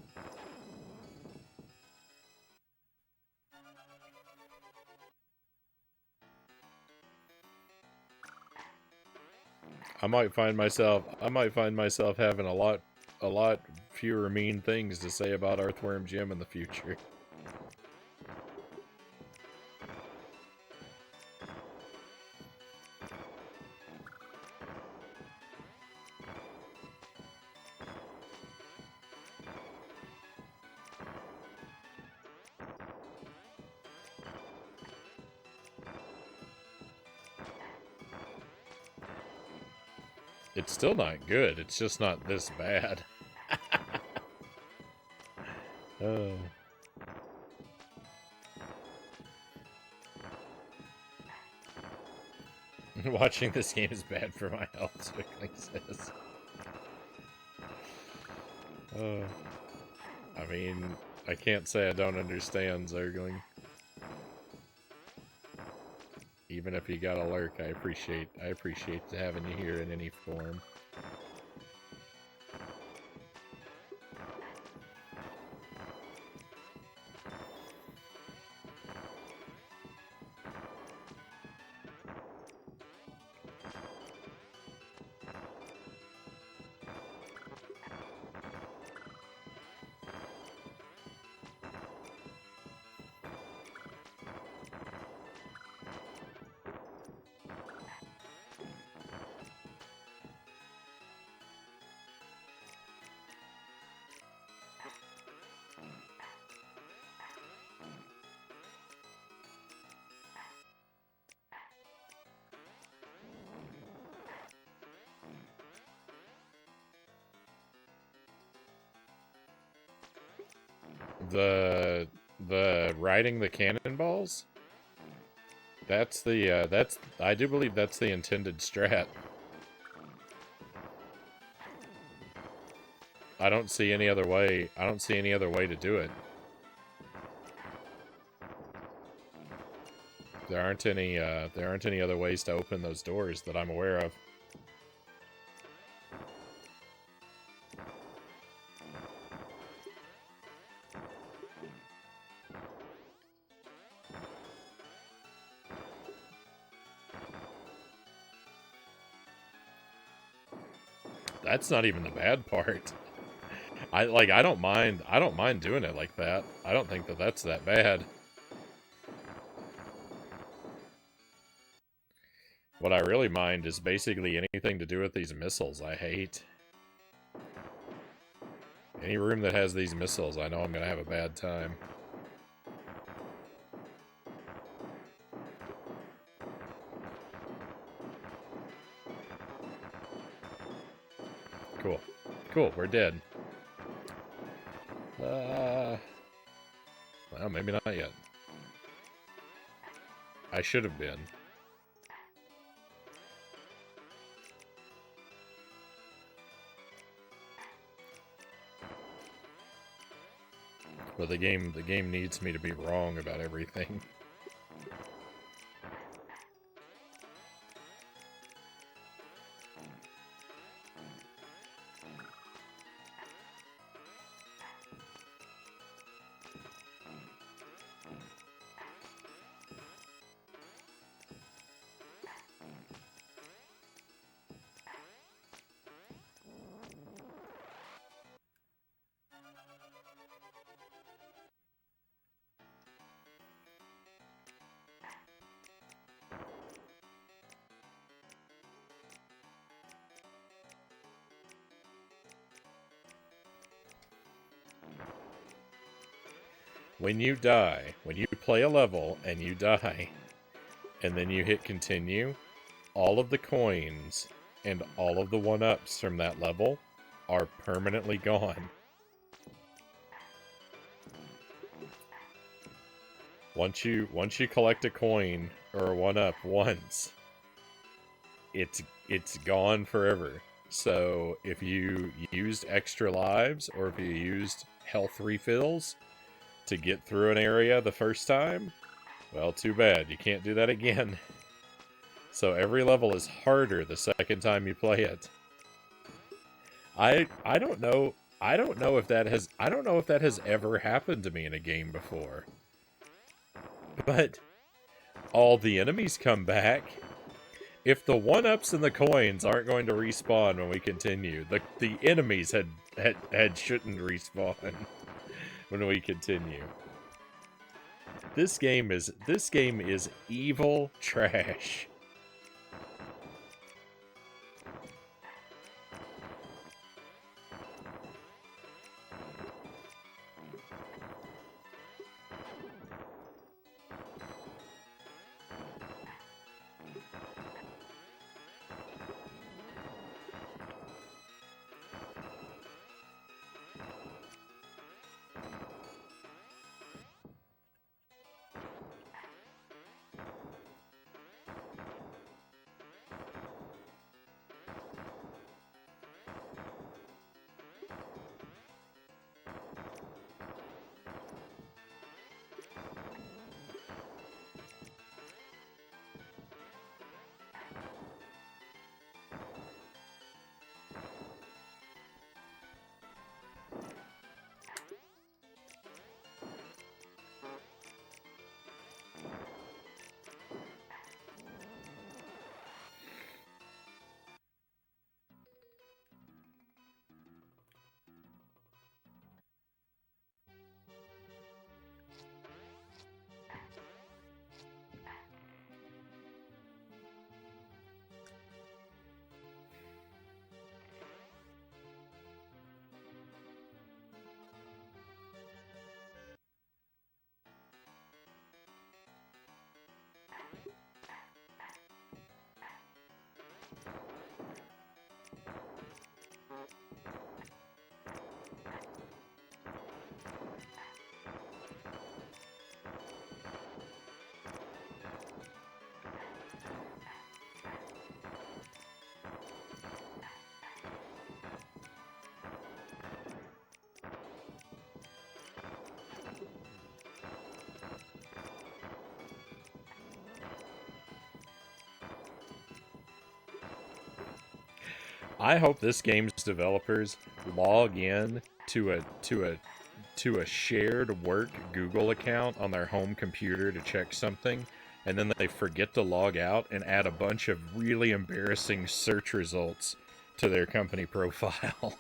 I might find myself having a lot fewer mean things to say about Earthworm Jim in the future. It's still not good. It's just not this bad. Oh. Watching this game is bad for my health, Swickling says. I mean, I can't say I don't understand, Zergling. Even if you got a lurk, I appreciate having you here in any form. The riding the cannonballs? That's the I do believe that's the intended strat. I don't see any other way to do it. There aren't any other ways to open those doors that I'm aware of. That's not even the bad part. I don't mind doing it like that. I don't think that that's that bad. What I really mind is basically anything to do with these missiles. I hate. Any room that has these missiles, I know I'm gonna have a bad time. Cool. Cool, we're dead. Well, maybe not yet. I should have been. But the game needs me to be wrong about everything. When you die, when you play a level and you die, and then you hit continue, all of the coins and all of the 1-ups from that level are permanently gone. Once you collect a coin or a 1-up once, it's gone forever. So if you used extra lives or if you used health refills to get through an area the first time, well, too bad. You can't do that again. So every level is harder the second time you play it. I don't know if that has ever happened to me in a game before. But all the enemies come back. If the 1-ups and the coins aren't going to respawn when we continue, the enemies shouldn't respawn when we continue. This game is evil trash. I hope this game's developers log in to a shared work Google account on their home computer to check something, and then they forget to log out and add a bunch of really embarrassing search results to their company profile.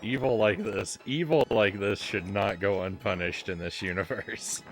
Evil like this should not go unpunished in this universe.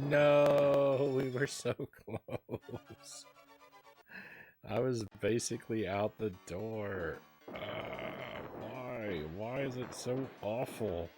No, we were so close. I was basically out the door. Why? Why is it so awful?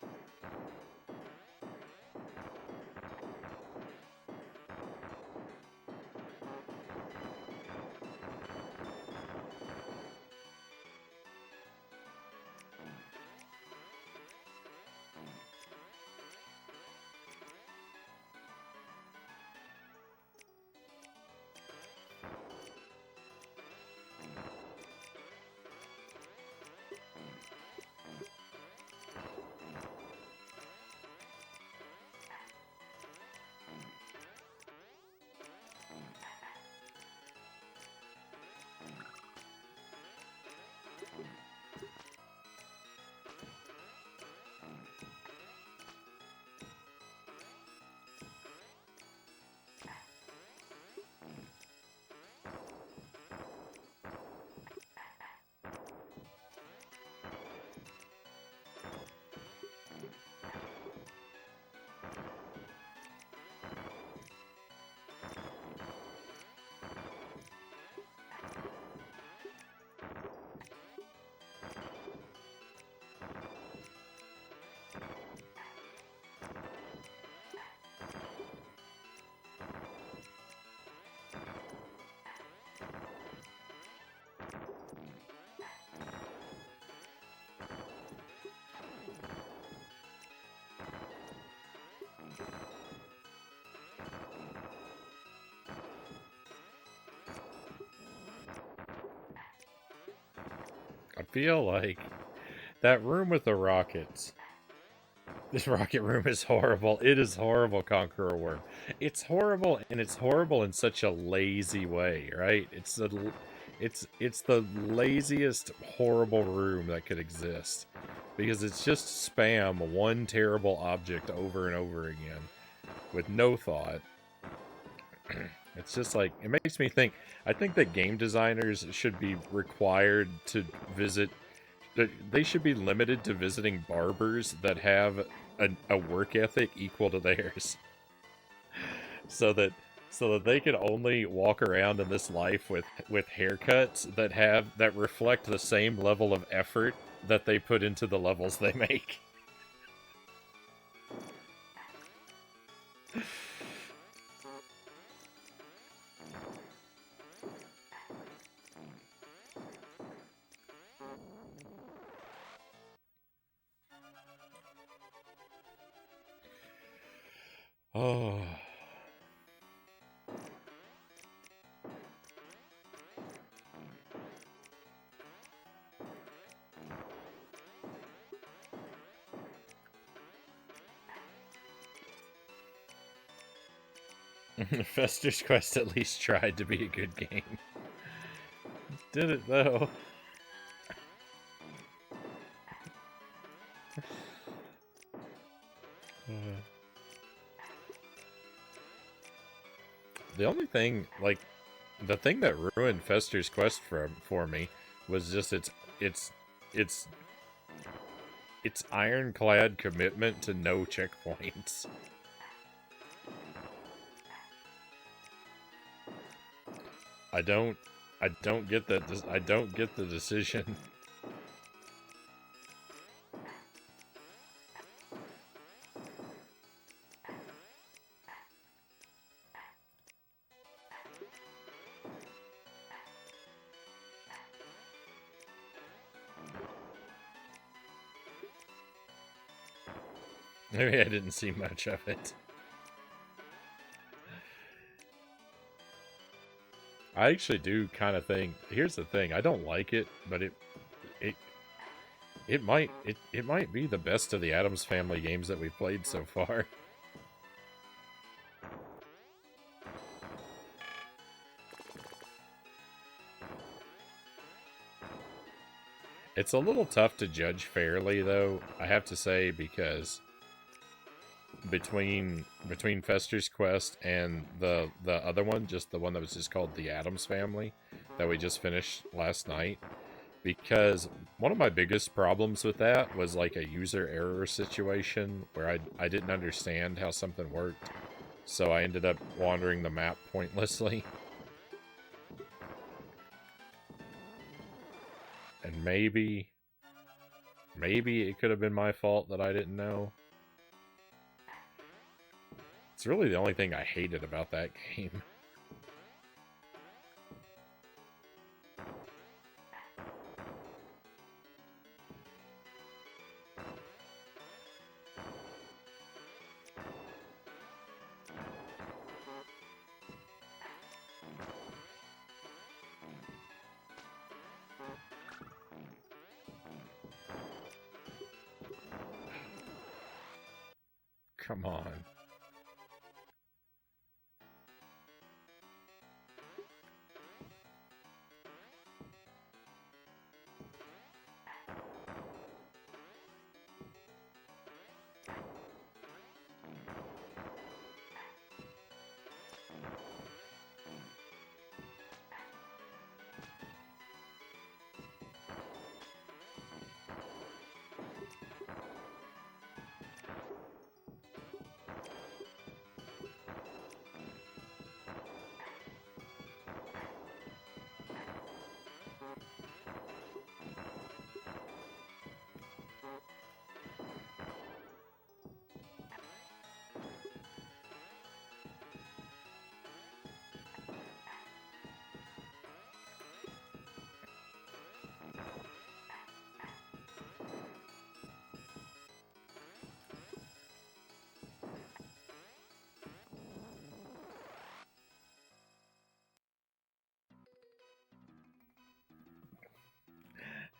feel like that room with the rockets. This rocket room is horrible. It is horrible, Conqueror Worm. It's horrible, and it's horrible in such a lazy way, right? It's the laziest horrible room that could exist, because it's just spam one terrible object over and over again with no thought. It's just like, it makes me think, I think that game designers should be required to visit, they should be limited to visiting barbers that have a work ethic equal to theirs. so that they can only walk around in this life with haircuts that reflect the same level of effort that they put into the levels they make. Oh. Fester's Quest at least tried to be a good game. Did it, though? The only thing, like, the thing that ruined Fester's Quest for me was just its ironclad commitment to no checkpoints. I don't get that. I don't get the decision. Maybe I didn't see much of it. I actually do kind of think, here's the thing, I don't like it, but it might be the best of the Addams Family games that we've played so far. It's a little tough to judge fairly, though, I have to say, because between Fester's Quest and the other one, just the one that was just called the Addams Family, that we just finished last night, because one of my biggest problems with that was like a user error situation where I didn't understand how something worked, so I ended up wandering the map pointlessly. And maybe it could have been my fault that I didn't know. It's really the only thing I hated about that game. Come on.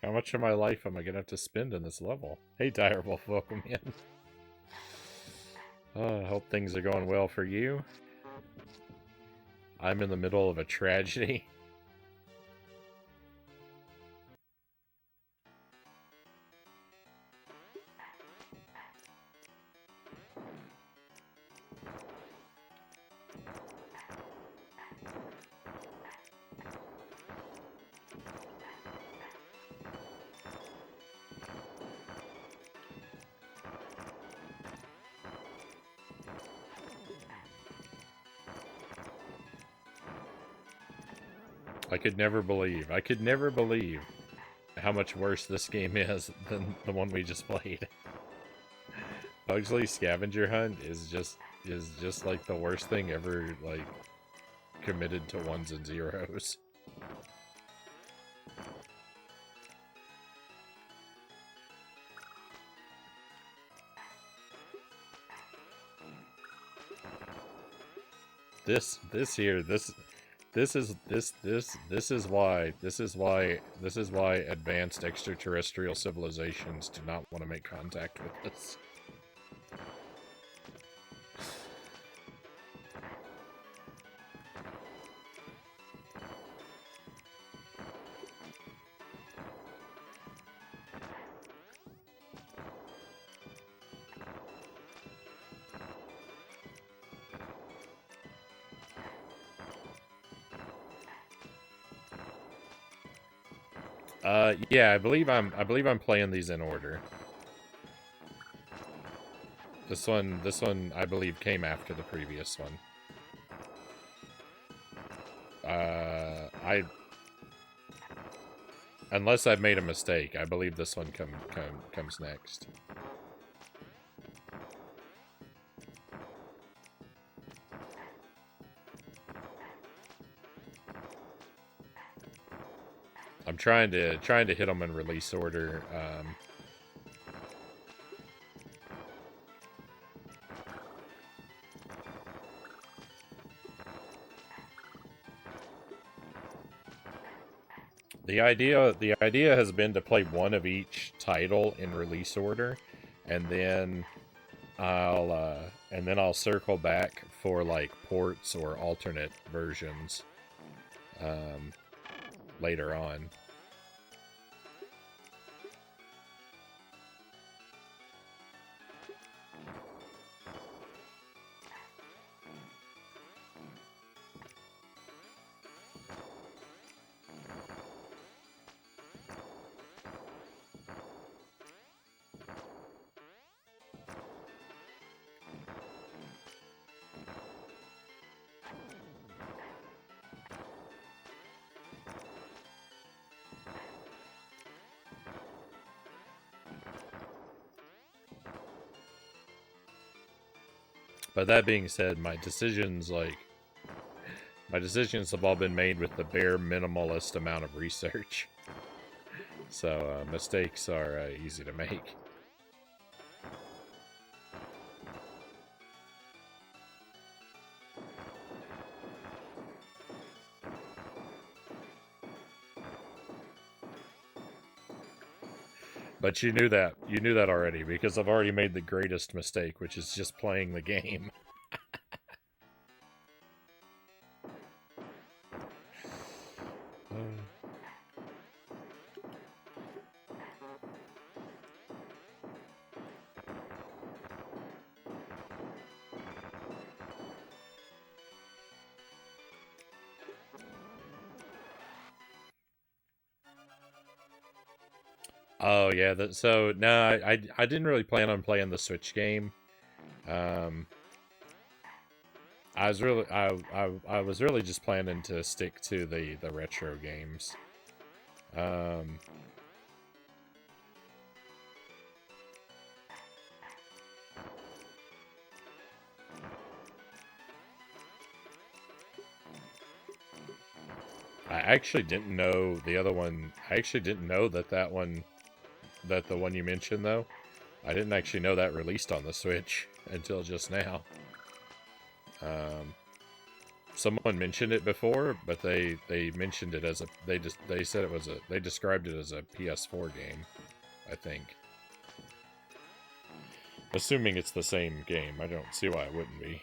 How much of my life am I gonna have to spend in this level? Hey, Direwolf, welcome in. I hope things are going well for you. I'm in the middle of a tragedy. I could never believe how much worse this game is than the one we just played. Pugsley Scavenger Hunt is just like the worst thing ever, like, committed to ones and zeros. This is why advanced extraterrestrial civilizations do not want to make contact with us. Yeah, I believe I'm playing these in order. This one I believe came after the previous one. Unless I've made a mistake, I believe this one comes next. I'm trying to hit them in release order. The idea has been to play one of each title in release order, and then I'll circle back for like ports or alternate versions later on. But that being said, my decisions have all been made with the bare minimalist amount of research. So mistakes are easy to make. But you knew that already, because I've already made the greatest mistake, which is just playing the game. Oh yeah, so no, I didn't really plan on playing the Switch game. I was really just planning to stick to the retro games. I actually didn't know the other one. I actually didn't know that the one you mentioned, though. I didn't actually know that released on the Switch until just now. someone mentioned it before, but they mentioned it as a they said it was a they described it as a PS4 game, I think. Assuming it's the same game, I don't see why it wouldn't be.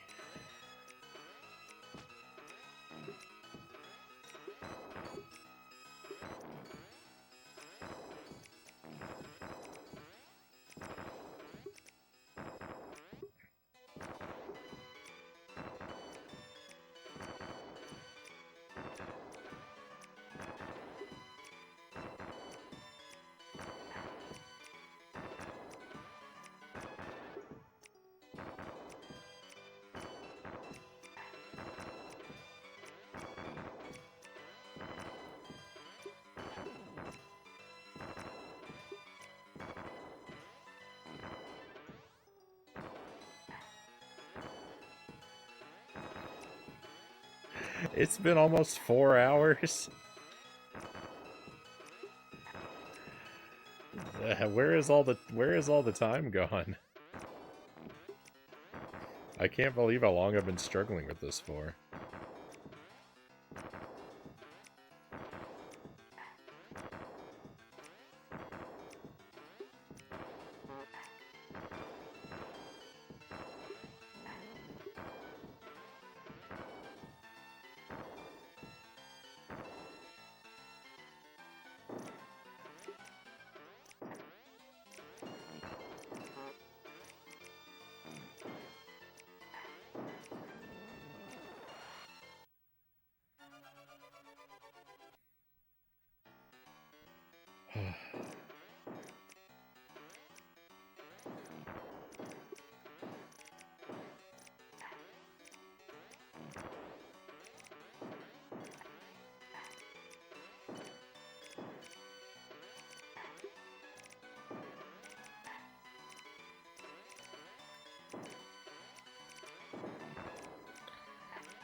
It's been almost 4 hours. Where is all the time gone? I can't believe how long I've been struggling with this for.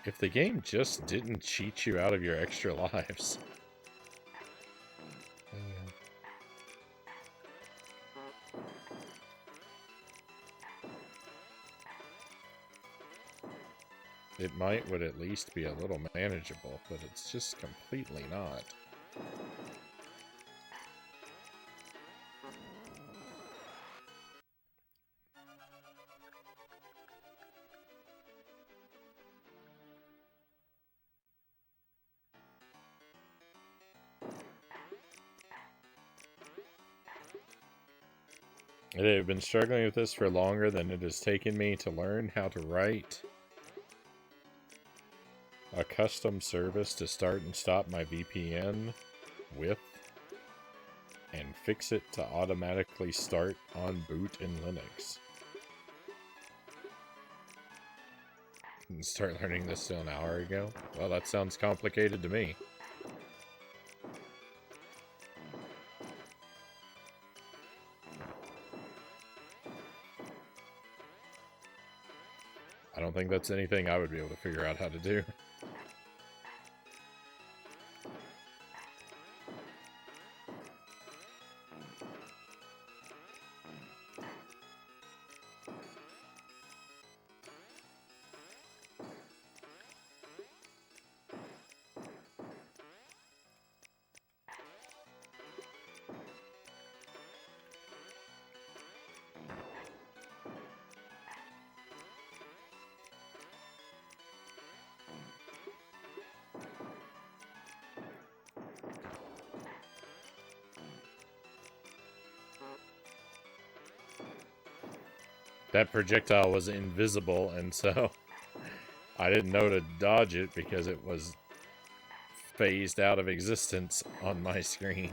If the game just didn't cheat you out of your extra lives. It would at least be a little manageable, but it's just completely not. I've been struggling with this for longer than it has taken me to learn how to write a custom service to start and stop my VPN with, and fix it to automatically start on boot in Linux. And start learning this an hour ago? Well, that sounds complicated to me. I don't think that's anything I would be able to figure out how to do. That projectile was invisible, and so I didn't know to dodge it because it was phased out of existence on my screen.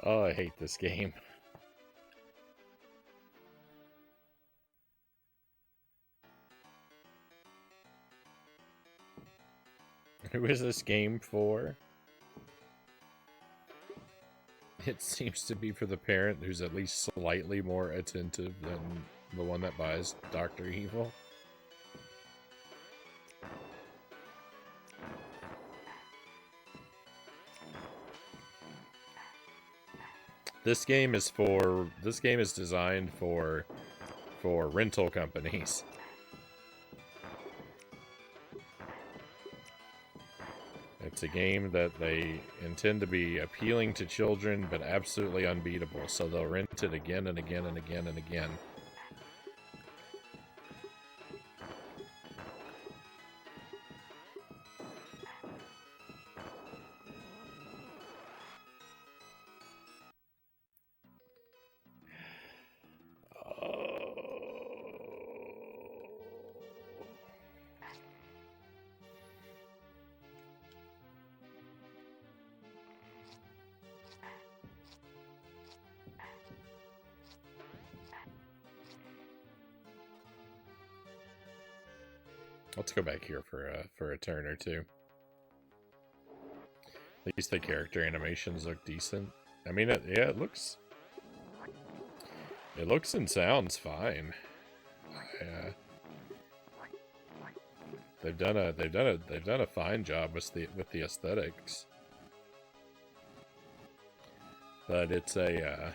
Oh, I hate this game. Who is this game for? It seems to be for the parent who's at least slightly more attentive than the one that buys Dr. Evil. This game is designed for rental companies. It's a game that they intend to be appealing to children, but absolutely unbeatable, so they'll rent it again and again and again and again. Let's go back here for a turn or two. At least the character animations look decent. I mean, it looks and sounds fine. They've done a fine job with the aesthetics, but it's a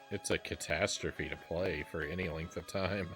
it's a catastrophe to play for any length of time.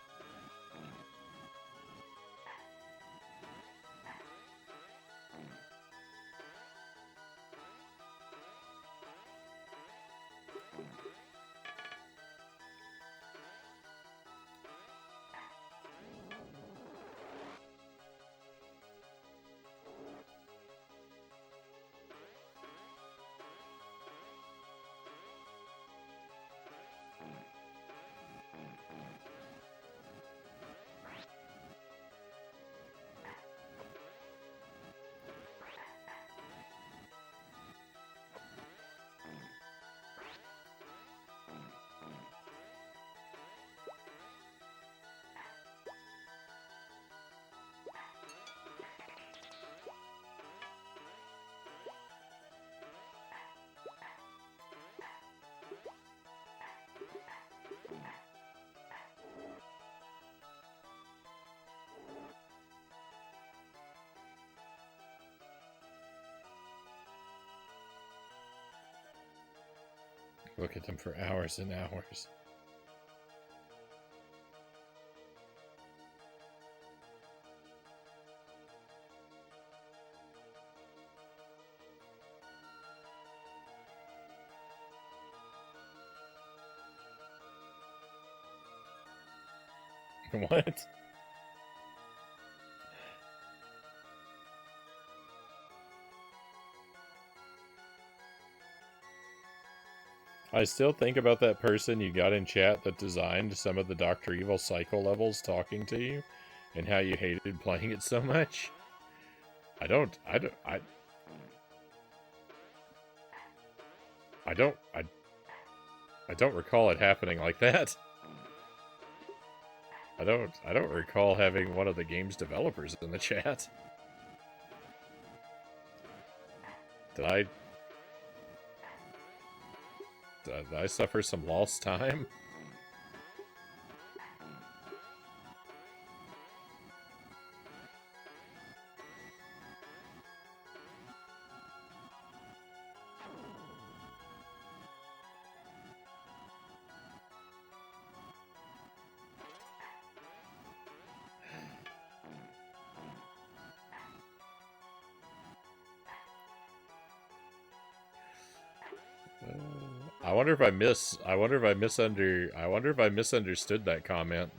Look at them for hours and hours. What? I still think about that person you got in chat that designed some of the Dr. Evil cycle levels talking to you, and how you hated playing it so much. I don't recall it happening like that. I don't recall having one of the game's developers in the chat. Did I suffer some lost time? I wonder if I misunderstood that comment.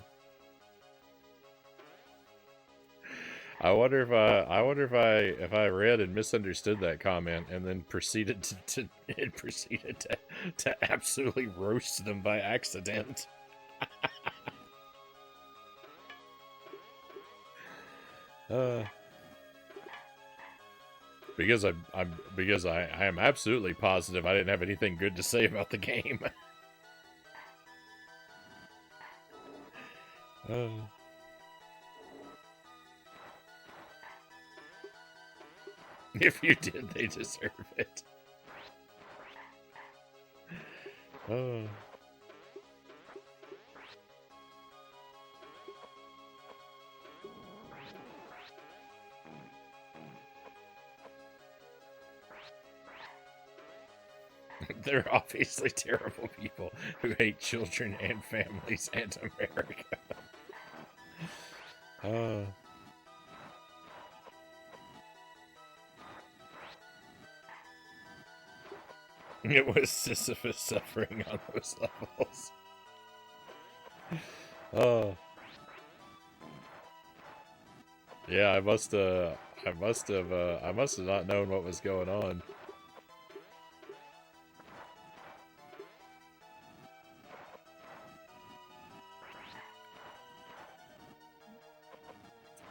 I wonder if I read and misunderstood that comment and then proceeded to absolutely roast them by accident. because I am absolutely positive I didn't have anything good to say about the game. If you did, they deserve it. They're obviously terrible people who hate children and families and America. It was Sisyphus suffering on those levels. Yeah, I must have not known what was going on.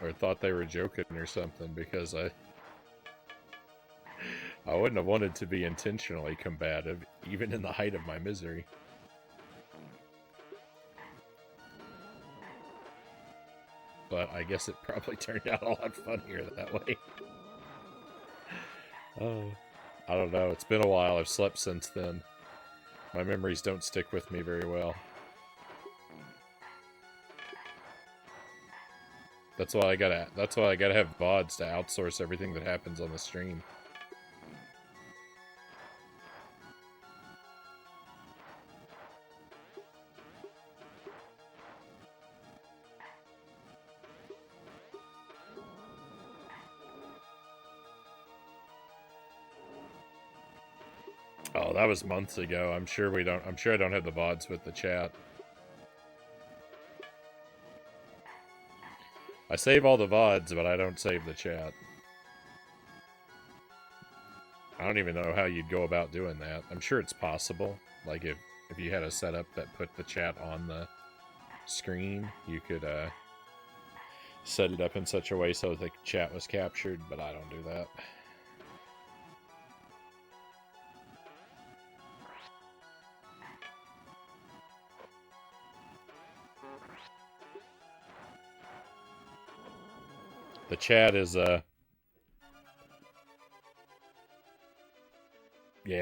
Or thought they were joking or something, because I wouldn't have wanted to be intentionally combative, even in the height of my misery. But I guess it probably turned out a lot funnier that way. I don't know, it's been a while, I've slept since then. My memories don't stick with me very well. That's why I gotta have VODs to outsource everything that happens on the stream. Oh, that was months ago. I'm sure I don't have the VODs with the chat. I save all the VODs, but I don't save the chat. I don't even know how you'd go about doing that. I'm sure it's possible. Like, if you had a setup that put the chat on the screen, you could set it up in such a way so the chat was captured, but I don't do that. The chat is, yeah,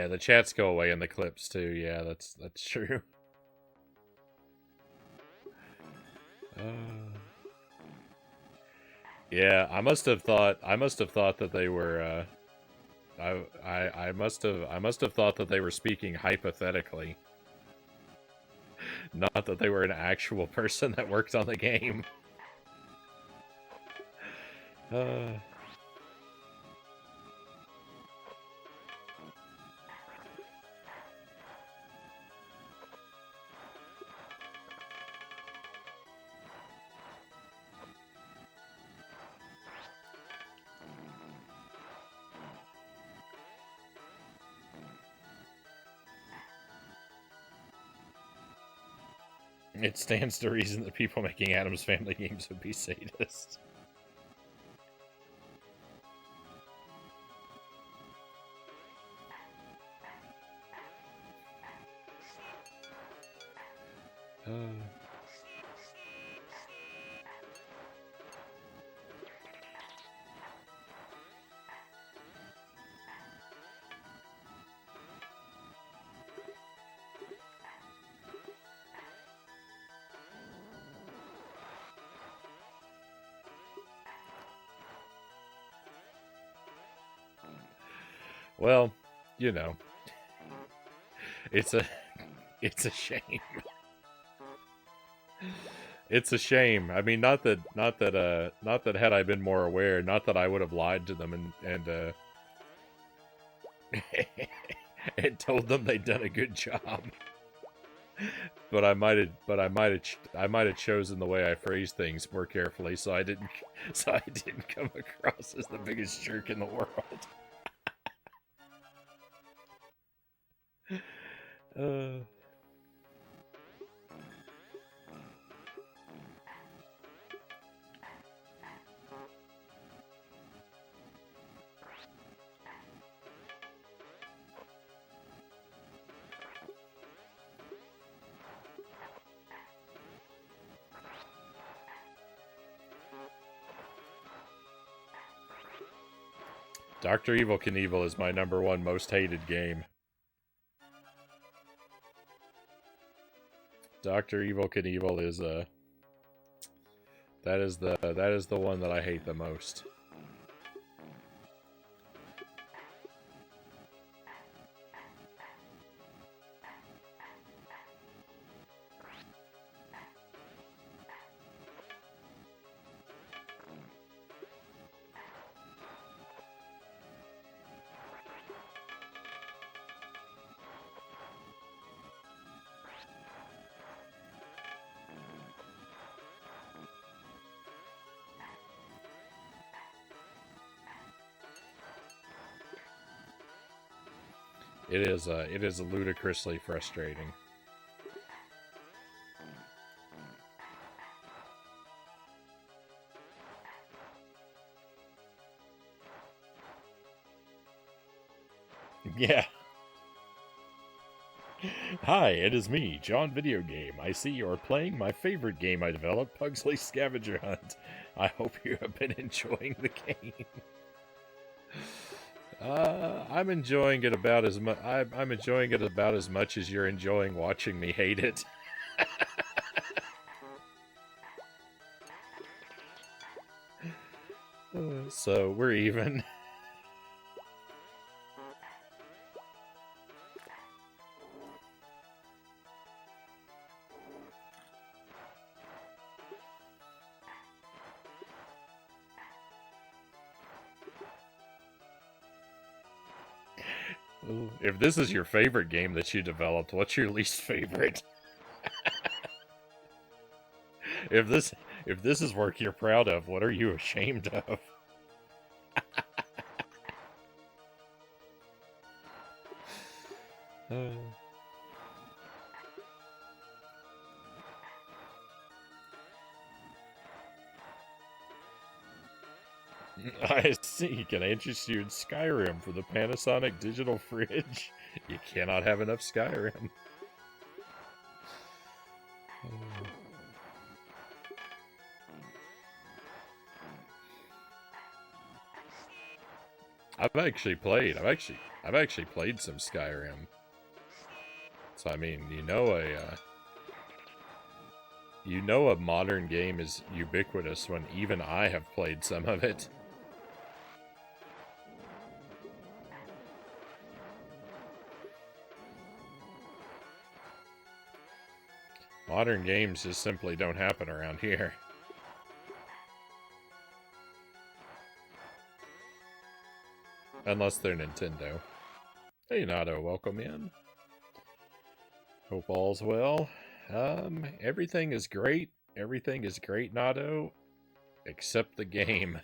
the chats go away in the clips too. Yeah, that's true. Yeah, I must have thought that they were, I must have thought that they were speaking hypothetically. Not that they were an actual person that worked on the game. It stands to reason that people making Addams Family games would be sadists. Well, you know, it's a shame. It's a shame. I mean, not that had I been more aware, not that I would have lied to them and and told them they'd done a good job. But I might have chosen the way I phrased things more carefully, so I didn't come across as the biggest jerk in the world. Dr. Evil Knievel is my #1 most hated game. Dr. Evil Knievel is that is the one that I hate the most. It is ludicrously frustrating. Yeah. Hi, it is me, John Video Game. I see you're playing my favorite game I developed, Pugsley Scavenger Hunt. I hope you have been enjoying the game. I'm enjoying it about as much. I'm enjoying it about as much as you're enjoying watching me hate it. So we're even. If this is your favorite game that you developed, what's your least favorite? If this is work you're proud of, what are you ashamed of? I see. Can I interest you in Skyrim for the Panasonic digital fridge? You cannot have enough Skyrim. I've actually played some Skyrim. So I mean, a modern game is ubiquitous when even I have played some of it. Modern games just simply don't happen around here. Unless they're Nintendo. Hey, Nato, welcome in. Hope all's well. Everything is great. Everything is great, Nato. Except the game.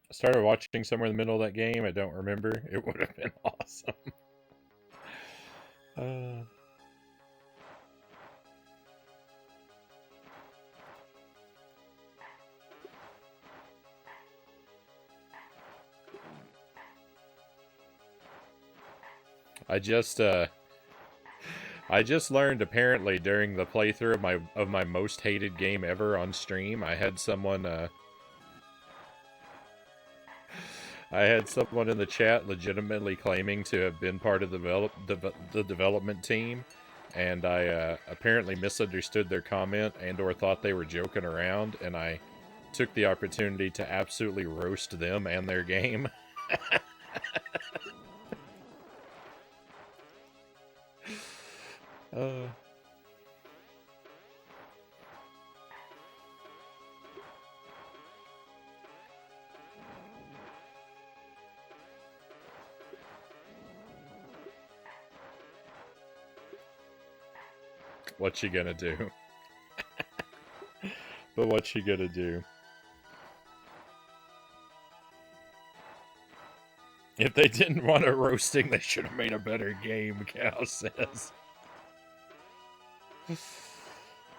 I started watching somewhere in the middle of that game. I don't remember. It would have been awesome. I just learned apparently during the playthrough of my most hated game ever on stream. I had someone in the chat legitimately claiming to have been part of the development team, and I apparently misunderstood their comment and/or thought they were joking around, and I took the opportunity to absolutely roast them and their game. what you gonna do? But what you gonna do? If they didn't want a roasting, they should have made a better game, Cal says.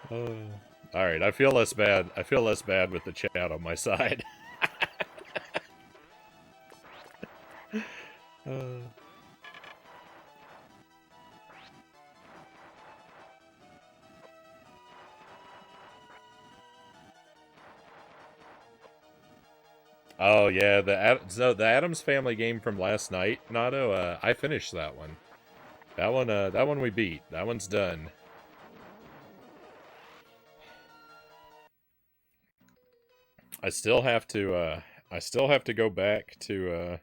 Alright, I feel less bad. I feel less bad with the chat on my side. Oh yeah, the Addams Family game from last night, Nato. I finished that one. That one we beat. That one's done. I still have to go back to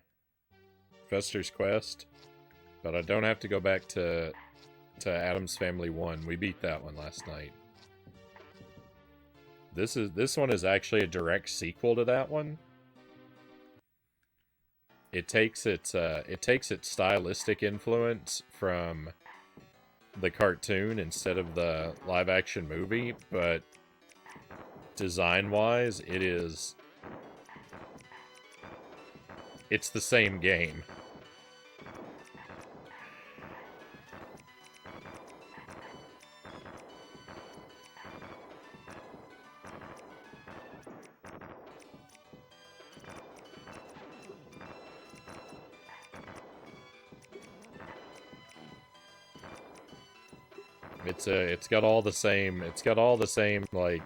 Fester's Quest, but I don't have to go back to Addams Family 1. We beat that one last night. This one is actually a direct sequel to that one. It takes its stylistic influence from the cartoon instead of the live action movie, but design-wise, it's the same game. It's got all the same like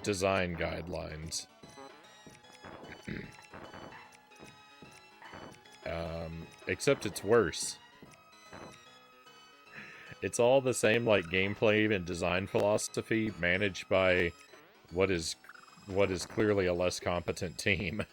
design guidelines. Except it's worse. It's all the same like gameplay and design philosophy managed by what is clearly a less competent team.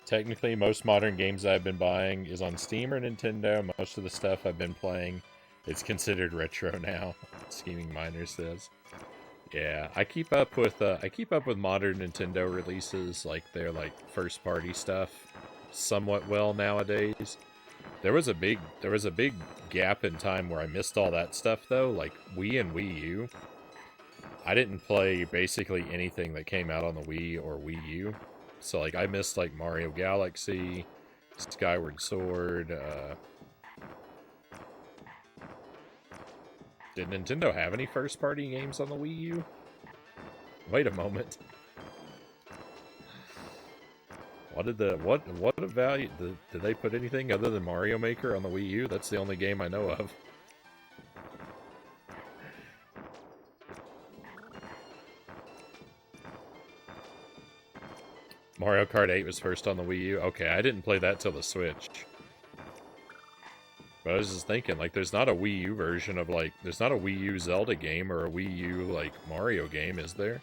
Technically, most modern games I've been buying is on Steam or Nintendo. Most of the stuff I've been playing is considered retro now. Scheming Miner says. Yeah, I keep up with modern Nintendo releases, like their first party stuff, somewhat well nowadays. There was a big gap in time where I missed all that stuff though, like Wii and Wii U. I didn't play basically anything that came out on the Wii or Wii U. So, like, I missed, like, Mario Galaxy, Skyward Sword, Did Nintendo have any first-party games on the Wii U? Wait a moment. What a value... Did they put anything other than Mario Maker on the Wii U? That's the only game I know of. Mario Kart 8 was first on the Wii U? Okay, I didn't play that till the Switch. But I was just thinking, like, there's not a Wii U version of, like, there's not a Wii U Zelda game or a Wii U, like, Mario game, is there?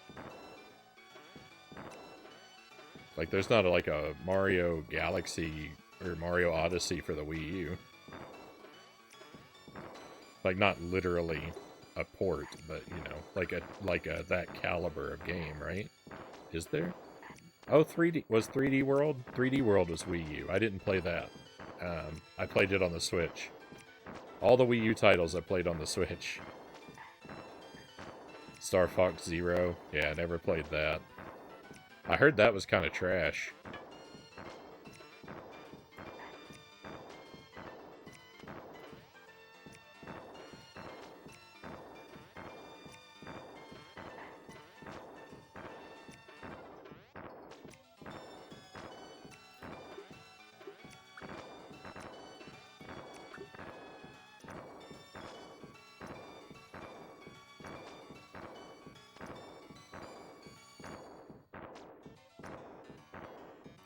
Like, there's not, like, a Mario Galaxy or Mario Odyssey for the Wii U. Like, not literally a port, but, you know, like a that caliber of game, right? Is there? Oh, 3D World? 3D World was Wii U. I didn't play that. I played it on the Switch. All the Wii U titles I played on the Switch. Star Fox Zero. Yeah, I never played that. I heard that was kind of trash.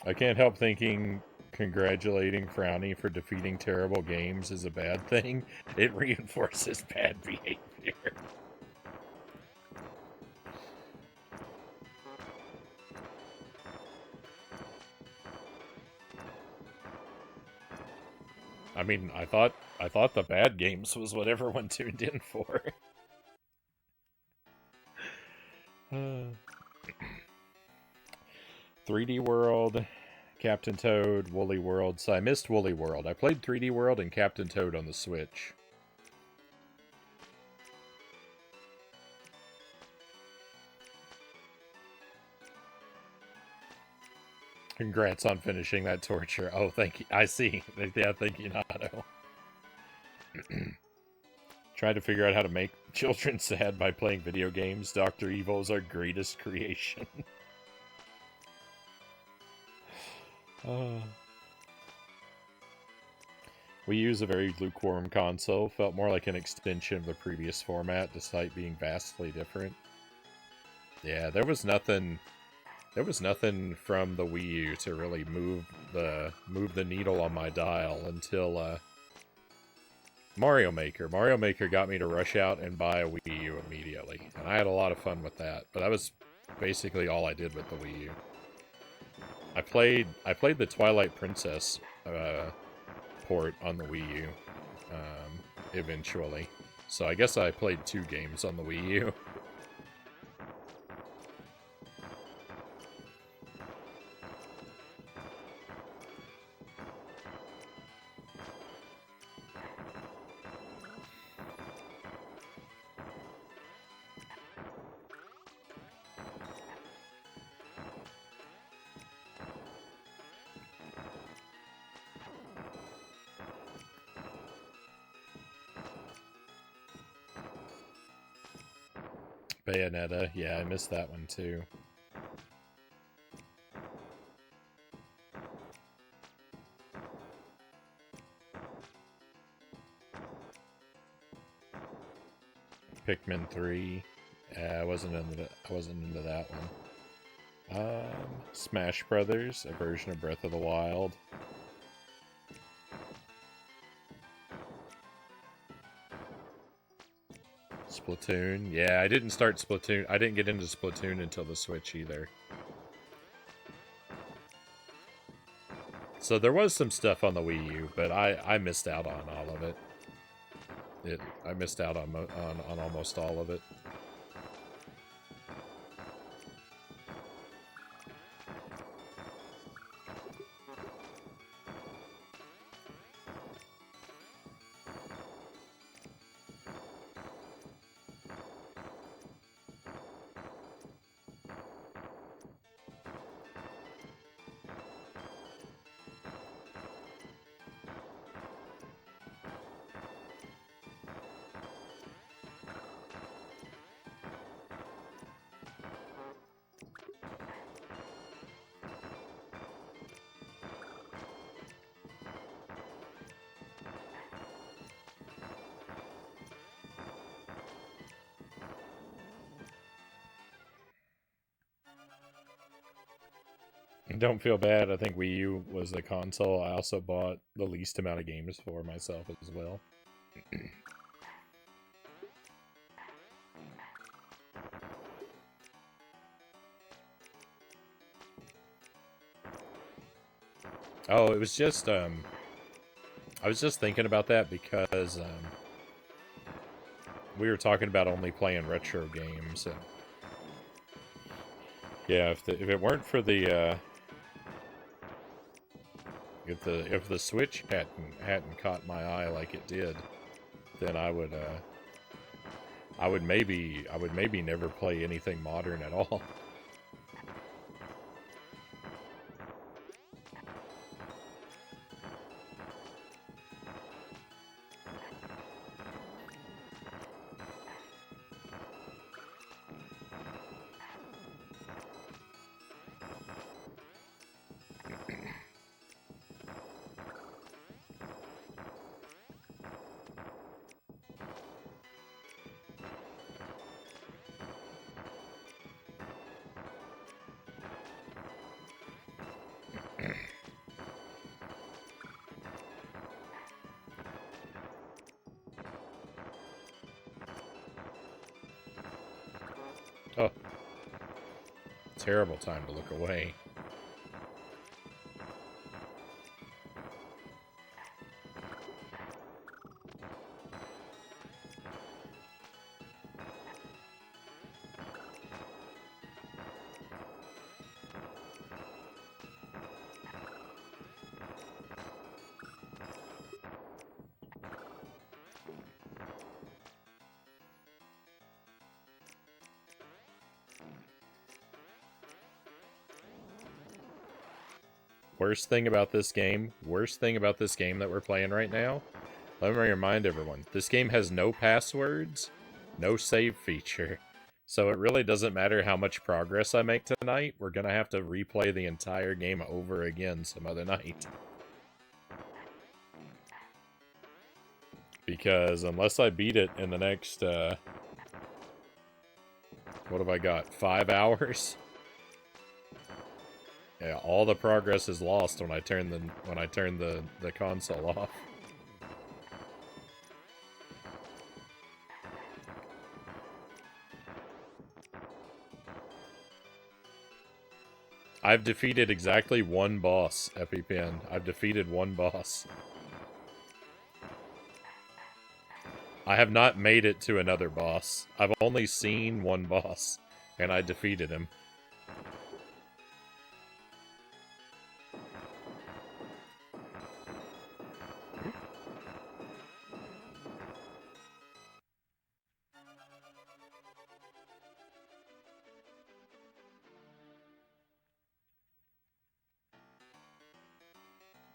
I can't help thinking congratulating Frownie for defeating terrible games is a bad thing. It reinforces bad behavior. I mean, I thought the bad games was what everyone tuned in for. 3D World, Captain Toad, Woolly World. So I missed Woolly World. I played 3D World and Captain Toad on the Switch. Congrats on finishing that torture. Oh, thank you. I see. Yeah, thank you, Nato. Trying to figure out how to make children sad by playing video games. Dr. Evil is our greatest creation. We use a very lukewarm console. Felt more like an extension of the previous format, despite being vastly different. Yeah, there was nothing from the Wii U to really move the needle on my dial until Mario Maker. Mario Maker got me to rush out and buy a Wii U immediately, and I had a lot of fun with that. But that was basically all I did with the Wii U. I played the Twilight Princess port on the Wii U eventually, so I guess I played 2 games on the Wii U. Bayonetta, yeah, I missed that one too. Pikmin 3, I wasn't into that one. Smash Brothers, a version of Breath of the Wild. Splatoon. Yeah, I didn't start Splatoon. I didn't get into Splatoon until the Switch either. So there was some stuff on the Wii U, but I missed out on all of it. I missed out on almost all of it. Don't feel bad. I think Wii U was the console I also bought the least amount of games for myself as well. Oh, it was just, I was just thinking about that because, we were talking about only playing retro games, and yeah, if it weren't for the, if the Switch hadn't caught my eye like it did, then I would maybe never play anything modern at all. Oh. Terrible time to look away. Worst thing about this game that we're playing right now, let me remind everyone, this game has no passwords, no save feature. So it really doesn't matter how much progress I make tonight, we're gonna have to replay the entire game over again some other night. Because unless I beat it in the next, what have I got, 5 hours? Yeah, all the progress is lost when I turn the console off. I've defeated exactly one boss, EpiPen. I've defeated one boss. I have not made it to another boss. I've only seen one boss, and I defeated him.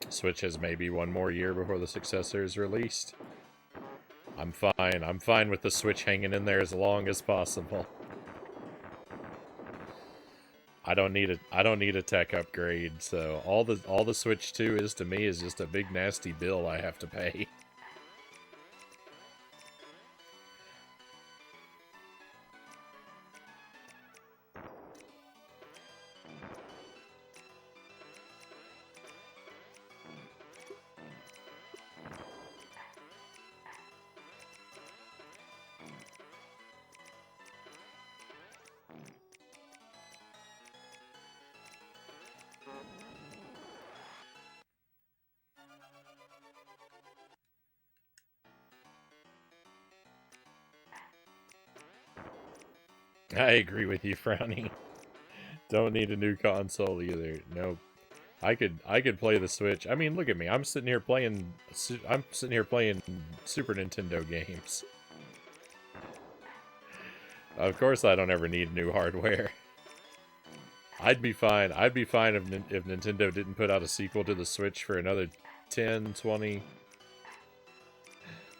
Switch has maybe one more year before the successor is released. I'm fine. I'm fine with the Switch hanging in there as long as possible. I don't need a tech upgrade, so all the Switch 2 is to me is just a big nasty bill I have to pay. I agree with you, Frownie. Don't need a new console either. Nope. I could play the Switch. I mean, look at me. I'm sitting here playing Super Nintendo games. Of course I don't ever need new hardware. I'd be fine. I'd be fine if Nintendo didn't put out a sequel to the Switch for another 10, 20.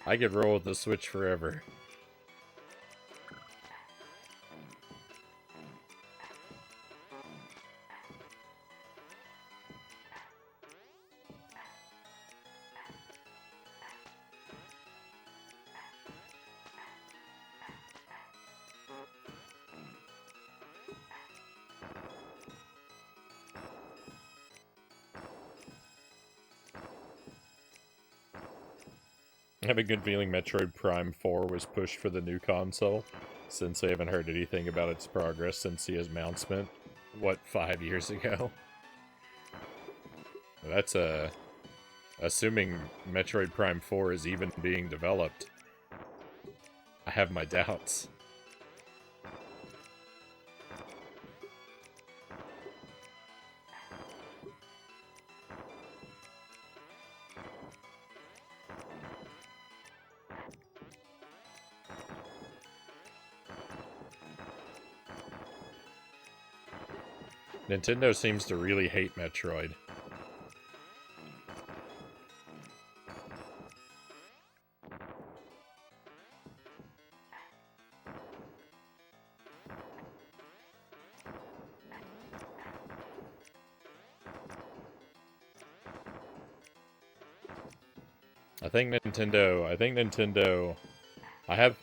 I could roll with the Switch forever. I have a good feeling Metroid Prime 4 was pushed for the new console, since they haven't heard anything about its progress since the announcement, what, 5 years ago? That's assuming Metroid Prime 4 is even being developed. I have my doubts. Nintendo seems to really hate Metroid.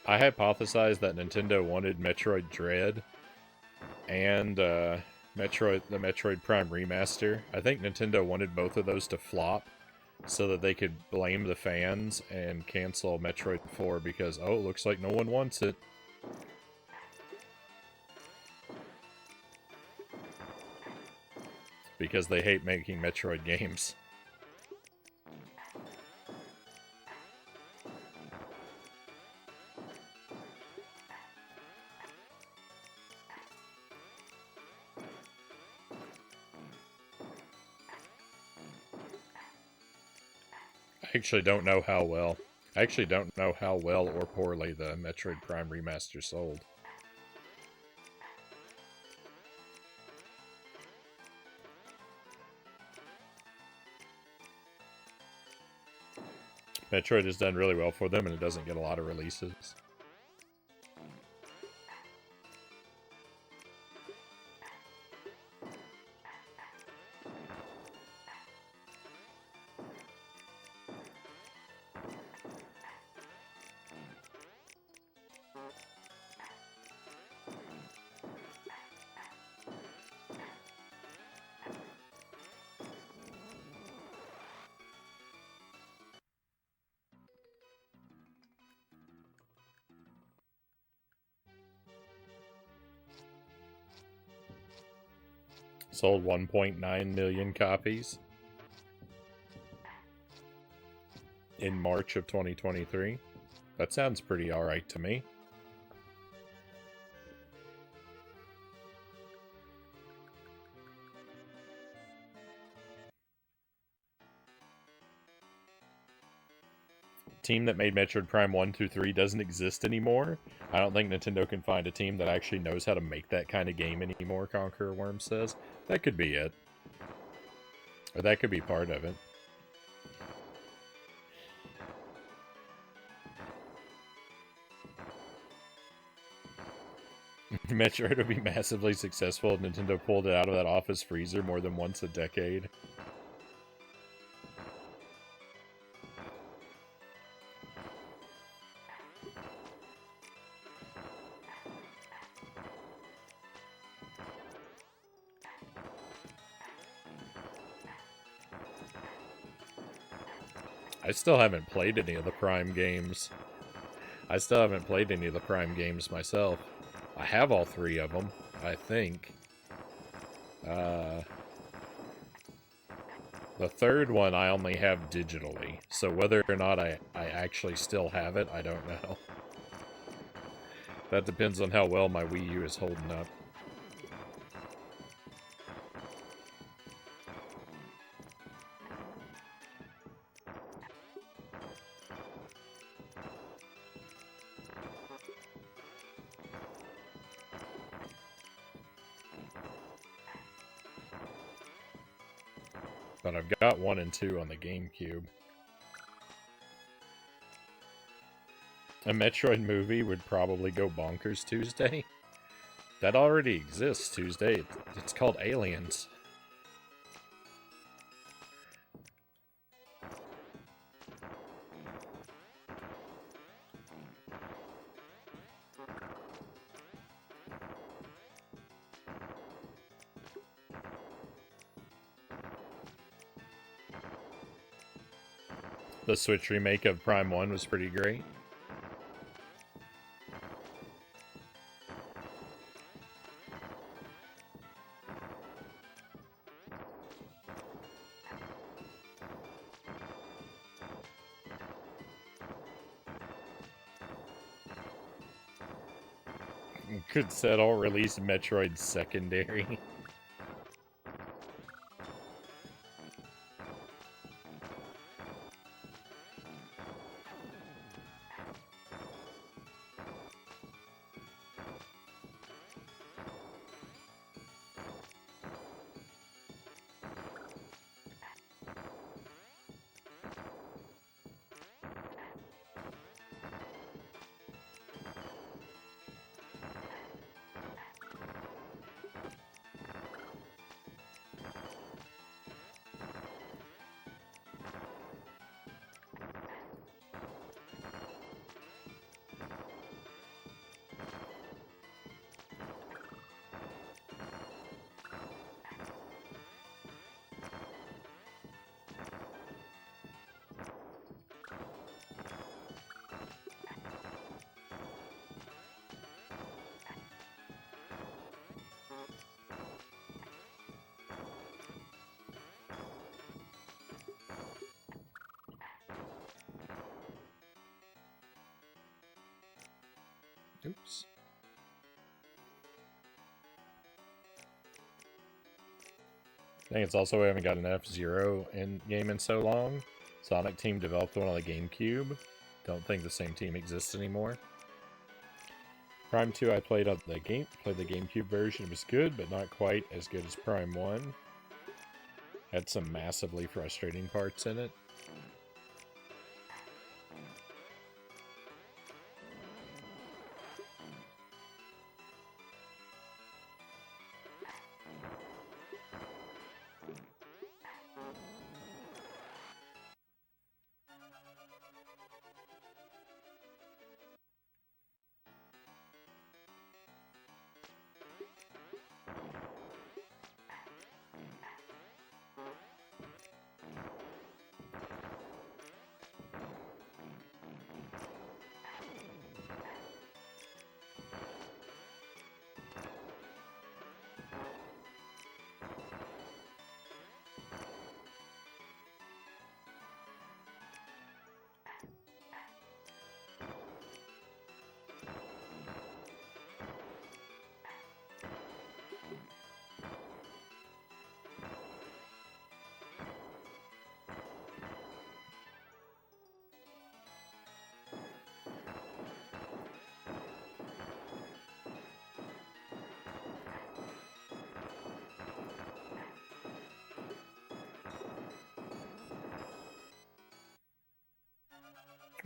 I hypothesized that Nintendo wanted Metroid Dread and the Metroid Prime Remaster. I think Nintendo wanted both of those to flop so that they could blame the fans and cancel Metroid 4 because, oh, it looks like no one wants it. Because they hate making Metroid games. I actually don't know how well or poorly the Metroid Prime Remaster sold. Metroid has done really well for them, and it doesn't get a lot of releases. Sold 1.9 million copies in March of 2023. That sounds pretty alright to me. Team that made Metroid Prime 1 through 3 doesn't exist anymore. I don't think Nintendo can find a team that actually knows how to make that kind of game anymore, Conqueror Worm says. That could be it. Or that could be part of it. Metroid would be massively successful if Nintendo pulled it out of that office freezer more than once a decade. I still haven't played any of the Prime games. Myself. I have all 3 of them, I think. The 3rd one I only have digitally, so whether or not I actually still have it, I don't know. That depends on how well my Wii U is holding up. But I've got 1 and 2 on the GameCube. A Metroid movie would probably go bonkers Tuesday. That already exists Tuesday. It's called Aliens. The Switch remake of Prime 1 was pretty great. Could settle, release Metroid Secondary. Oops. I think it's also we haven't got an F-Zero game in so long. Sonic Team developed one on the GameCube. Don't think the same team exists anymore. Prime 2 I played on the GameCube version. It was good, but not quite as good as Prime 1. Had some massively frustrating parts in it.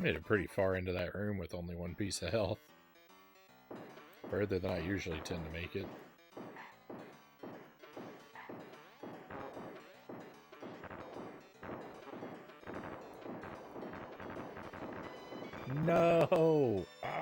Made it pretty far into that room with only one piece of health. Further than I usually tend to make it. No! Ah!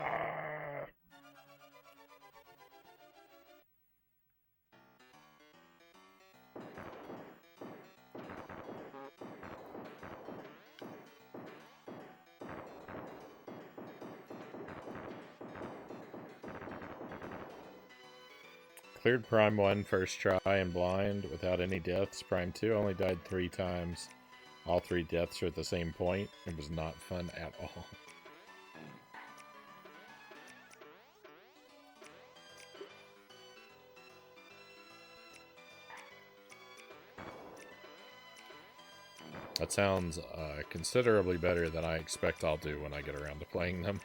Cleared Prime 1 first try and blind without any deaths. Prime 2 only died 3 times. All 3 deaths were at the same point. It was not fun at all. That sounds considerably better than I expect I'll do when I get around to playing them.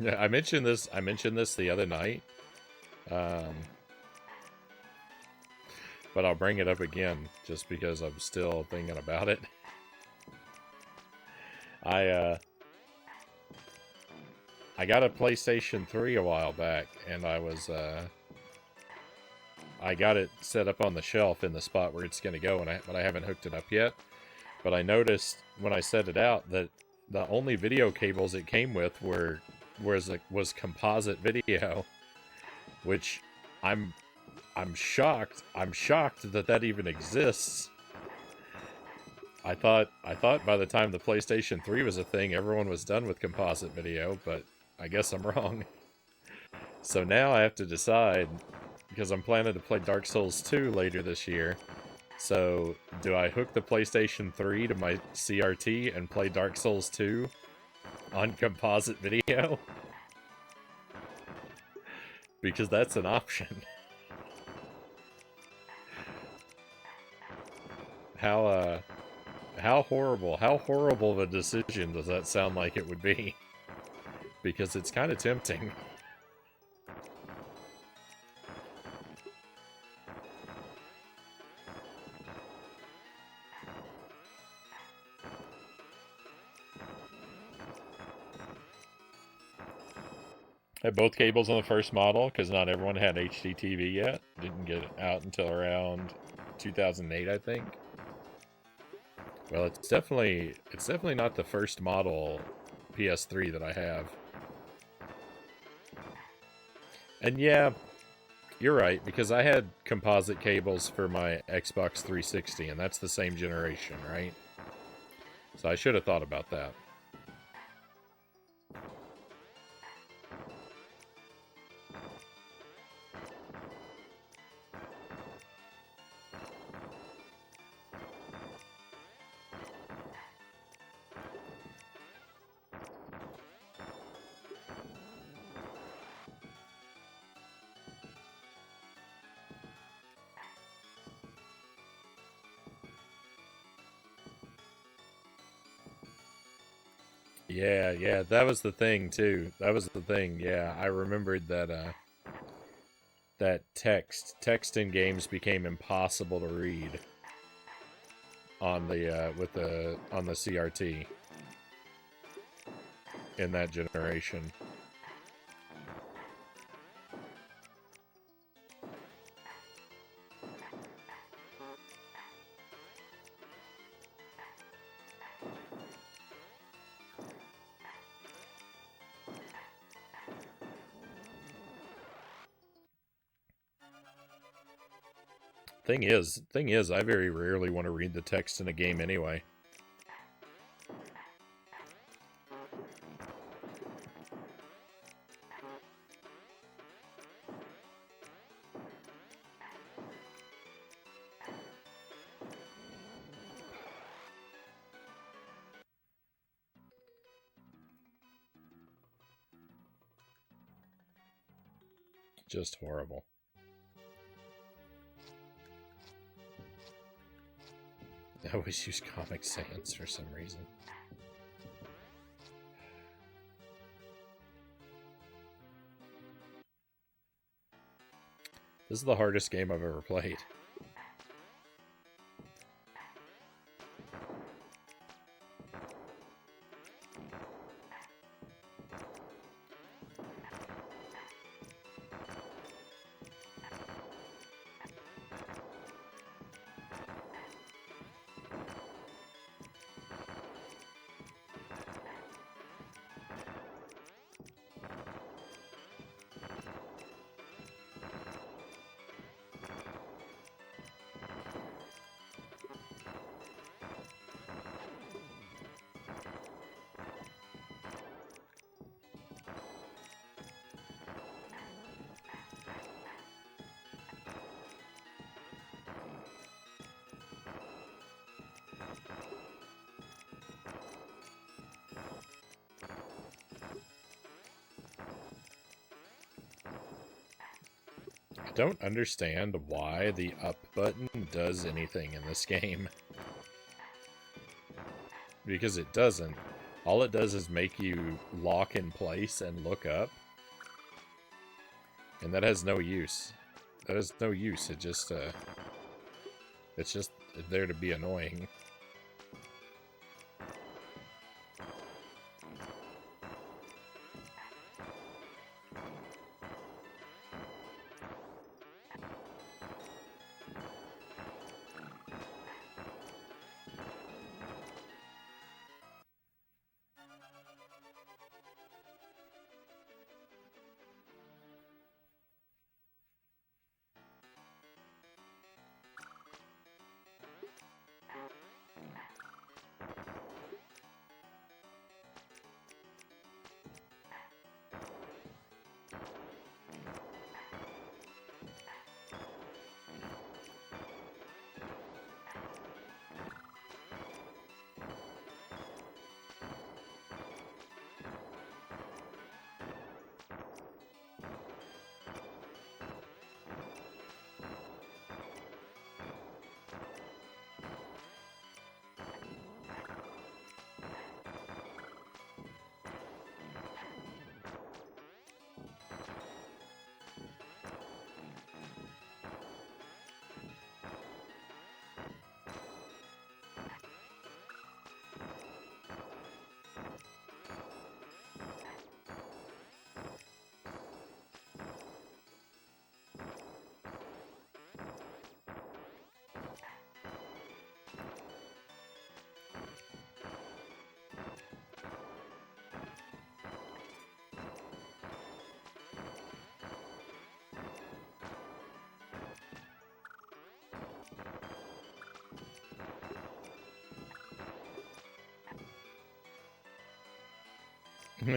Yeah, I mentioned this the other night. But I'll bring it up again just because I'm still thinking about it. I got a PlayStation 3 a while back, and I got it set up on the shelf in the spot where it's going to go, but I haven't hooked it up yet. But I noticed when I set it out that the only video cables it came with was composite video, which I'm shocked. I'm shocked that even exists. I thought by the time the PlayStation 3 was a thing, everyone was done with composite video, but I guess I'm wrong. So now I have to decide, because I'm planning to play Dark Souls 2 later this year. So, do I hook the PlayStation 3 to my CRT and play Dark Souls 2 on composite video? Because that's an option. How horrible of a decision does that sound like it would be? Because it's kind of tempting. Had both cables on the first model, because not everyone had HDTV yet. Didn't get it out until around 2008, I think. Well, it's definitely not the first model PS3 that I have. And yeah, you're right, because I had composite cables for my Xbox 360, and that's the same generation, right? So I should have thought about that. Yeah, that was the thing too. That was the thing. Yeah, I remembered that that text in games became impossible to read on the on the CRT in that generation. Thing is, I very rarely want to read the text in a game anyway. Just horrible. I always use Comic Sans for some reason. This is the hardest game I've ever played. I don't understand why the up button does anything in this game. Because it doesn't. All it does is make you lock in place and look up. And that has no use. That has no use. It's just there to be annoying.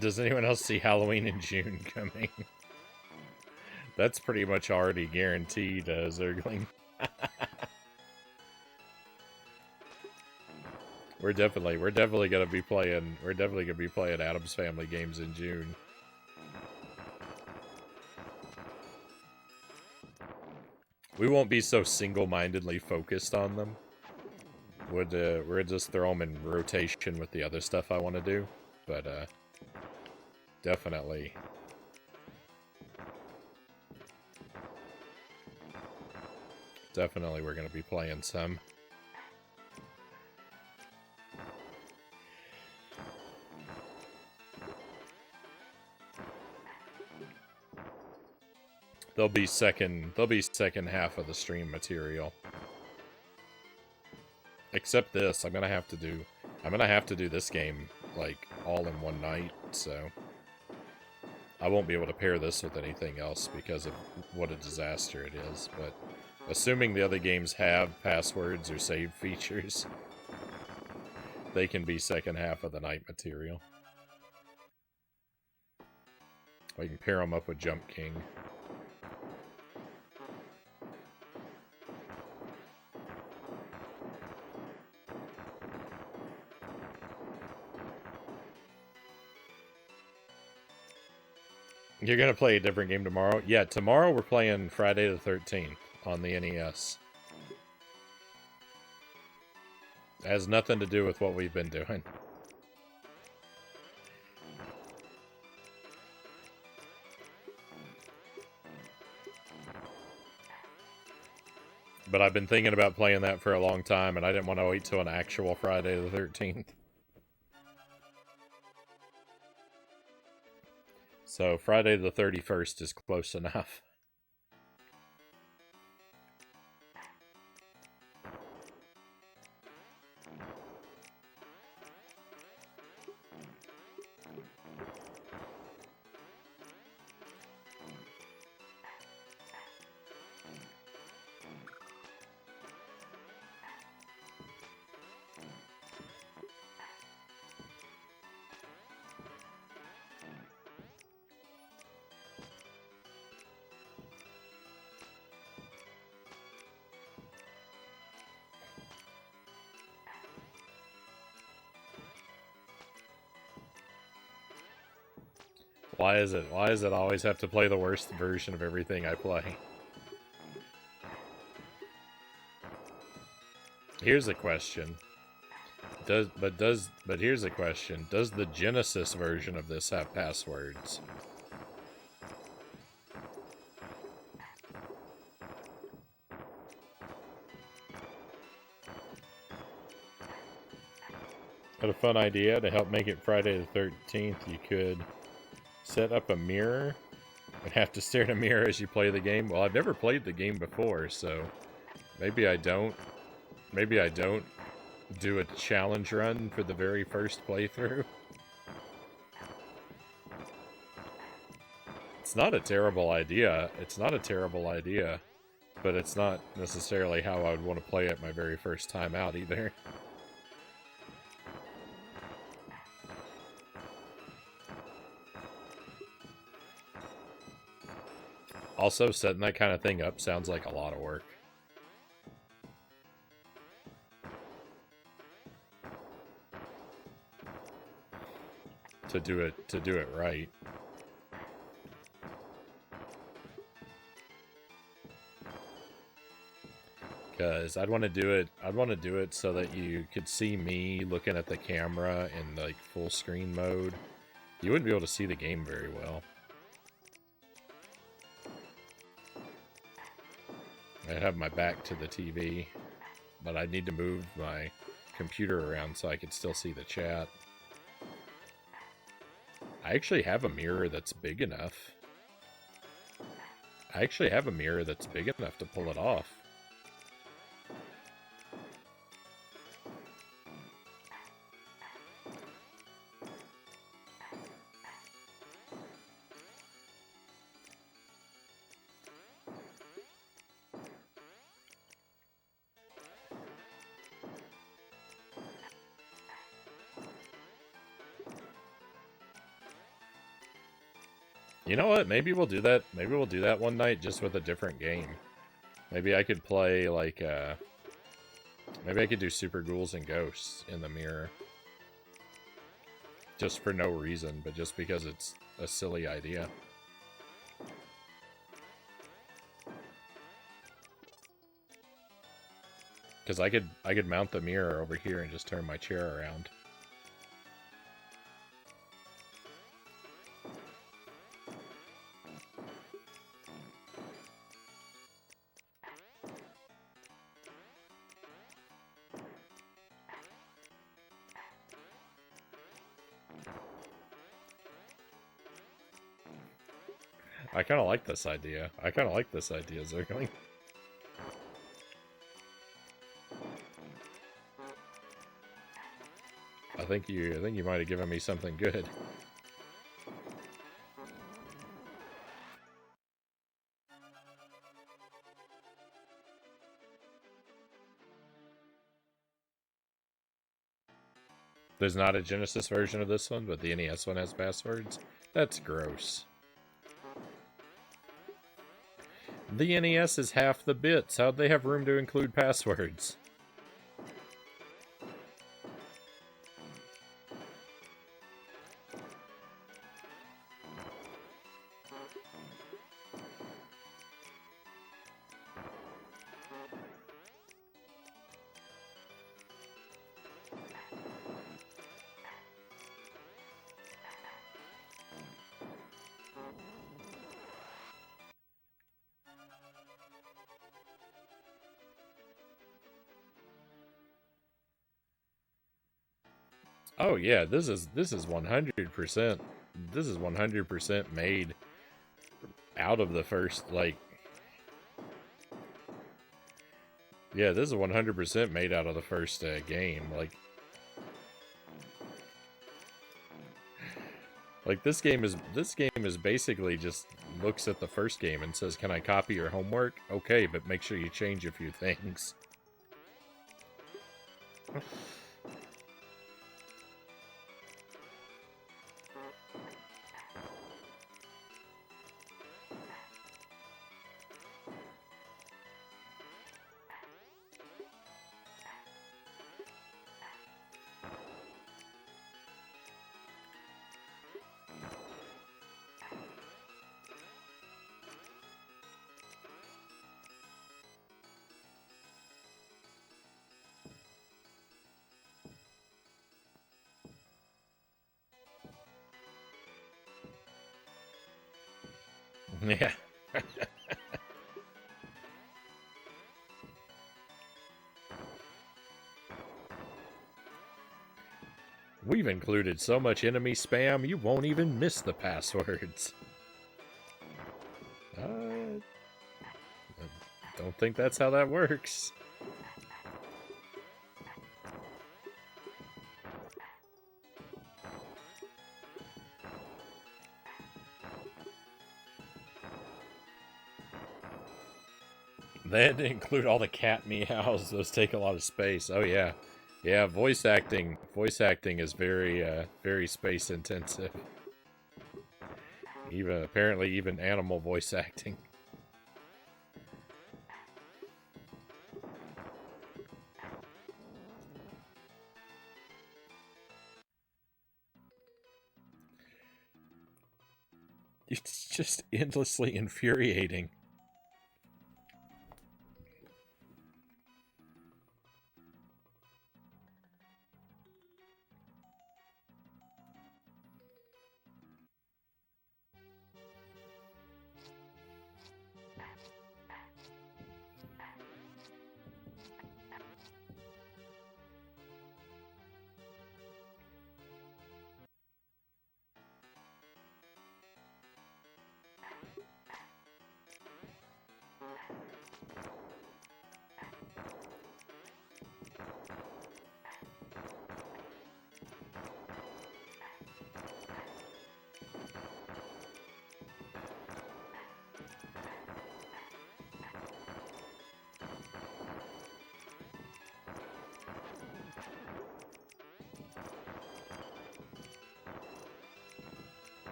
Does anyone else see Halloween in June coming? That's pretty much already guaranteed, Zergling. We're definitely gonna be playing Addams Family games in June. We won't be so single-mindedly focused on them. We're just throw them in rotation with the other stuff I want to do, but definitely we're going to be playing some. They'll be second half of the stream material. Except this, I'm gonna have to do this game like all in one night, so I won't be able to pair this with anything else because of what a disaster it is, but assuming the other games have passwords or save features, they can be second half of the night material. I can pair them up with Jump King. You're gonna play a different game tomorrow? Yeah, tomorrow we're playing Friday the 13th on the NES. It has nothing to do with what we've been doing. But I've been thinking about playing that for a long time, and I didn't want to wait till an actual Friday the 13th. So Friday the 31st is close enough. Why is it always have to play the worst version of everything I play? Here's a question. But here's a question. Does the Genesis version of this have passwords? Got a fun idea to help make it Friday the 13th. You could set up a mirror and have to stare at a mirror as you play the game. Well, I've never played the game before, so maybe I don't do a challenge run for the very first playthrough. It's not a terrible idea. It's not a terrible idea, but it's not necessarily how I would want to play it my very first time out either. Also, setting that kind of thing up sounds like a lot of work. To do it right. Because I'd want to do it so that you could see me looking at the camera in like full screen mode. You wouldn't be able to see the game very well. I'd have my back to the TV, but I'd need to move my computer around so I could still see the chat. I actually have a mirror that's big enough. To pull it off. You know what? Maybe we'll do that. Maybe we'll do that one night just with a different game. Maybe I could play like maybe I could do Super Ghouls and Ghosts in the mirror. Just for no reason, but just because it's a silly idea. Because I could mount the mirror over here and just turn my chair around. I kind of like this idea. Zergling. I think you might have given me something good. There's not a Genesis version of this one, but the NES one has passwords. That's gross. The NES is half the bits. How'd they have room to include passwords? Oh yeah, this is 100%. This is 100% made out of the first, like, yeah, this is 100% made out of the first game. Like this game is basically just looks at the first game and says, "Can I copy your homework?" Okay, but make sure you change a few things. Yeah. We've included so much enemy spam, you won't even miss the passwords. I don't think that's how that works. They had to include all the cat meows. Those take a lot of space. Oh yeah, yeah. Voice acting is very space intensive. Even apparently, even animal voice acting. It's just endlessly infuriating.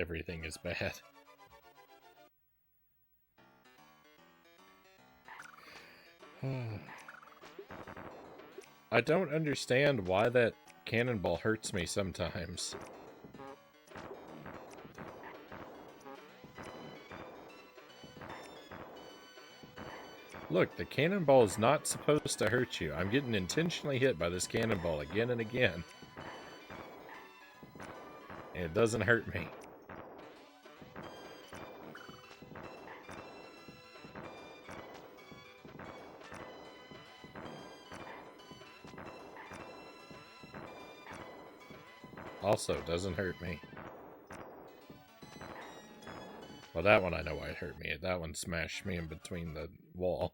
everything is bad. I don't understand why that cannonball hurts me sometimes. Look, the cannonball is not supposed to hurt you. I'm getting intentionally hit by this cannonball again and again. And it doesn't hurt me. Also, doesn't hurt me. Well, that one I know why it hurt me. That one smashed me in between the wall.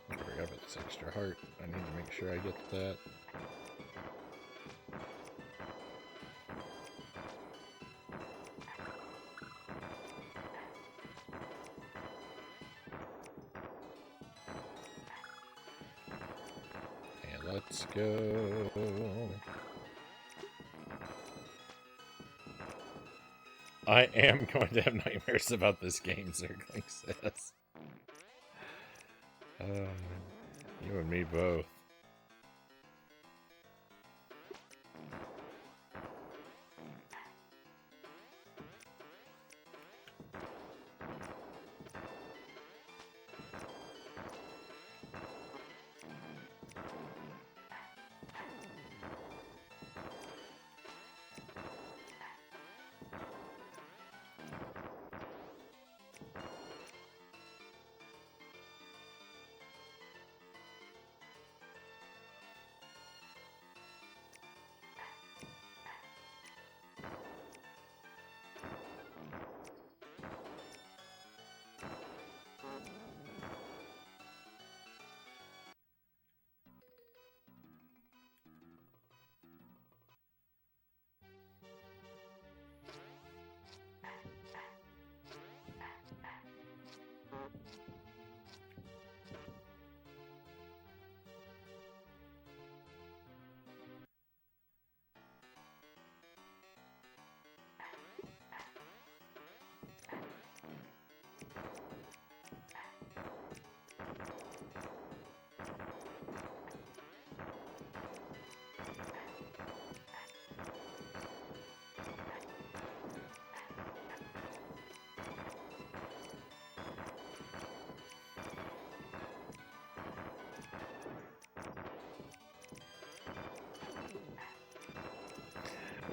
I forgot about this extra heart. I need to make sure I get that. And let's go. I am going to have nightmares about this game, Zergling says. You and me both.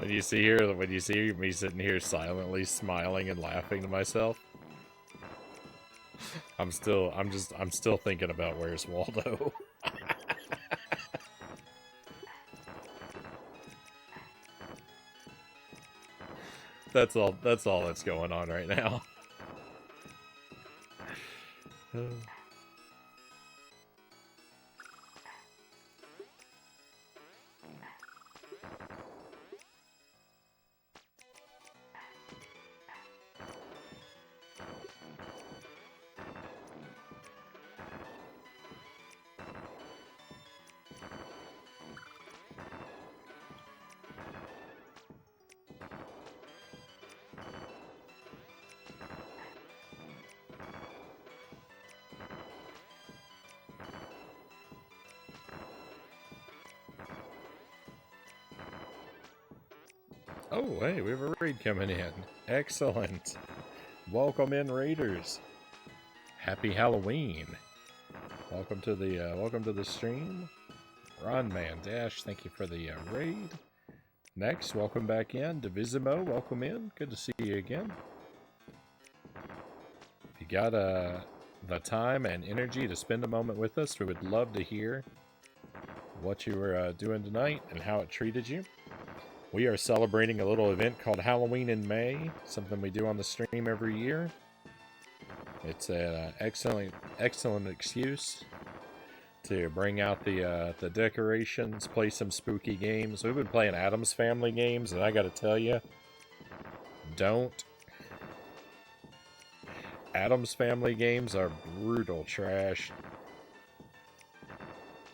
When you see me sitting here silently smiling and laughing to myself, I'm still thinking about where's Waldo. That's all that's going on right now. Oh, hey, we have a raid coming in. Excellent. Welcome in, raiders. Happy Halloween. Welcome to the stream. Ron Man Dash, thank you for the raid. Next, welcome back in. Divisimo, welcome in. Good to see you again. If you got the time and energy to spend a moment with us, we would love to hear what you were doing tonight and how it treated you. We are celebrating a little event called Halloween in May, something we do on the stream every year. It's an excellent excuse to bring out the decorations, play some spooky games. We've been playing Addams Family games, and I gotta tell you, don't. Addams Family games are brutal trash.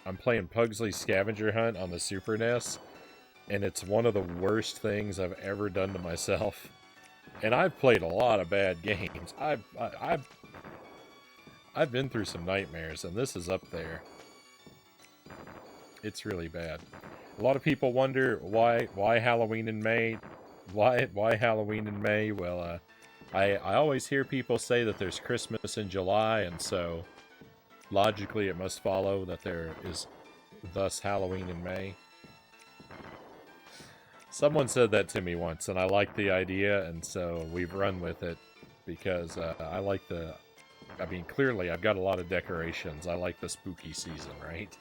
I'm playing Pugsley Scavenger Hunt on the Super NES, and it's one of the worst things I've ever done to myself. And I've played a lot of bad games. I've been through some nightmares, and this is up there. It's really bad. A lot of people wonder why Halloween in May. Why Halloween in May? Well, I always hear people say that there's Christmas in July, and so logically it must follow that there is thus Halloween in May. Someone said that to me once, and I liked the idea, and so we've run with it because I like the... I mean, clearly I've got a lot of decorations. I like the spooky season, right?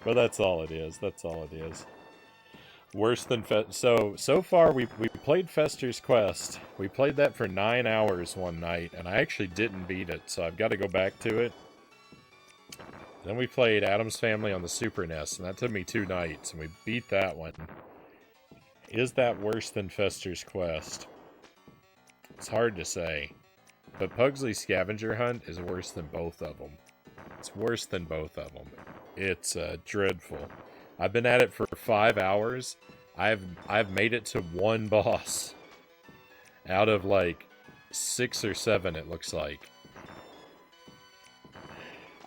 But that's all it is. That's all it is. Worse than... So far we played Fester's Quest. We played that for 9 hours one night, and I actually didn't beat it, so I've got to go back to it. Then we played Addams Family on the Super NES, and that took me 2 nights, and we beat that one. Is that worse than Fester's Quest? It's hard to say. But Pugsley Scavenger Hunt is worse than both of them. It's worse than both of them. It's dreadful. I've been at it for 5 hours. I've made it to 1 boss. Out of like 6 or 7, it looks like.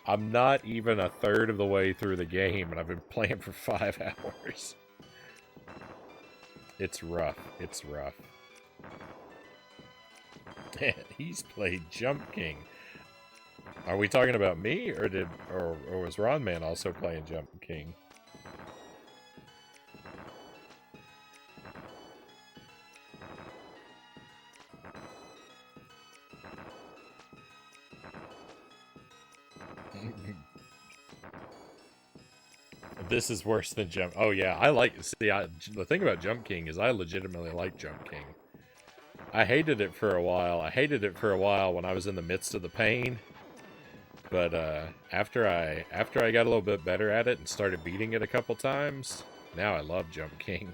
I'm not even a third of the way through the game, and I've been playing for 5 hours. It's rough. It's rough. He's played Jump King. Are we talking about me, or was Ron Man also playing Jump King? This is worse than Jump... Oh, yeah, I like... See, the thing about Jump King is I legitimately like Jump King. I hated it for a while. I hated it for a while when I was in the midst of the pain. But after I got a little bit better at it and started beating it a couple times, now I love Jump King.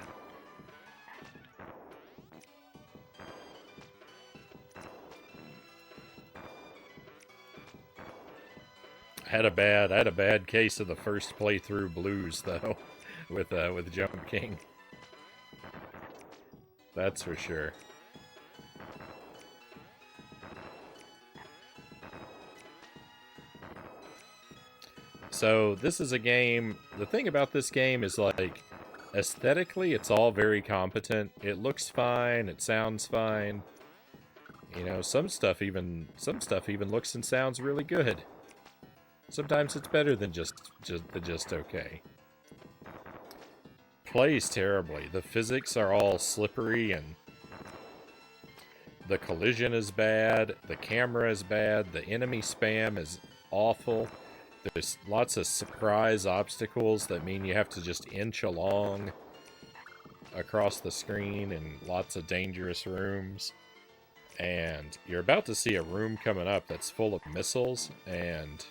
I had a bad case of the first playthrough blues though, with Jump King. That's for sure. So this is a game. The thing about this game is like, aesthetically, it's all very competent. It looks fine. It sounds fine. You know, some stuff even looks and sounds really good. Sometimes it's better than just okay. Plays terribly. The physics are all slippery, and the collision is bad. The camera is bad. The enemy spam is awful. There's lots of surprise obstacles that mean you have to just inch along across the screen in lots of dangerous rooms. And you're about to see a room coming up that's full of missiles, and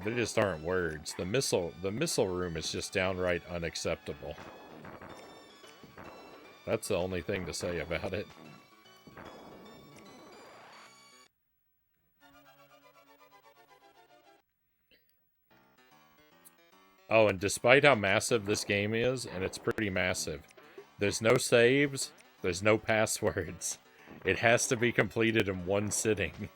they just aren't words. The missile room is just downright unacceptable. That's the only thing to say about it. Oh, and despite how massive this game is, and it's pretty massive, there's no saves, there's no passwords. It has to be completed in one sitting.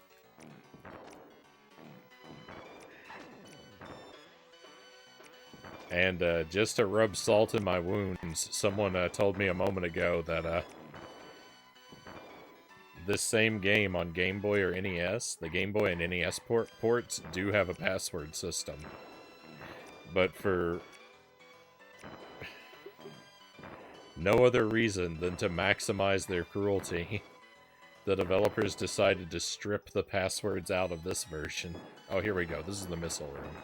And just to rub salt in my wounds, someone told me a moment ago that this same game on Game Boy or NES, the Game Boy and NES ports do have a password system. But for no other reason than to maximize their cruelty, the developers decided to strip the passwords out of this version. Oh, here we go. This is the missile room.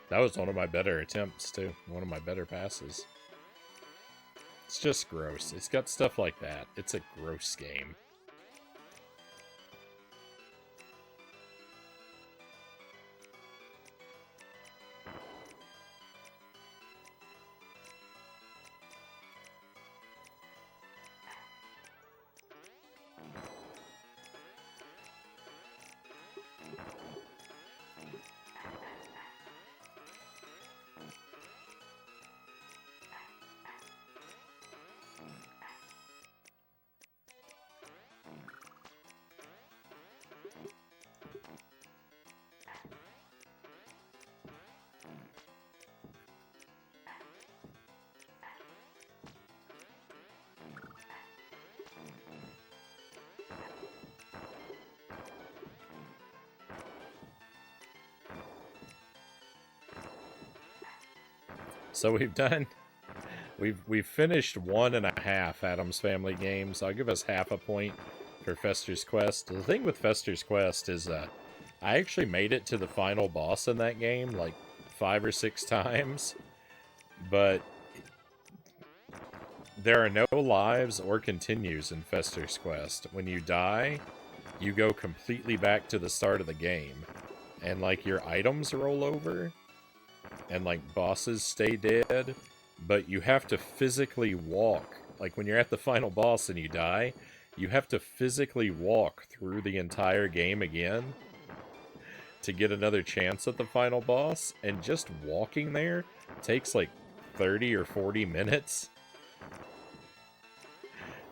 That was one of my better attempts, too. One of my better passes. It's just gross. It's got stuff like that. It's a gross game. So we've finished 1.5 Addams Family games. I'll give us half a point for Fester's Quest. The thing with Fester's Quest is I actually made it to the final boss in that game like 5 or 6 times, but there are no lives or continues in Fester's Quest. When you die, you go completely back to the start of the game, and like your items roll over, and like bosses stay dead, but you have to physically walk. Like when you're at the final boss and you die, you have to physically walk through the entire game again to get another chance at the final boss, and just walking there takes like 30 or 40 minutes.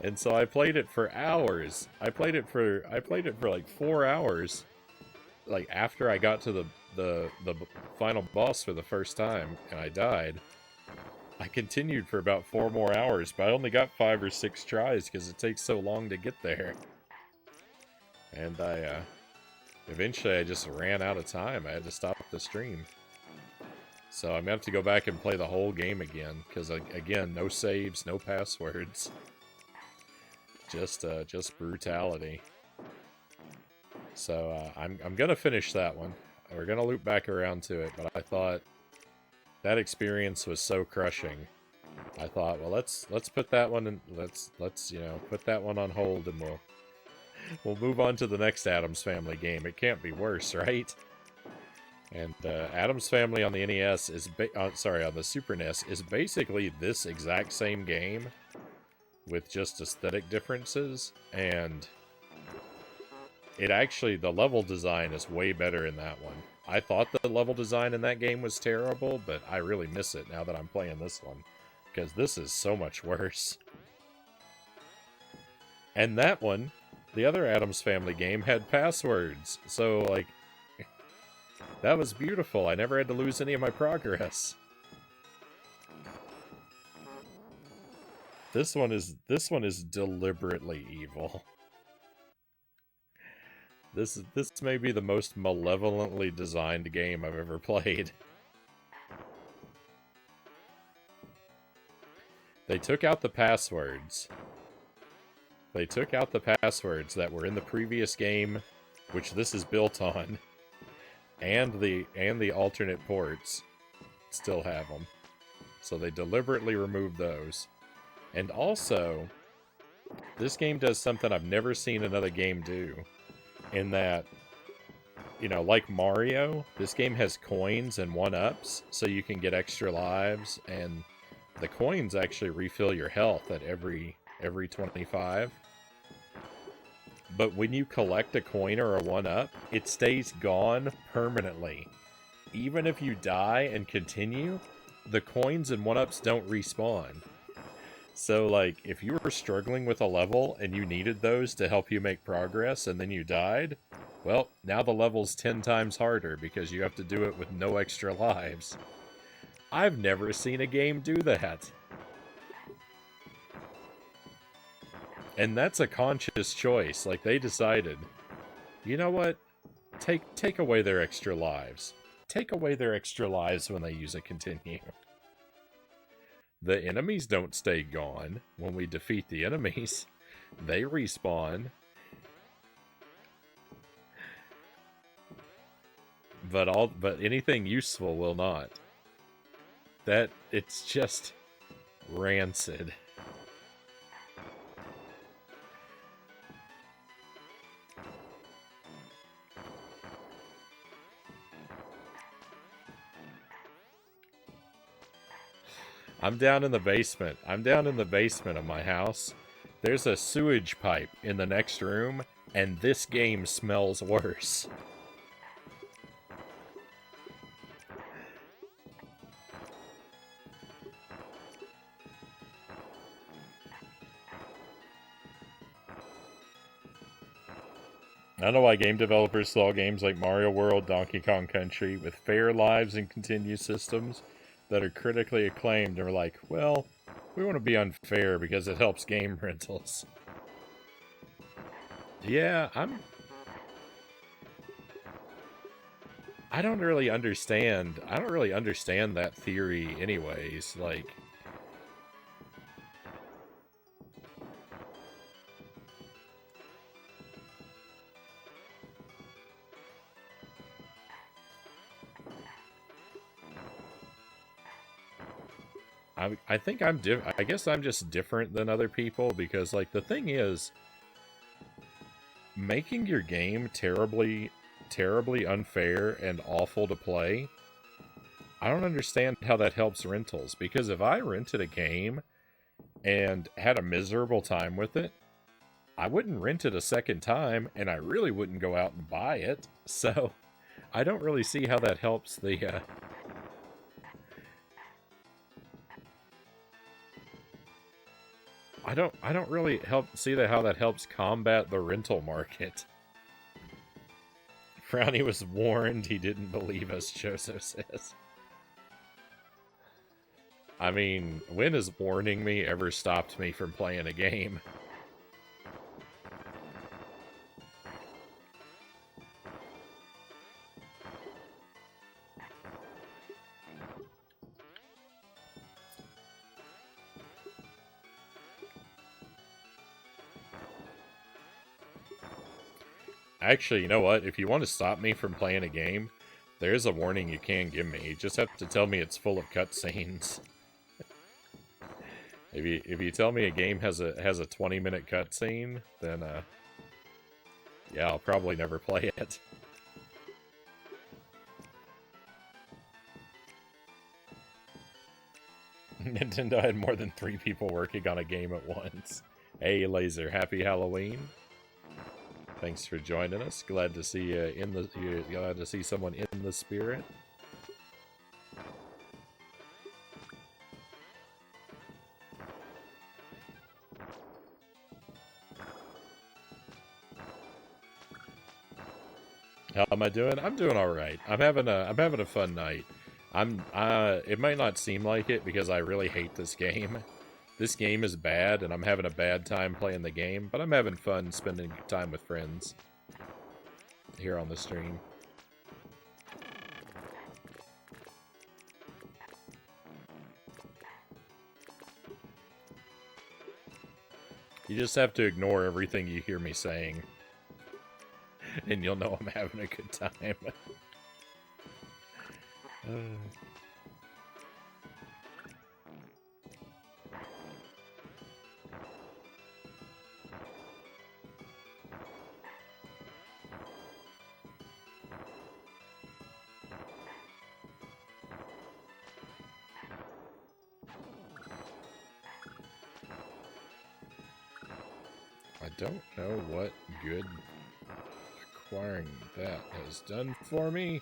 And so I played it for hours. I played it for like 4 hours, like after I got to the final boss for the first time and I died. I continued for about 4 more hours, but I only got 5 or 6 tries because it takes so long to get there. And eventually I just ran out of time. I had to stop the stream. So I'm gonna have to go back and play the whole game again, because again, no saves, no passwords. Just brutality. So I'm gonna finish that one. We're gonna loop back around to it, but I thought that experience was so crushing. I thought, well, let's put that one in, let's put that one on hold, and we'll move on to the next Addams Family game. It can't be worse, right? And Addams Family on the NES is on the Super NES is basically this exact same game with just aesthetic differences, and it actually, the level design is way better in that one. I thought the level design in that game was terrible, but I really miss it now that I'm playing this one, because this is so much worse. And that one, the other Addams Family game, had passwords, so like, that was beautiful. I never had to lose any of my progress. This one is deliberately evil. This may be the most malevolently designed game I've ever played. They took out the passwords. They took out the passwords that were in the previous game, which this is built on, and the alternate ports still have them. So they deliberately removed those. And also, this game does something I've never seen another game do. In that, you know, like Mario, this game has coins and 1-ups, so you can get extra lives, and the coins actually refill your health at every 25. But when you collect a coin or a 1-up, it stays gone permanently. Even if you die and continue, the coins and 1-ups don't respawn. So, like, if you were struggling with a level and you needed those to help you make progress and then you died, well, now the level's 10 times harder because you have to do it with no extra lives. I've never seen a game do that. And that's a conscious choice. Like, they decided, you know what? Take away their extra lives. Take away their extra lives when they use a continue. The enemies don't stay gone when we defeat the enemies. They respawn. But anything useful will not. It's just rancid. I'm down in the basement. I'm down in the basement of my house. There's a sewage pipe in the next room, and this game smells worse. I don't know why game developers saw games like Mario World, Donkey Kong Country with fair lives and continue systems that are critically acclaimed and were like, well, we want to be unfair because it helps game rentals. Yeah, I don't really understand that theory anyways, like... I think I guess I'm just different than other people because, like, the thing is, making your game terribly unfair and awful to play, I don't understand how that helps rentals, because if I rented a game and had a miserable time with it, I wouldn't rent it a second time, and I really wouldn't go out and buy it, so I don't really see how that helps the, I don't really see how that helps combat the rental market. Frownie was warned, he didn't believe us, Joso says. I mean, when has warning me ever stopped me from playing a game? Actually, you know what? If you want to stop me from playing a game, there's a warning you can give me. You just have to tell me it's full of cutscenes. If you tell me a game has a 20-minute cutscene, then yeah, I'll probably never play it. Nintendo had more than 3 people working on a game at once. Hey, Laser, happy Halloween. Thanks for joining us. Glad to see glad to see someone in the spirit. How am I doing? I'm doing all right. I'm having a fun night. It might not seem like it because I really hate this game. This game is bad, and I'm having a bad time playing the game, but I'm having fun spending time with friends here on the stream. You just have to ignore everything you hear me saying, and you'll know I'm having a good time. don't know what good acquiring that has done for me.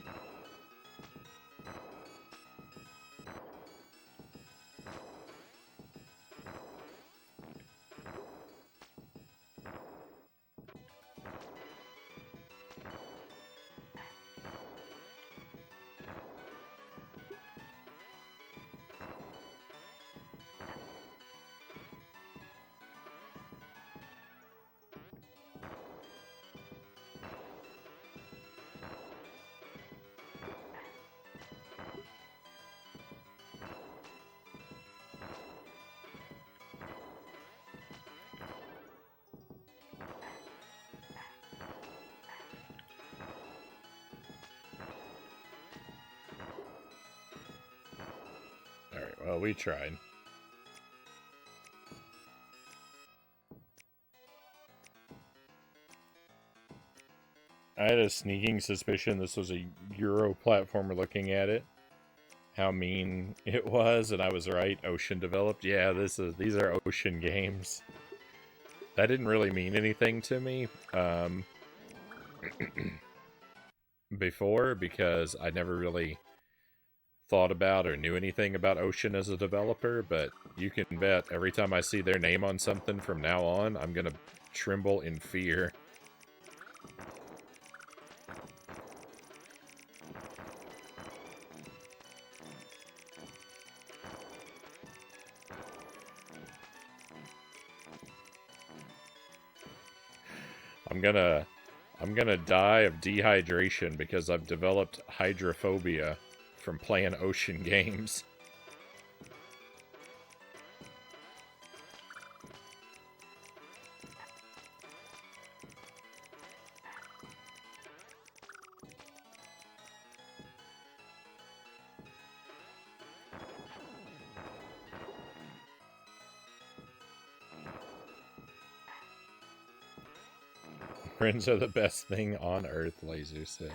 Alright, well, we tried. I had a sneaking suspicion this was a Euro platformer looking at it. How mean it was, and I was right. Ocean developed. Yeah, these are Ocean games. That didn't really mean anything to me before, because I never really thought about or knew anything about Ocean as a developer, but you can bet every time I see their name on something from now on, I'm gonna tremble in fear. I'm gonna die of dehydration because I've developed hydrophobia from playing Ocean games. Friends are the best thing on earth, Laser says.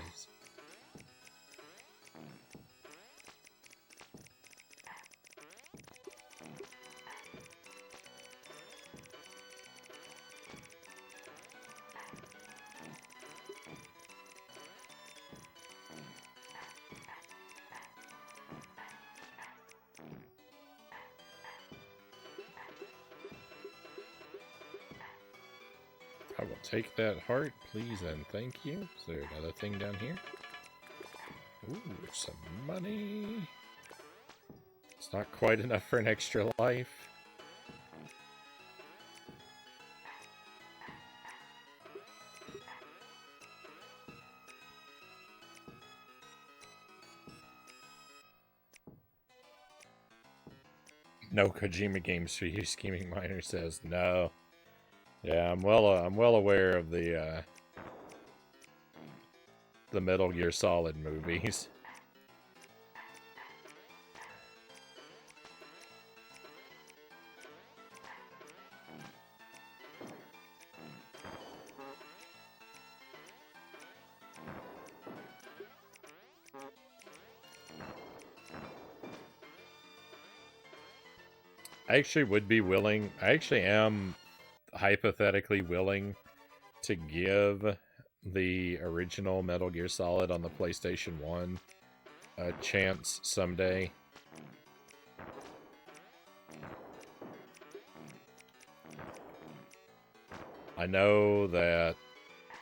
I will take that heart, please, and thank you. Is there another thing down here? Ooh, some money. It's not quite enough for an extra life. No Kojima games for you, Scheming Miner says. No. Yeah, I'm well aware of the Metal Gear Solid movies. I actually am hypothetically willing to give the original Metal Gear Solid on the PlayStation 1 a chance someday. I know that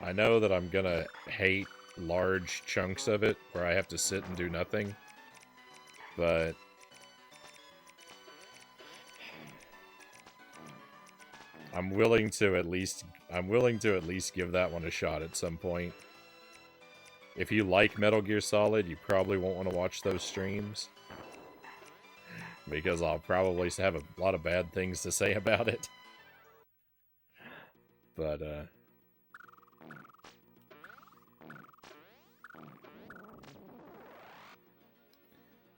I'm gonna hate large chunks of it where I have to sit and do nothing, but I'm willing to at least give that one a shot at some point. If you like Metal Gear Solid, you probably won't want to watch those streams, because I'll probably have a lot of bad things to say about it. But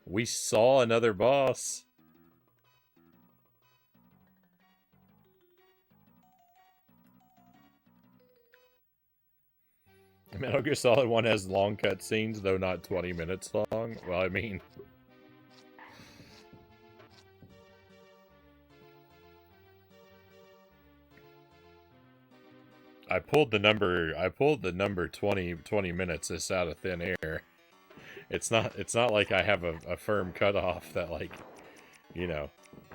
we saw another boss. Metal Gear Solid 1 has long cutscenes, though not 20 minutes long. Well, I mean... I pulled the number 20 minutes this out of thin air. It's not like I have a firm cutoff that, like, you know,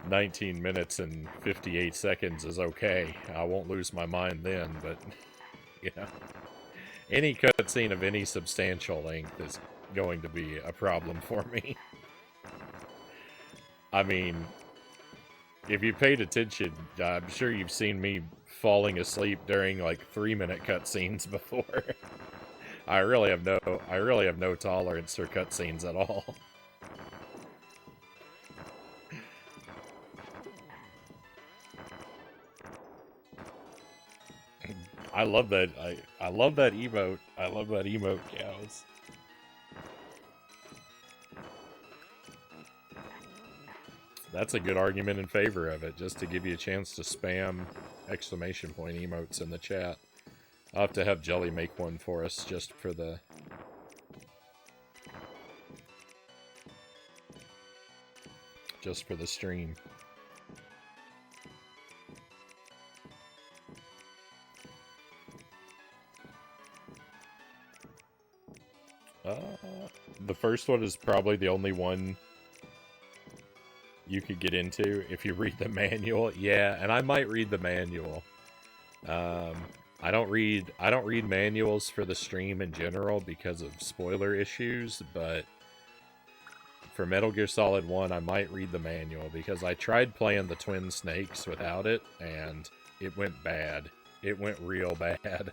19 minutes and 58 seconds is okay. I won't lose my mind then, but, you know, any cutscene of any substantial length is going to be a problem for me. I mean, if you paid attention, I'm sure you've seen me falling asleep during, like, 3-minute cutscenes before. I really have no tolerance for cutscenes at all. I love that. I love that emote. I love that emote, cows. That's a good argument in favor of it, just to give you a chance to spam exclamation point emotes in the chat. I'll have to have Jelly make one for us just for the... just for the stream. The first one is probably the only one you could get into if you read the manual. Yeah, and I might read the manual. I don't read manuals for the stream in general because of spoiler issues, but for Metal Gear Solid 1, I might read the manual because I tried playing the Twin Snakes without it, and it went bad. It went real bad.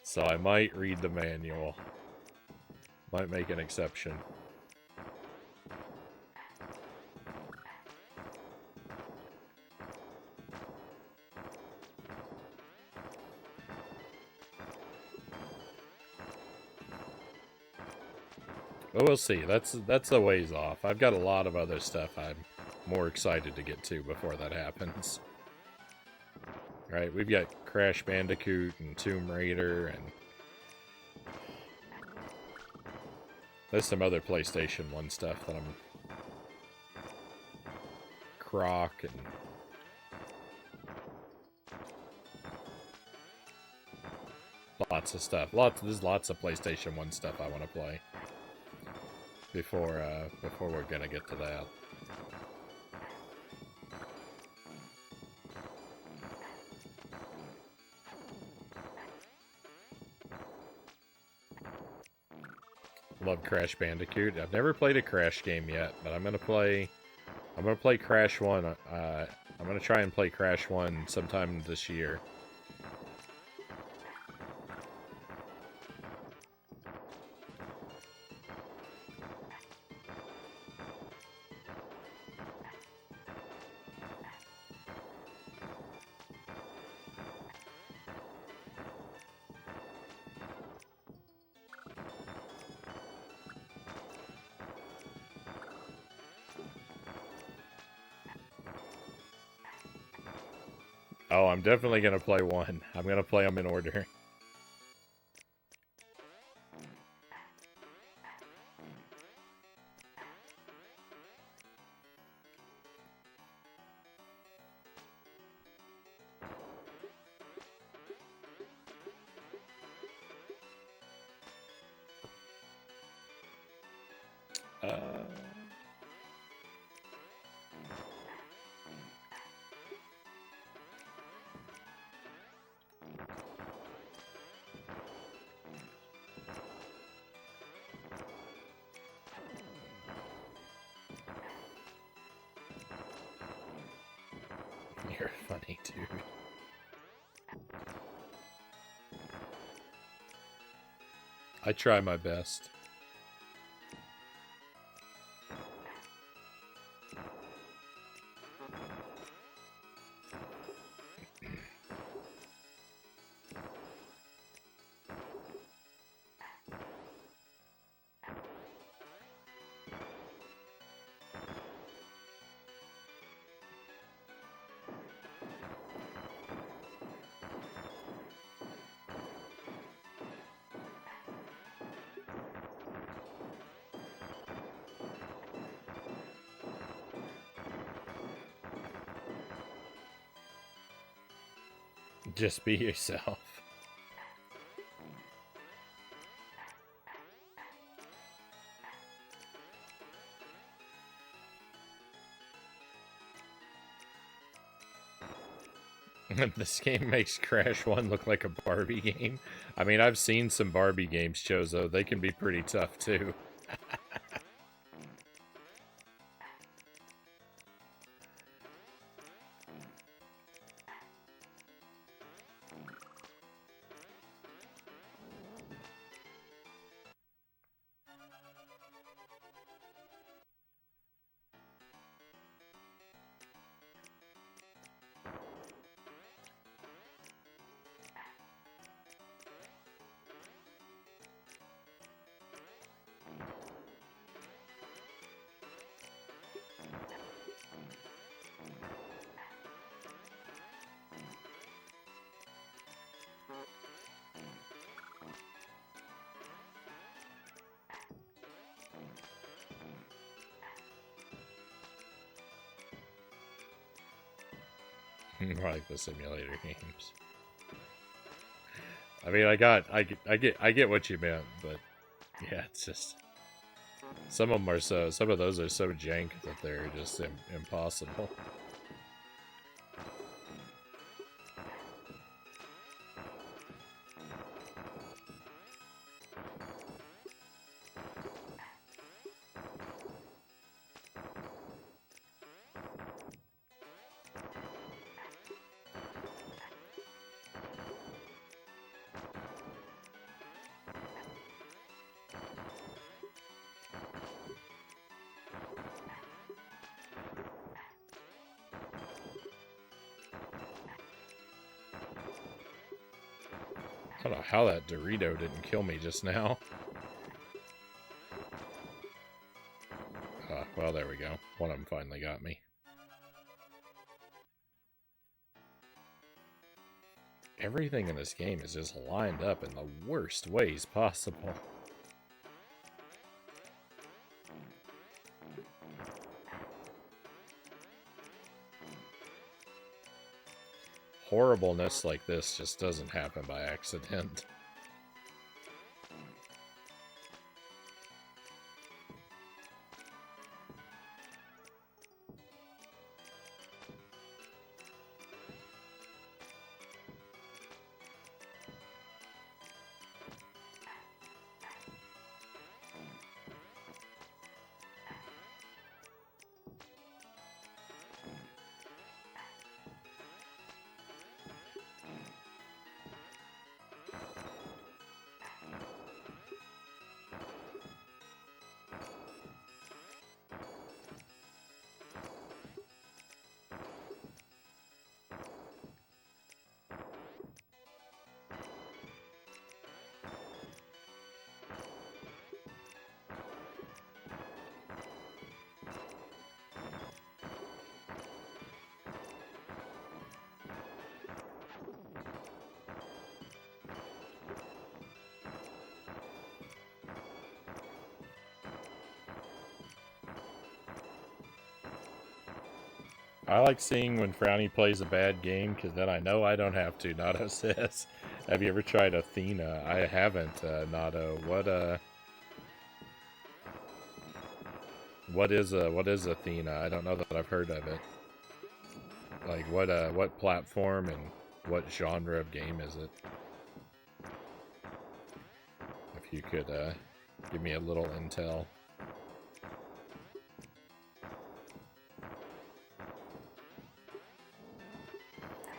So I might read the manual. Might make an exception. But we'll see. That's a ways off. I've got a lot of other stuff I'm more excited to get to before that happens. Right, we've got Crash Bandicoot and Tomb Raider, and there's some other PlayStation 1 stuff that I'm... Croc and... lots of stuff. There's lots of PlayStation 1 stuff I want to play before we're gonna get to that. Love Crash Bandicoot. I've never played a Crash game yet, but I'm gonna play Crash 1. I'm gonna try and play Crash 1 sometime this year. Oh, I'm definitely gonna play 1. I'm gonna play them in order. You're funny, dude. I try my best. Just be yourself. This game makes Crash 1 look like a Barbie game. I mean, I've seen some Barbie games, Chozo. They can be pretty tough, too. I like the simulator games. I mean, I get what you meant, but yeah, it's just some of them are some of those are so jank that they're just impossible. I don't know how that Dorito didn't kill me just now. Well, there we go. One of them finally got me. Everything in this game is just lined up in the worst ways possible. Horribleness like this just doesn't happen by accident. I like seeing when Frownie plays a bad game, because then I know I don't have to. Nato says, have you ever tried Athena? I haven't, Nato. What is Athena? I don't know that I've heard of it. Like, what platform and what genre of game is it? If you could, give me a little intel.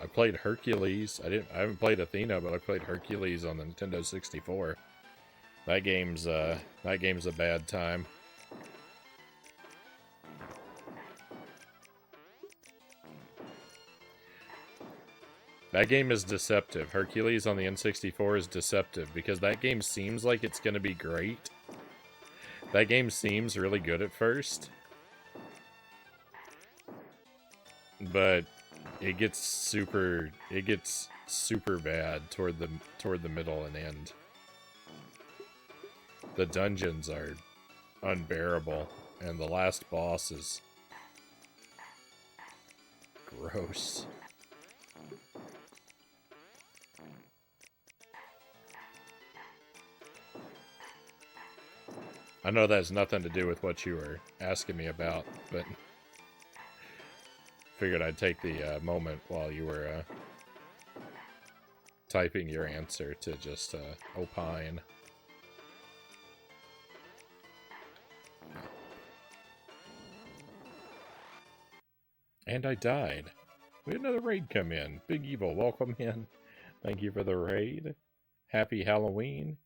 I played Hercules. I haven't played Athena, but I played Hercules on the Nintendo 64. That game's a bad time. That game is deceptive. Hercules on the N64 is deceptive because that game seems like it's going to be great. That game seems really good at first. But it gets super bad toward the middle and end. The dungeons are unbearable, and the last boss is gross. I know that has nothing to do with what you were asking me about, but figured I'd take the moment while you were typing your answer to just opine. And I died. We had another raid come in. Big Evil, welcome in. Thank you for the raid. Happy Halloween.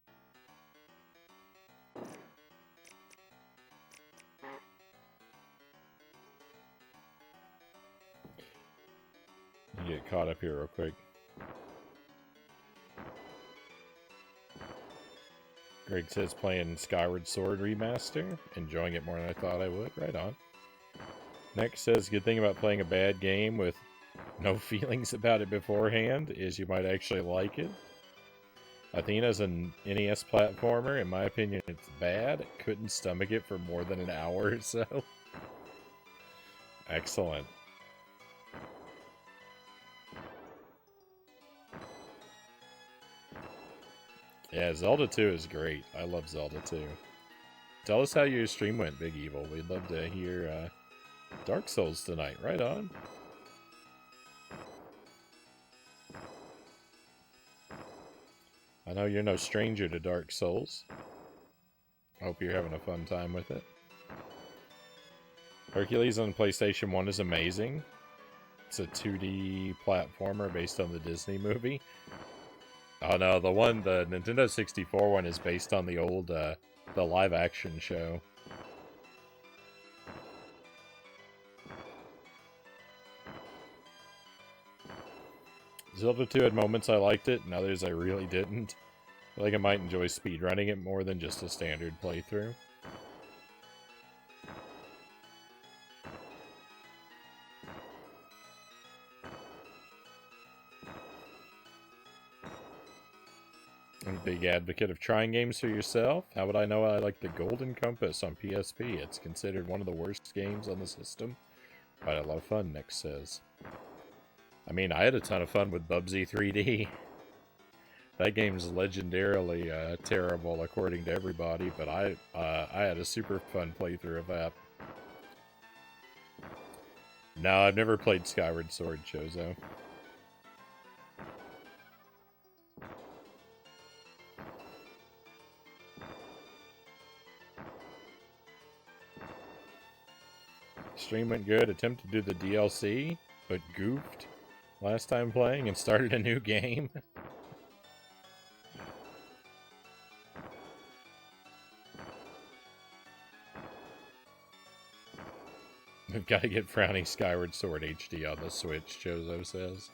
Get caught up here real quick. Greg says playing Skyward Sword Remaster. Enjoying it more than I thought I would. Right on. Next says, good thing about playing a bad game with no feelings about it beforehand is you might actually like it. Athena's an NES platformer. In my opinion, it's bad. Couldn't stomach it for more than an hour or so. Excellent. Yeah, Zelda 2 is great. I love Zelda 2. Tell us how your stream went, Big Evil. We'd love to hear Dark Souls tonight. Right on. I know you're no stranger to Dark Souls. I hope you're having a fun time with it. Hercules on PlayStation 1 is amazing. It's a 2D platformer based on the Disney movie. Oh no, the Nintendo 64 one is based on the old, the live-action show. Zelda 2 had moments I liked it, and others I really didn't. I think I might enjoy speedrunning it more than just a standard playthrough. I'm a big advocate of trying games for yourself. How would I know I like the Golden Compass on PSP? It's considered one of the worst games on the system. I had a lot of fun, Nick says. I mean, I had a ton of fun with Bubsy 3D. That game's legendarily terrible according to everybody, but I had a super fun playthrough of that. No, I've never played Skyward Sword, Chozo. Stream went good. Attempted to do the DLC, but goofed last time playing and started a new game. We've got to get Frownie Skyward Sword HD on the Switch, Chozo says.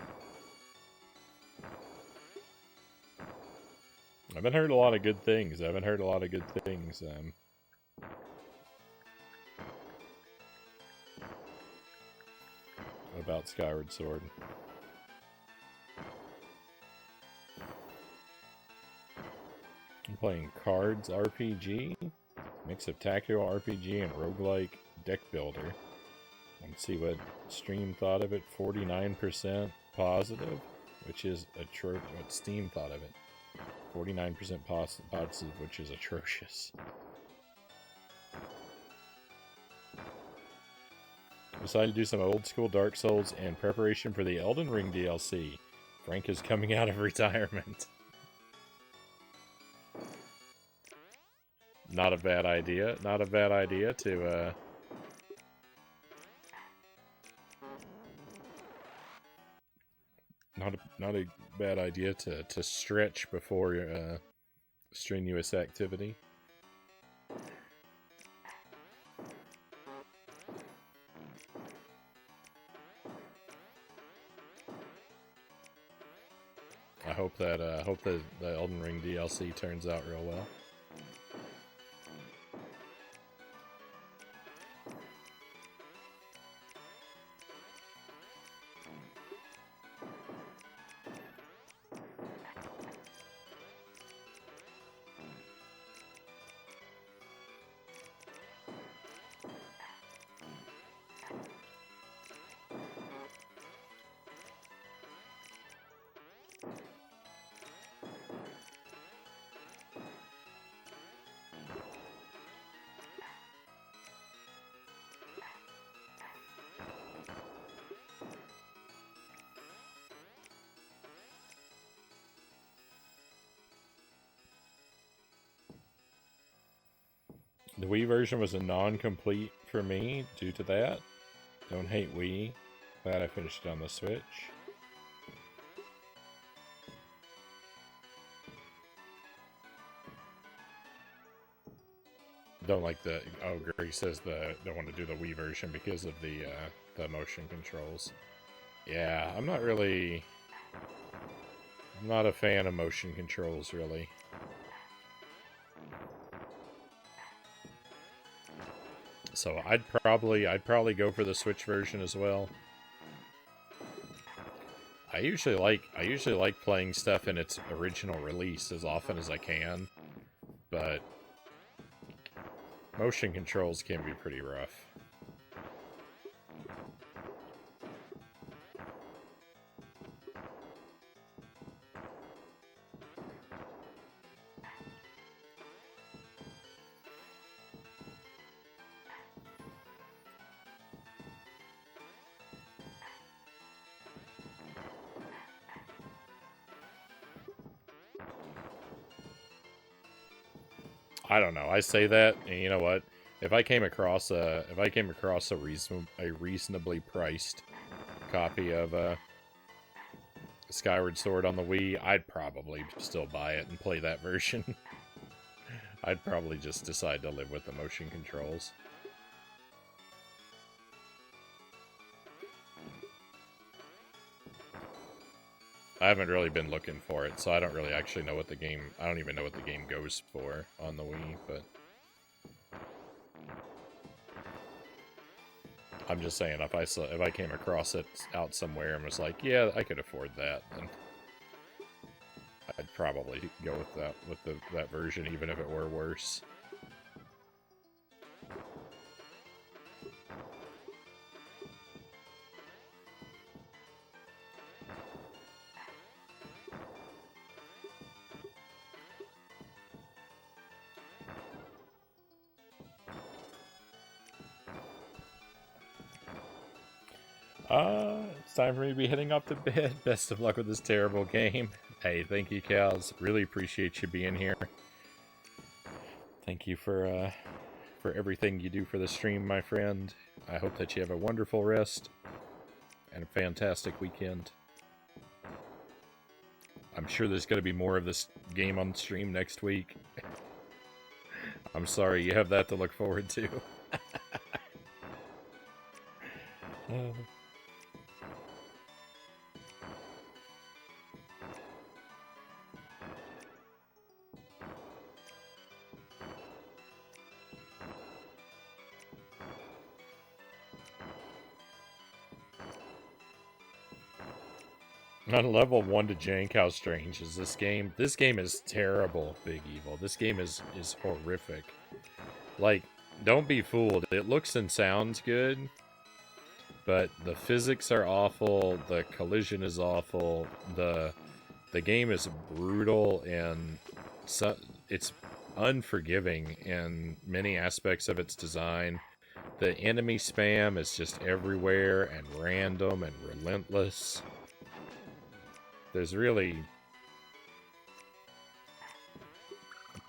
I haven't heard a lot of good things. About Skyward Sword. I'm playing Cards RPG, mix of tactical RPG and roguelike deck builder. Let's see what Stream thought of it. 49% positive, which is atrocious. What Steam thought of it. 49% positive, which is atrocious. Decided to do some old school Dark Souls in preparation for the Elden Ring DLC. Frank is coming out of retirement. Not a bad idea. Not a bad idea to not a bad idea to stretch before strenuous activity. I hope that the Elden Ring DLC turns out real well. The Wii version was a non-complete for me due to that. Don't hate Wii. Glad I finished it on the Switch. Don't like the... Oh, Greg says don't want to do the Wii version because of the motion controls. Yeah, I'm not really... I'm not a fan of motion controls, really. So I'd probably go for the Switch version as well. I usually like playing stuff in its original release as often as I can, but motion controls can be pretty rough. I don't know. I say that, and you know what? If I came across a reasonably priced copy of Skyward Sword on the Wii, I'd probably still buy it and play that version. I'd probably just decide to live with the motion controls. I haven't really been looking for it, so I don't really actually know what the game... I don't even know what the game goes for on the Wii, but... I'm just saying, if I came across it out somewhere and was like, yeah, I could afford that, then... I'd probably go with that version, even if it were worse. It's time for me to be heading off to bed. Best of luck with this terrible game. Hey, thank you, Cows. Really appreciate you being here. Thank you for everything you do for the stream, my friend. I hope that you have a wonderful rest and a fantastic weekend. I'm sure there's going to be more of this game on stream next week. I'm sorry, you have that to look forward to. On level 1 to Jank, how strange is this game? This game is terrible, Big Evil. This game is horrific. Like, don't be fooled. It looks and sounds good, but the physics are awful, the collision is awful, the game is brutal, and it's unforgiving in many aspects of its design. The enemy spam is just everywhere and random and relentless. There's really...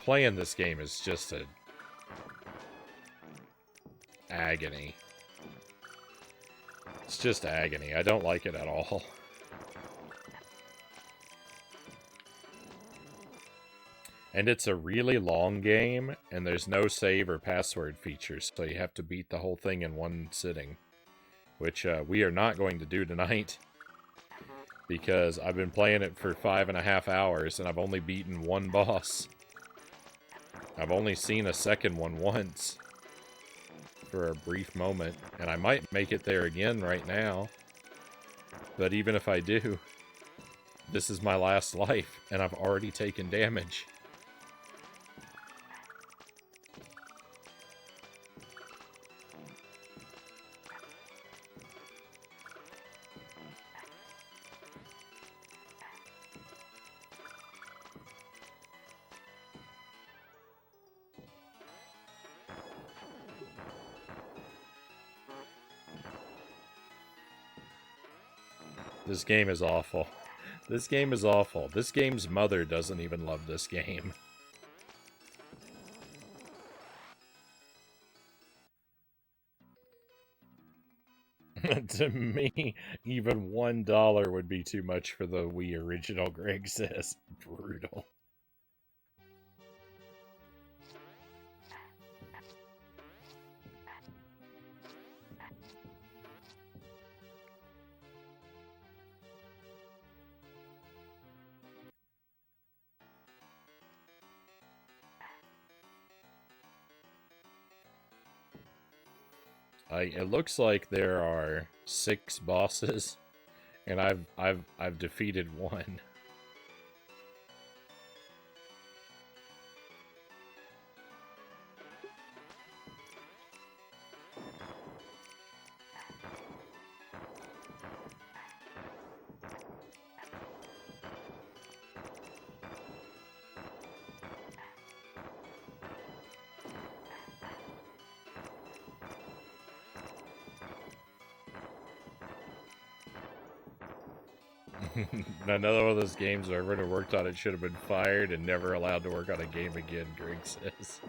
Playing this game is just a... agony. It's just agony. I don't like it at all. And it's a really long game, and there's no save or password features, so you have to beat the whole thing in one sitting. Which we are not going to do tonight. Because I've been playing it for 5.5 hours, and I've only beaten one boss. I've only seen a second one once. For a brief moment. And I might make it there again right now. But even if I do, this is my last life, and I've already taken damage. This game is awful. This game is awful. This game's mother doesn't even love this game. To me, even $1 would be too much for the Wii original, Greg says. Brutal. It looks like there are 6 bosses, and I've defeated 1. Another one of those games where everyone who worked on it should have been fired and never allowed to work on a game again, Greg says.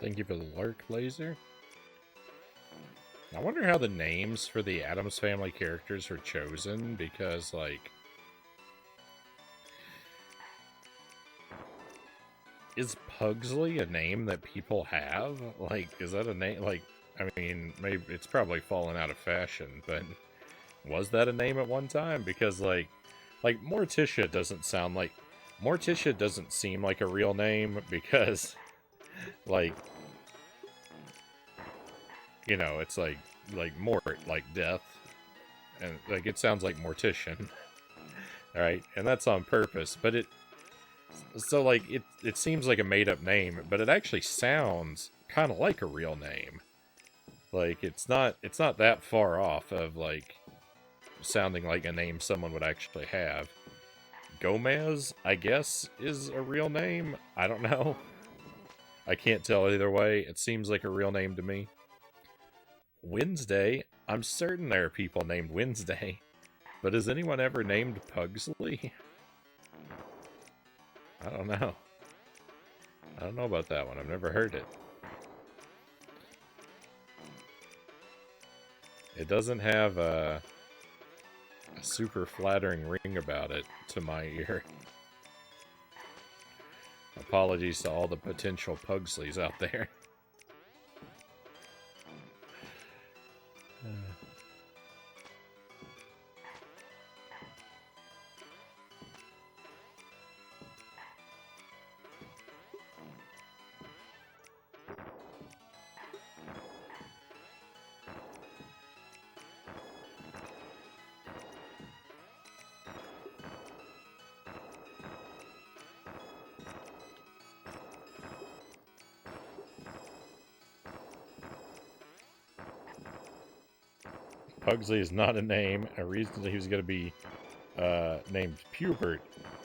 Thank you for the Lark Laser. I wonder how the names for the Addams Family characters are chosen, because, like, is Pugsley a name that people have? Like, is that a name? Like, I mean, maybe it's probably fallen out of fashion, but was that a name at one time? Because like Morticia doesn't sound like Morticia doesn't seem like a real name because, like, you know, it's like mort, like death, and like it sounds like mortician, all right, and that's on purpose. But so like it seems like a made up name, but it actually sounds kind of like a real name. Like it's not that far off of like sounding like a name someone would actually have. Gomez, I guess, is a real name. I don't know. I can't tell either way. It seems like a real name to me. Wednesday, I'm certain there are people named Wednesday. But has anyone ever named Pugsley? I don't know. I don't know about that one. I've never heard it. It doesn't have a super flattering ring about it to my ear. Apologies to all the potential Pugsleys out there. Pugsley is not a name. A reason that he was going to be named Pubert,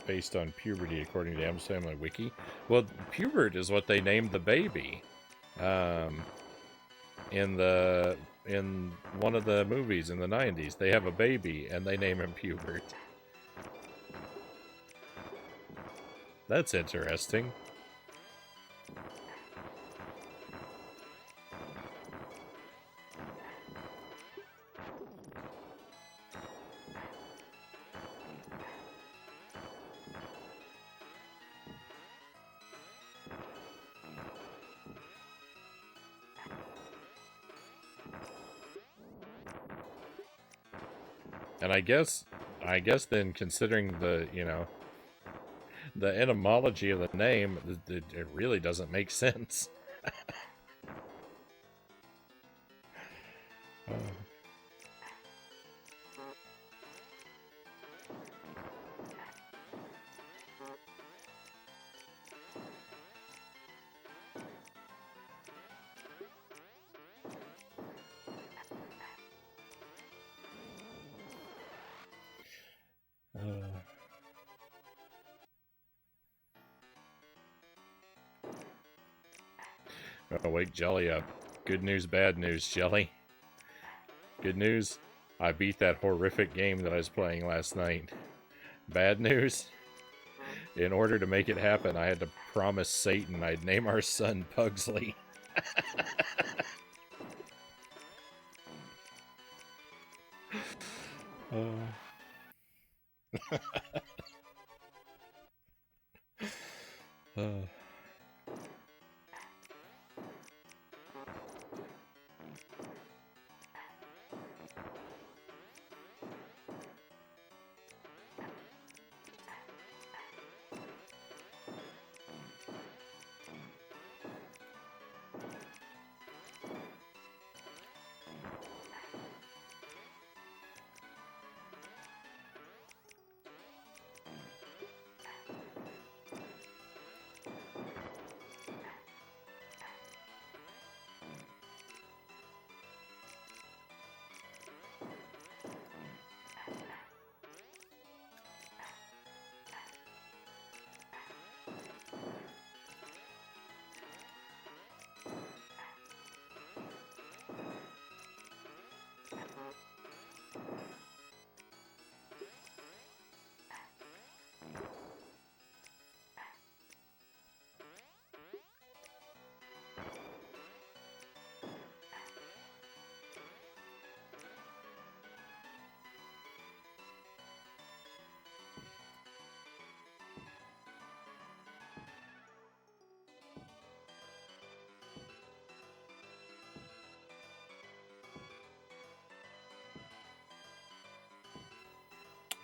based on puberty, according to the Addams Family Wiki. Well, Pubert is what they named the baby in one of the movies in the 90s. They have a baby, and they name him Pubert. That's interesting. And I guess then, considering the, you know, the etymology of the name, it really doesn't make sense. Oh, wake Jelly up. Good news, bad news, Jelly. Good news, I beat that horrific game that I was playing last night. Bad news, in order to make it happen, I had to promise Satan I'd name our son Pugsley.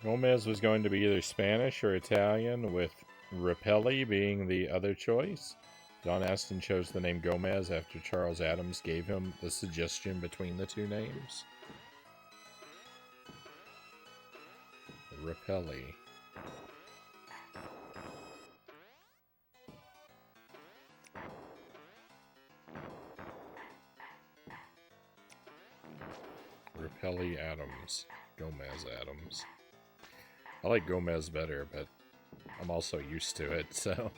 Gomez was going to be either Spanish or Italian, with Rapelli being the other choice. John Aston chose the name Gomez after Charles Addams gave him the suggestion between the two names. Rapelli. Rapelli Addams. Gomez Addams. I like Gomez better, but I'm also used to it, so...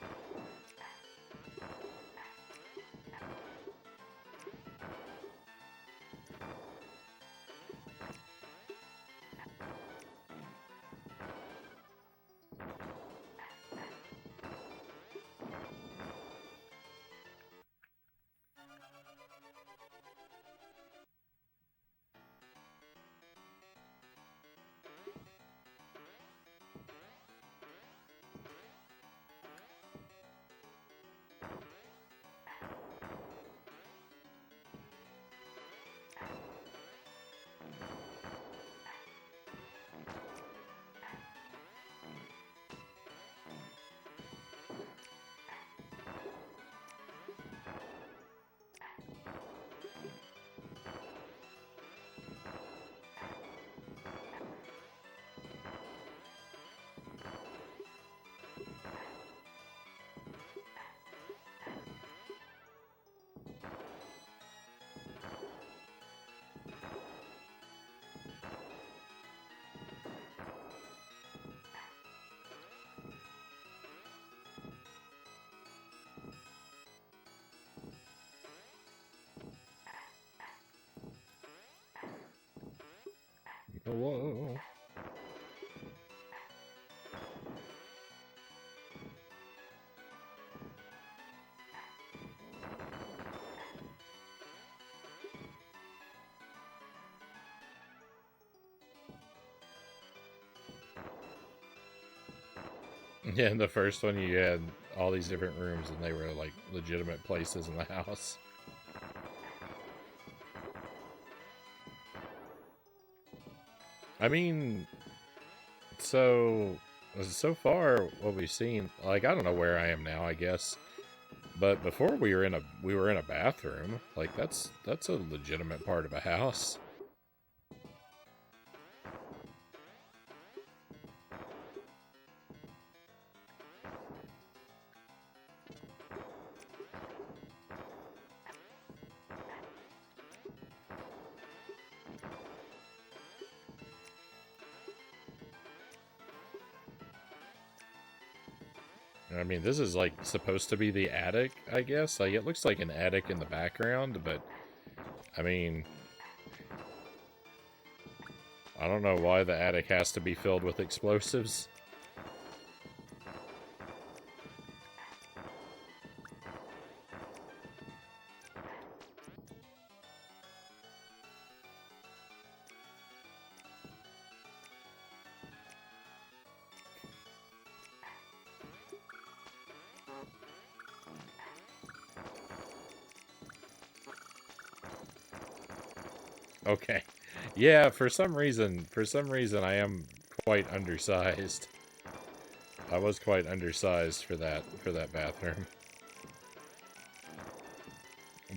Hello. Yeah, in the first one you had all these different rooms and they were like legitimate places in the house. I mean, so far what we've seen, like, I don't know where I am now, I guess, but before we were in a bathroom. Like, that's a legitimate part of a house. I mean, this is, like, supposed to be the attic, I guess. Like, it looks like an attic in the background, but, I mean, I don't know why the attic has to be filled with explosives. Okay. Yeah, for some reason I am quite undersized. I was quite undersized for that bathroom.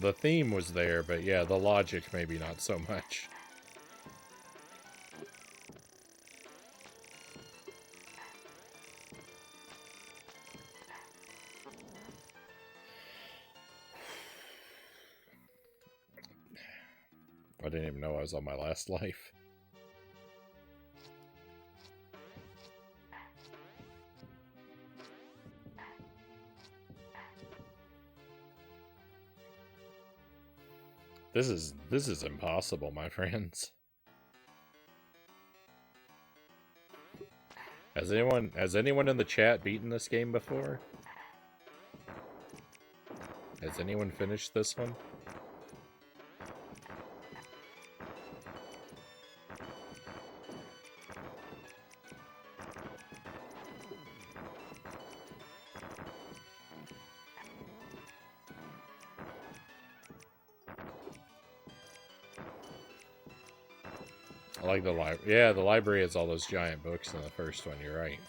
The theme was there, but yeah, the logic maybe not so much. I didn't even know I was on my last life. This is impossible, my friends. Has anyone in the chat beaten this game before? Has anyone finished this one? I like the library. Yeah, the library has all those giant books in the first one, you're right.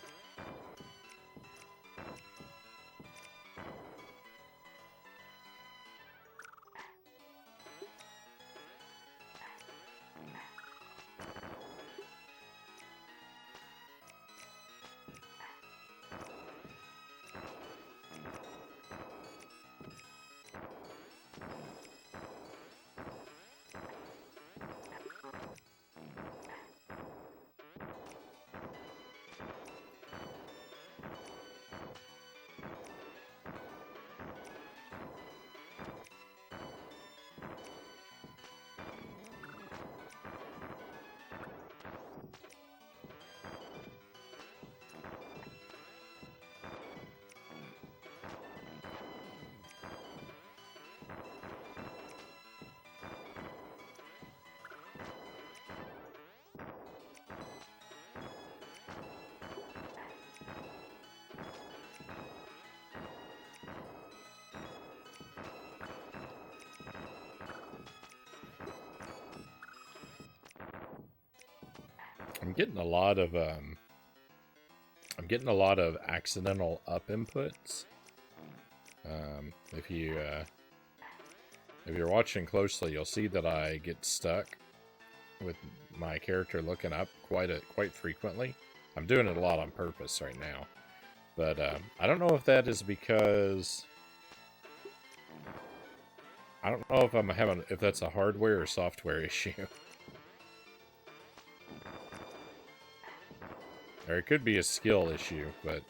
I'm getting a lot of accidental up inputs. If you're watching closely, you'll see that I get stuck with my character looking up quite frequently. I'm doing it a lot on purpose right now, but I don't know if that is because I don't know if that's a hardware or software issue. Or it could be a skill issue, but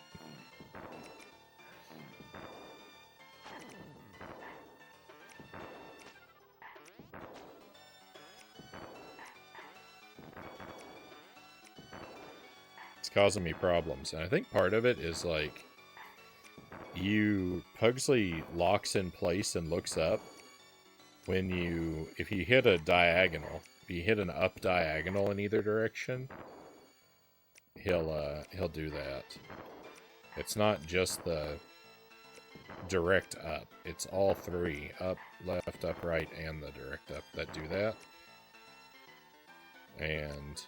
it's causing me problems. And I think part of it is like Pugsley locks in place and looks up when if you hit a diagonal, if you hit an up diagonal in either direction, he'll do that. It's not just the direct up. It's all three, up, left, up, right, and the direct up that do that. And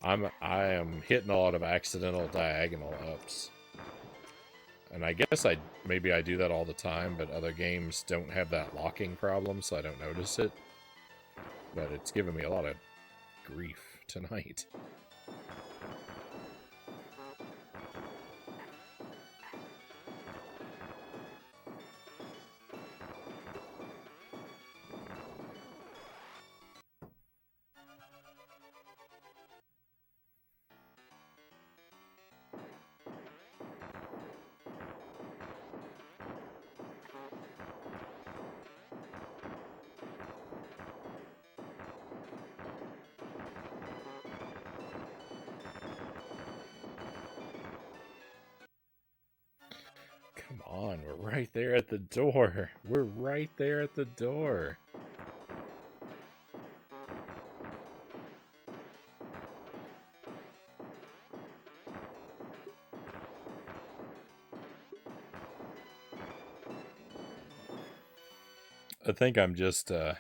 I am hitting a lot of accidental diagonal ups. And I guess maybe I do that all the time, but other games don't have that locking problem, so I don't notice it. But it's giving me a lot of grief tonight. Come on, we're right there at the door. We're right there at the door. I think I'm just, I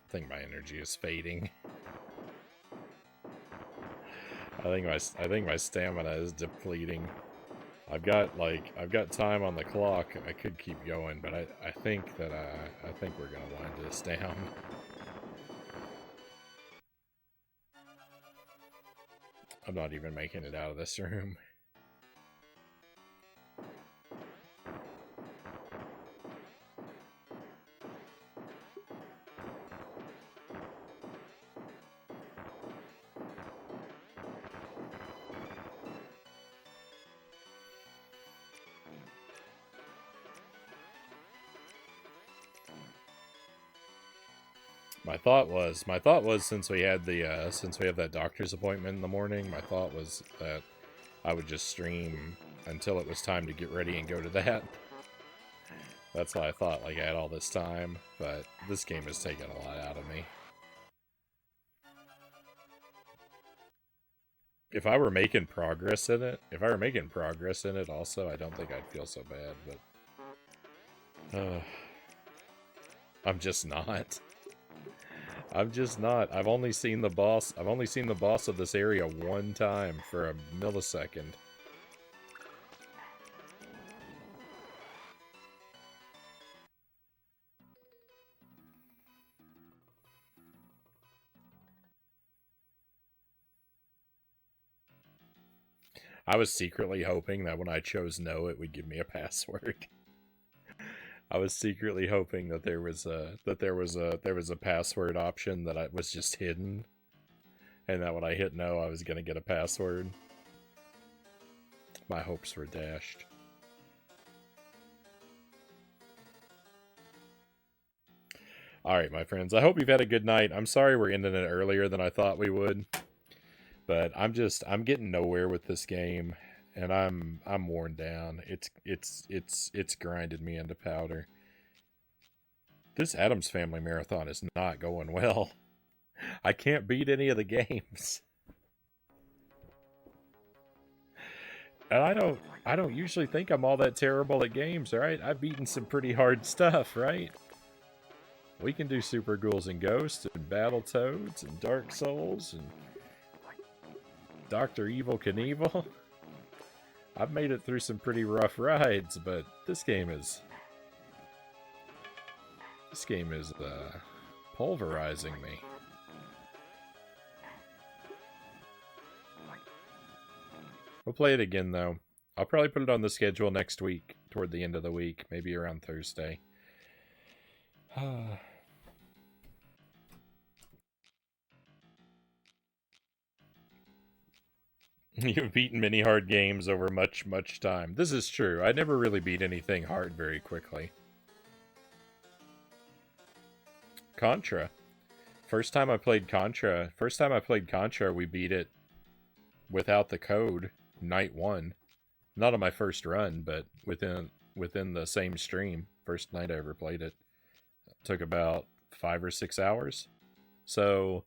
think my energy is fading. I think my stamina is depleting. I've got time on the clock. I could keep going, but I think we're gonna wind this down. I'm not even making it out of this room. My thought was since we have that doctor's appointment in the morning, my thought was that I would just stream until it was time to get ready and go to that. That's why I thought, like, I had all this time, but this game has taken a lot out of me. If I were making progress in it, also, I don't think I'd feel so bad, but I'm just not. I'm just not. I've only seen the boss of this area one time for a millisecond. I was secretly hoping that when I chose no, it would give me a password. I was secretly hoping that there was a password option that was just hidden, and that when I hit no, I was gonna get a password. My hopes were dashed. Alright, my friends, I hope you've had a good night. I'm sorry we're ending it earlier than I thought we would. But I'm getting nowhere with this game, and I'm worn down. It's grinded me into powder. This Addams Family marathon is not going well. I can't beat any of the games. And I don't usually think I'm all that terrible at games, right? I've beaten some pretty hard stuff, right? We can do Super Ghouls and Ghosts and Battletoads and Dark Souls and Dr. Evil Knievel. I've made it through some pretty rough rides, but this game is pulverizing me. We'll play it again, though. I'll probably put it on the schedule next week, toward the end of the week, maybe around Thursday. You've beaten many hard games over much, much time. This is true. I never really beat anything hard very quickly. Contra. First time I played Contra, we beat it without the code, night one. Not on my first run, but within the same stream. First night I ever played it. Took about 5 or 6 hours. So,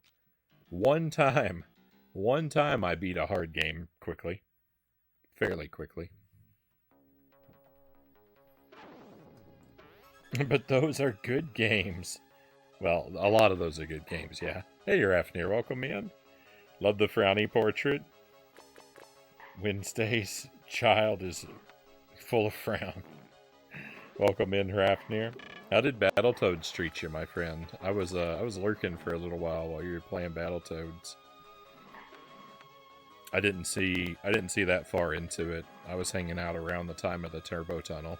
one time I beat a hard game quickly. Fairly quickly. But those are good games. Well, a lot of those are good games, yeah. Hey, you're Afnir, welcome in. Love the Frownie portrait. Wednesday's child is full of frown. Welcome in, Rafnir. How did Battletoads treat you, my friend? I was lurking for a little while you were playing Battletoads. I didn't see that far into it. I was hanging out around the time of the Turbo Tunnel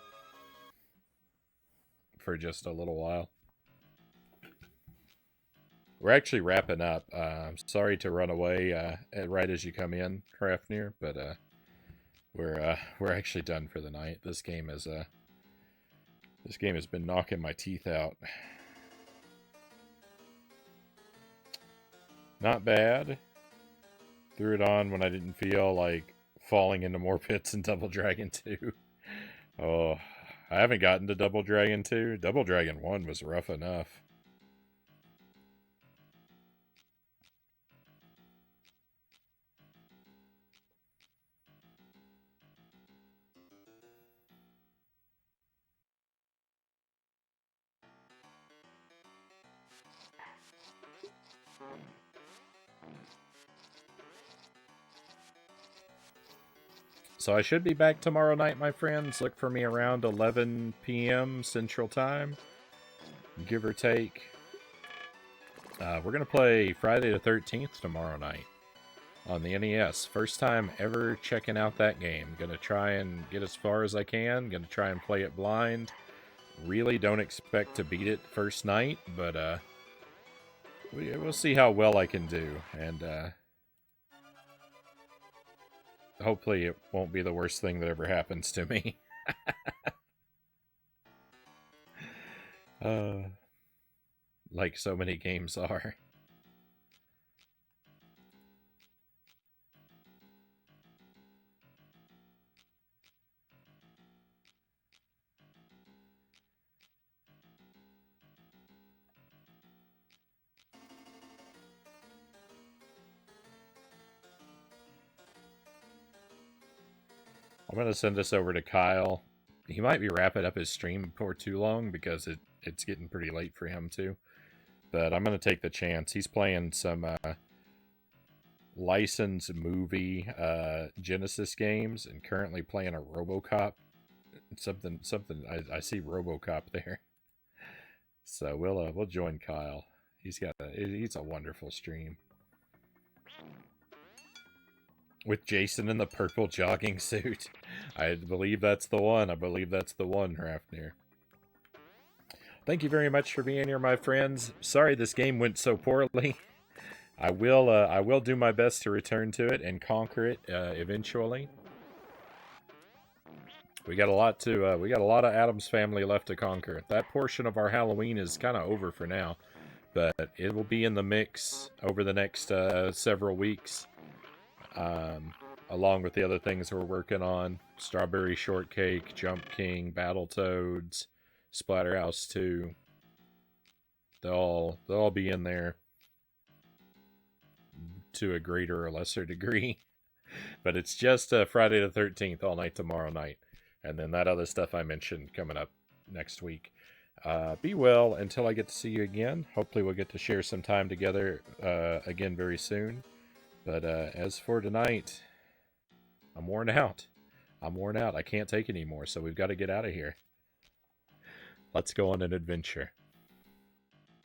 for just a little while. We're actually wrapping up. I'm sorry to run away right as you come in, Rafnir, but we're actually done for the night. This game has been knocking my teeth out. Not bad. Threw it on when I didn't feel like falling into more pits in Double Dragon 2. Oh, I haven't gotten to Double Dragon 2. Double Dragon 1 was rough enough. So I should be back tomorrow night, my friends. Look for me around 11 p.m. Central Time, give or take. We're going to play Friday the 13th tomorrow night on the NES. First time ever checking out that game. Going to try and get as far as I can. Going to try and play it blind. Really don't expect to beat it first night, but we'll see how well I can do. And hopefully it won't be the worst thing that ever happens to me. Like so many games are. I'm going to send this over to Kyle. he might be wrapping up his stream before too long because it's getting pretty late for him too. But I'm going to take the chance. He's playing some licensed movie Genesis games and currently playing a RoboCop. Something I see RoboCop there. So we'll join Kyle. He's a wonderful stream. With Jason in the purple jogging suit. I believe that's the one. Rafnir. Thank you very much for being here, my friends. Sorry this game went so poorly. I will do my best to return to it and conquer it eventually. We got a lot of Addams Family left to conquer. That portion of our Halloween is kind of over for now, but it will be in the mix over the next several weeks, along with the other things we're working on: Strawberry Shortcake, Jump King, Battletoads, Splatterhouse 2. They'll all be in there to a greater or lesser degree. But it's just Friday the 13th all night tomorrow night. And then that other stuff I mentioned coming up next week. Be well until I get to see you again. Hopefully we'll get to share some time together again very soon. But as for tonight, I'm worn out. I can't take anymore, so we've got to get out of here. Let's go on an adventure.